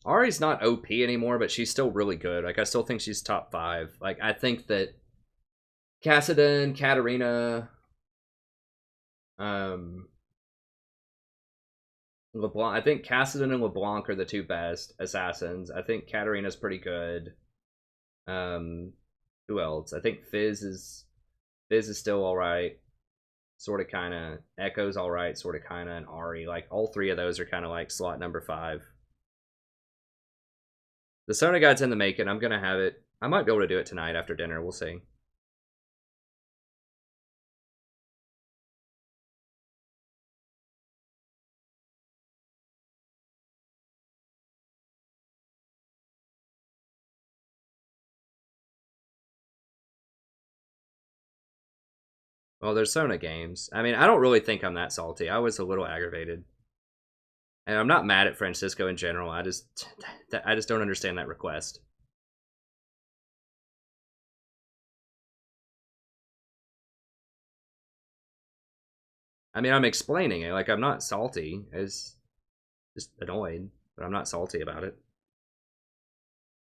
Ahri's not OP anymore, but she's still really good. Like, I still think she's top 5. Like, I think that Kassadin, Katarina, LeBlanc. I think Kassadin and LeBlanc are the two best assassins. I think Katarina's pretty good. Who else? I think Fizz is still alright. Sort of, kind of. Echo's alright, sort of, kind of, and Ahri. Like, all three of those are kind of like slot number 5. The Sona guide's in the making. I'm going to have it. I might be able to do it tonight after dinner. We'll see. Well, there's Sona games. I mean, I don't really think I'm that salty. I was a little aggravated. And I'm not mad at Francisco in general. I just don't understand that request. I mean, I'm explaining it. Like, I'm not salty. It's just annoyed. But I'm not salty about it.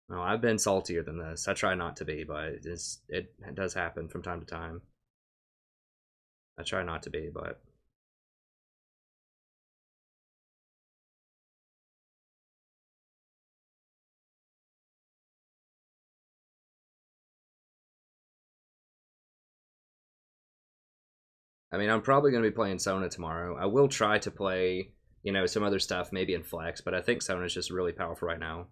No, I've been saltier than this. I try not to be, but it does happen from time to time. I try not to be, but... I mean, I'm probably going to be playing Sona tomorrow. I will try to play, you know, some other stuff, maybe in Flex, but I think Sona's just really powerful right now.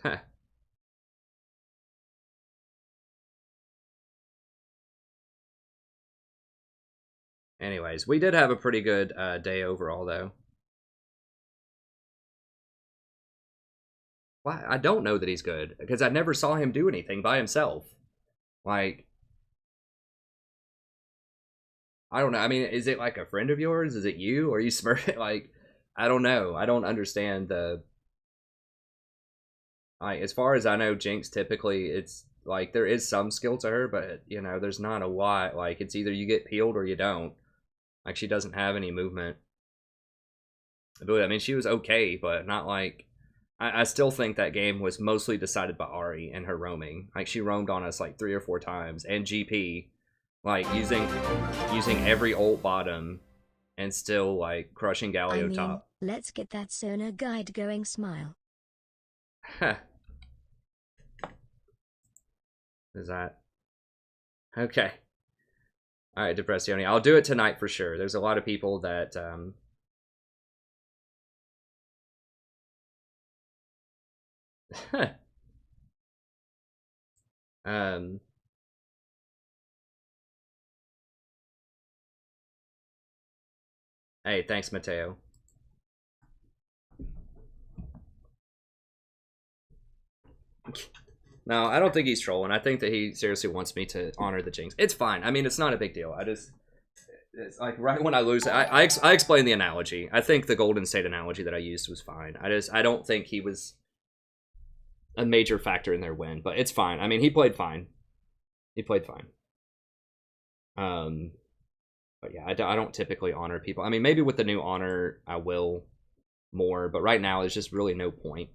Heh. Anyways, we did have a pretty good day overall, though. Why? I don't know that he's good, because I never saw him do anything by himself. Like, I don't know. I mean, is it like a friend of yours? Is it you? Or are you smurfing? Like, I don't know. I don't understand the Like, as far as I know, Jinx typically, it's like there is some skill to her, but you know, there's not a lot. Like, it's either you get peeled or you don't. Like, she doesn't have any movement. But, I mean, she was okay, but not like... I still think that game was mostly decided by Ahri and her roaming. Like, she roamed on us like 3 or 4 times. And GP, like, using every ult bottom and still, like, crushing Galio top. Let's get that Sona guide going, smile. Huh. Is that... Okay. Alright, Depressione. I'll do it tonight for sure. There's a lot of people that... Hey, thanks, Mateo. No, I don't think he's trolling. I think that he seriously wants me to honor the Jinx. It's fine. I mean, it's not a big deal. It's like right when I lose it, I explained the analogy. I think the Golden State analogy that I used was fine. I don't think he was a major factor in their win, but it's fine. I mean, he played fine. He played fine. But yeah, I don't typically honor people. I mean, maybe with the new honor, I will more, but right now, there's just really no point.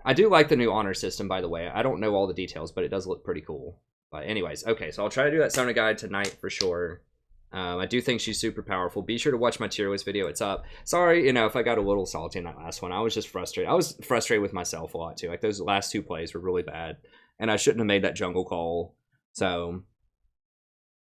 I do like the new honor system, by the way. I don't know all the details, but it does look pretty cool. But anyways, okay, so I'll try to do that Sona guide tonight for sure. I do think she's super powerful. Be sure to watch my tier list video. It's up. Sorry, you know, if I got a little salty in that last one. I was just frustrated. I was frustrated with myself a lot, too. Like, those last 2 plays were really bad. And I shouldn't have made that jungle call. So,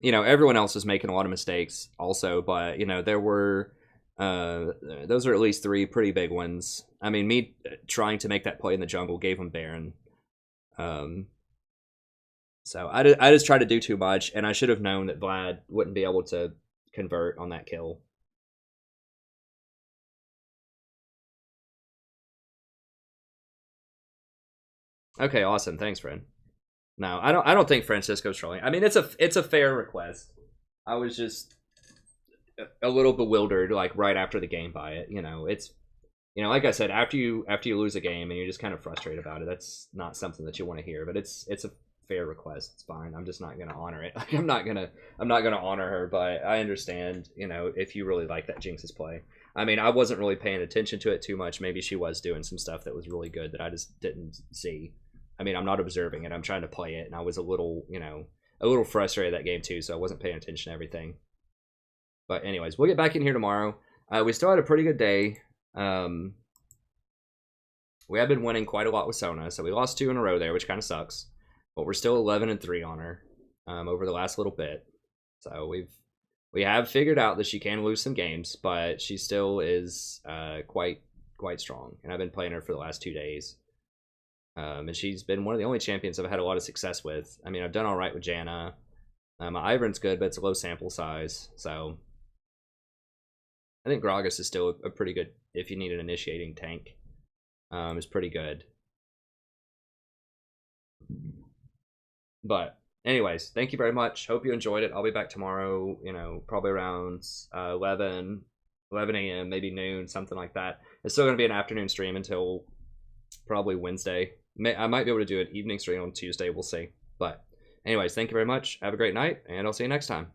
you know, everyone else was making a lot of mistakes also. But, you know, there were... those are at least 3 pretty big ones. I mean, me trying to make that play in the jungle gave him Baron. So I just tried to do too much, and I should have known that Vlad wouldn't be able to convert on that kill. Okay, awesome. Thanks, friend. No, I don't think Francisco's trolling. I mean, it's a fair request. I was just a little bewildered, like, right after the game by it. You know, it's, you know, like I said, after you lose a game and you're just kind of frustrated about it, that's not something that you want to hear. But it's a fair request. It's fine. I'm just not gonna honor it. Like, I'm not gonna honor her. But I understand, you know, if you really like that Jinx's play. I mean, I wasn't really paying attention to it too much. Maybe she was doing some stuff that was really good that I just didn't see. I mean, I'm not observing it. I'm trying to play it, and I was a little, you know, a little frustrated that game too. So I wasn't paying attention to everything. But anyways, we'll get back in here tomorrow. We still had a pretty good day. We have been winning quite a lot with Sona, so we lost 2 in a row there, which kind of sucks. But we're still 11-3 on her over the last little bit. So we have figured out that she can lose some games, but she still is quite strong. And I've been playing her for the last 2 days. And she's been one of the only champions I've had a lot of success with. I mean, I've done all right with Janna. My Ivern's good, but it's a low sample size, so... I think Gragas is still a pretty good, if you need an initiating tank, is pretty good. But anyways, thank you very much. Hope you enjoyed it. I'll be back tomorrow, you know, probably around 11 a.m., maybe noon, something like that. It's still going to be an afternoon stream until probably Wednesday. I might be able to do an evening stream on Tuesday. We'll see. But anyways, thank you very much. Have a great night, and I'll see you next time.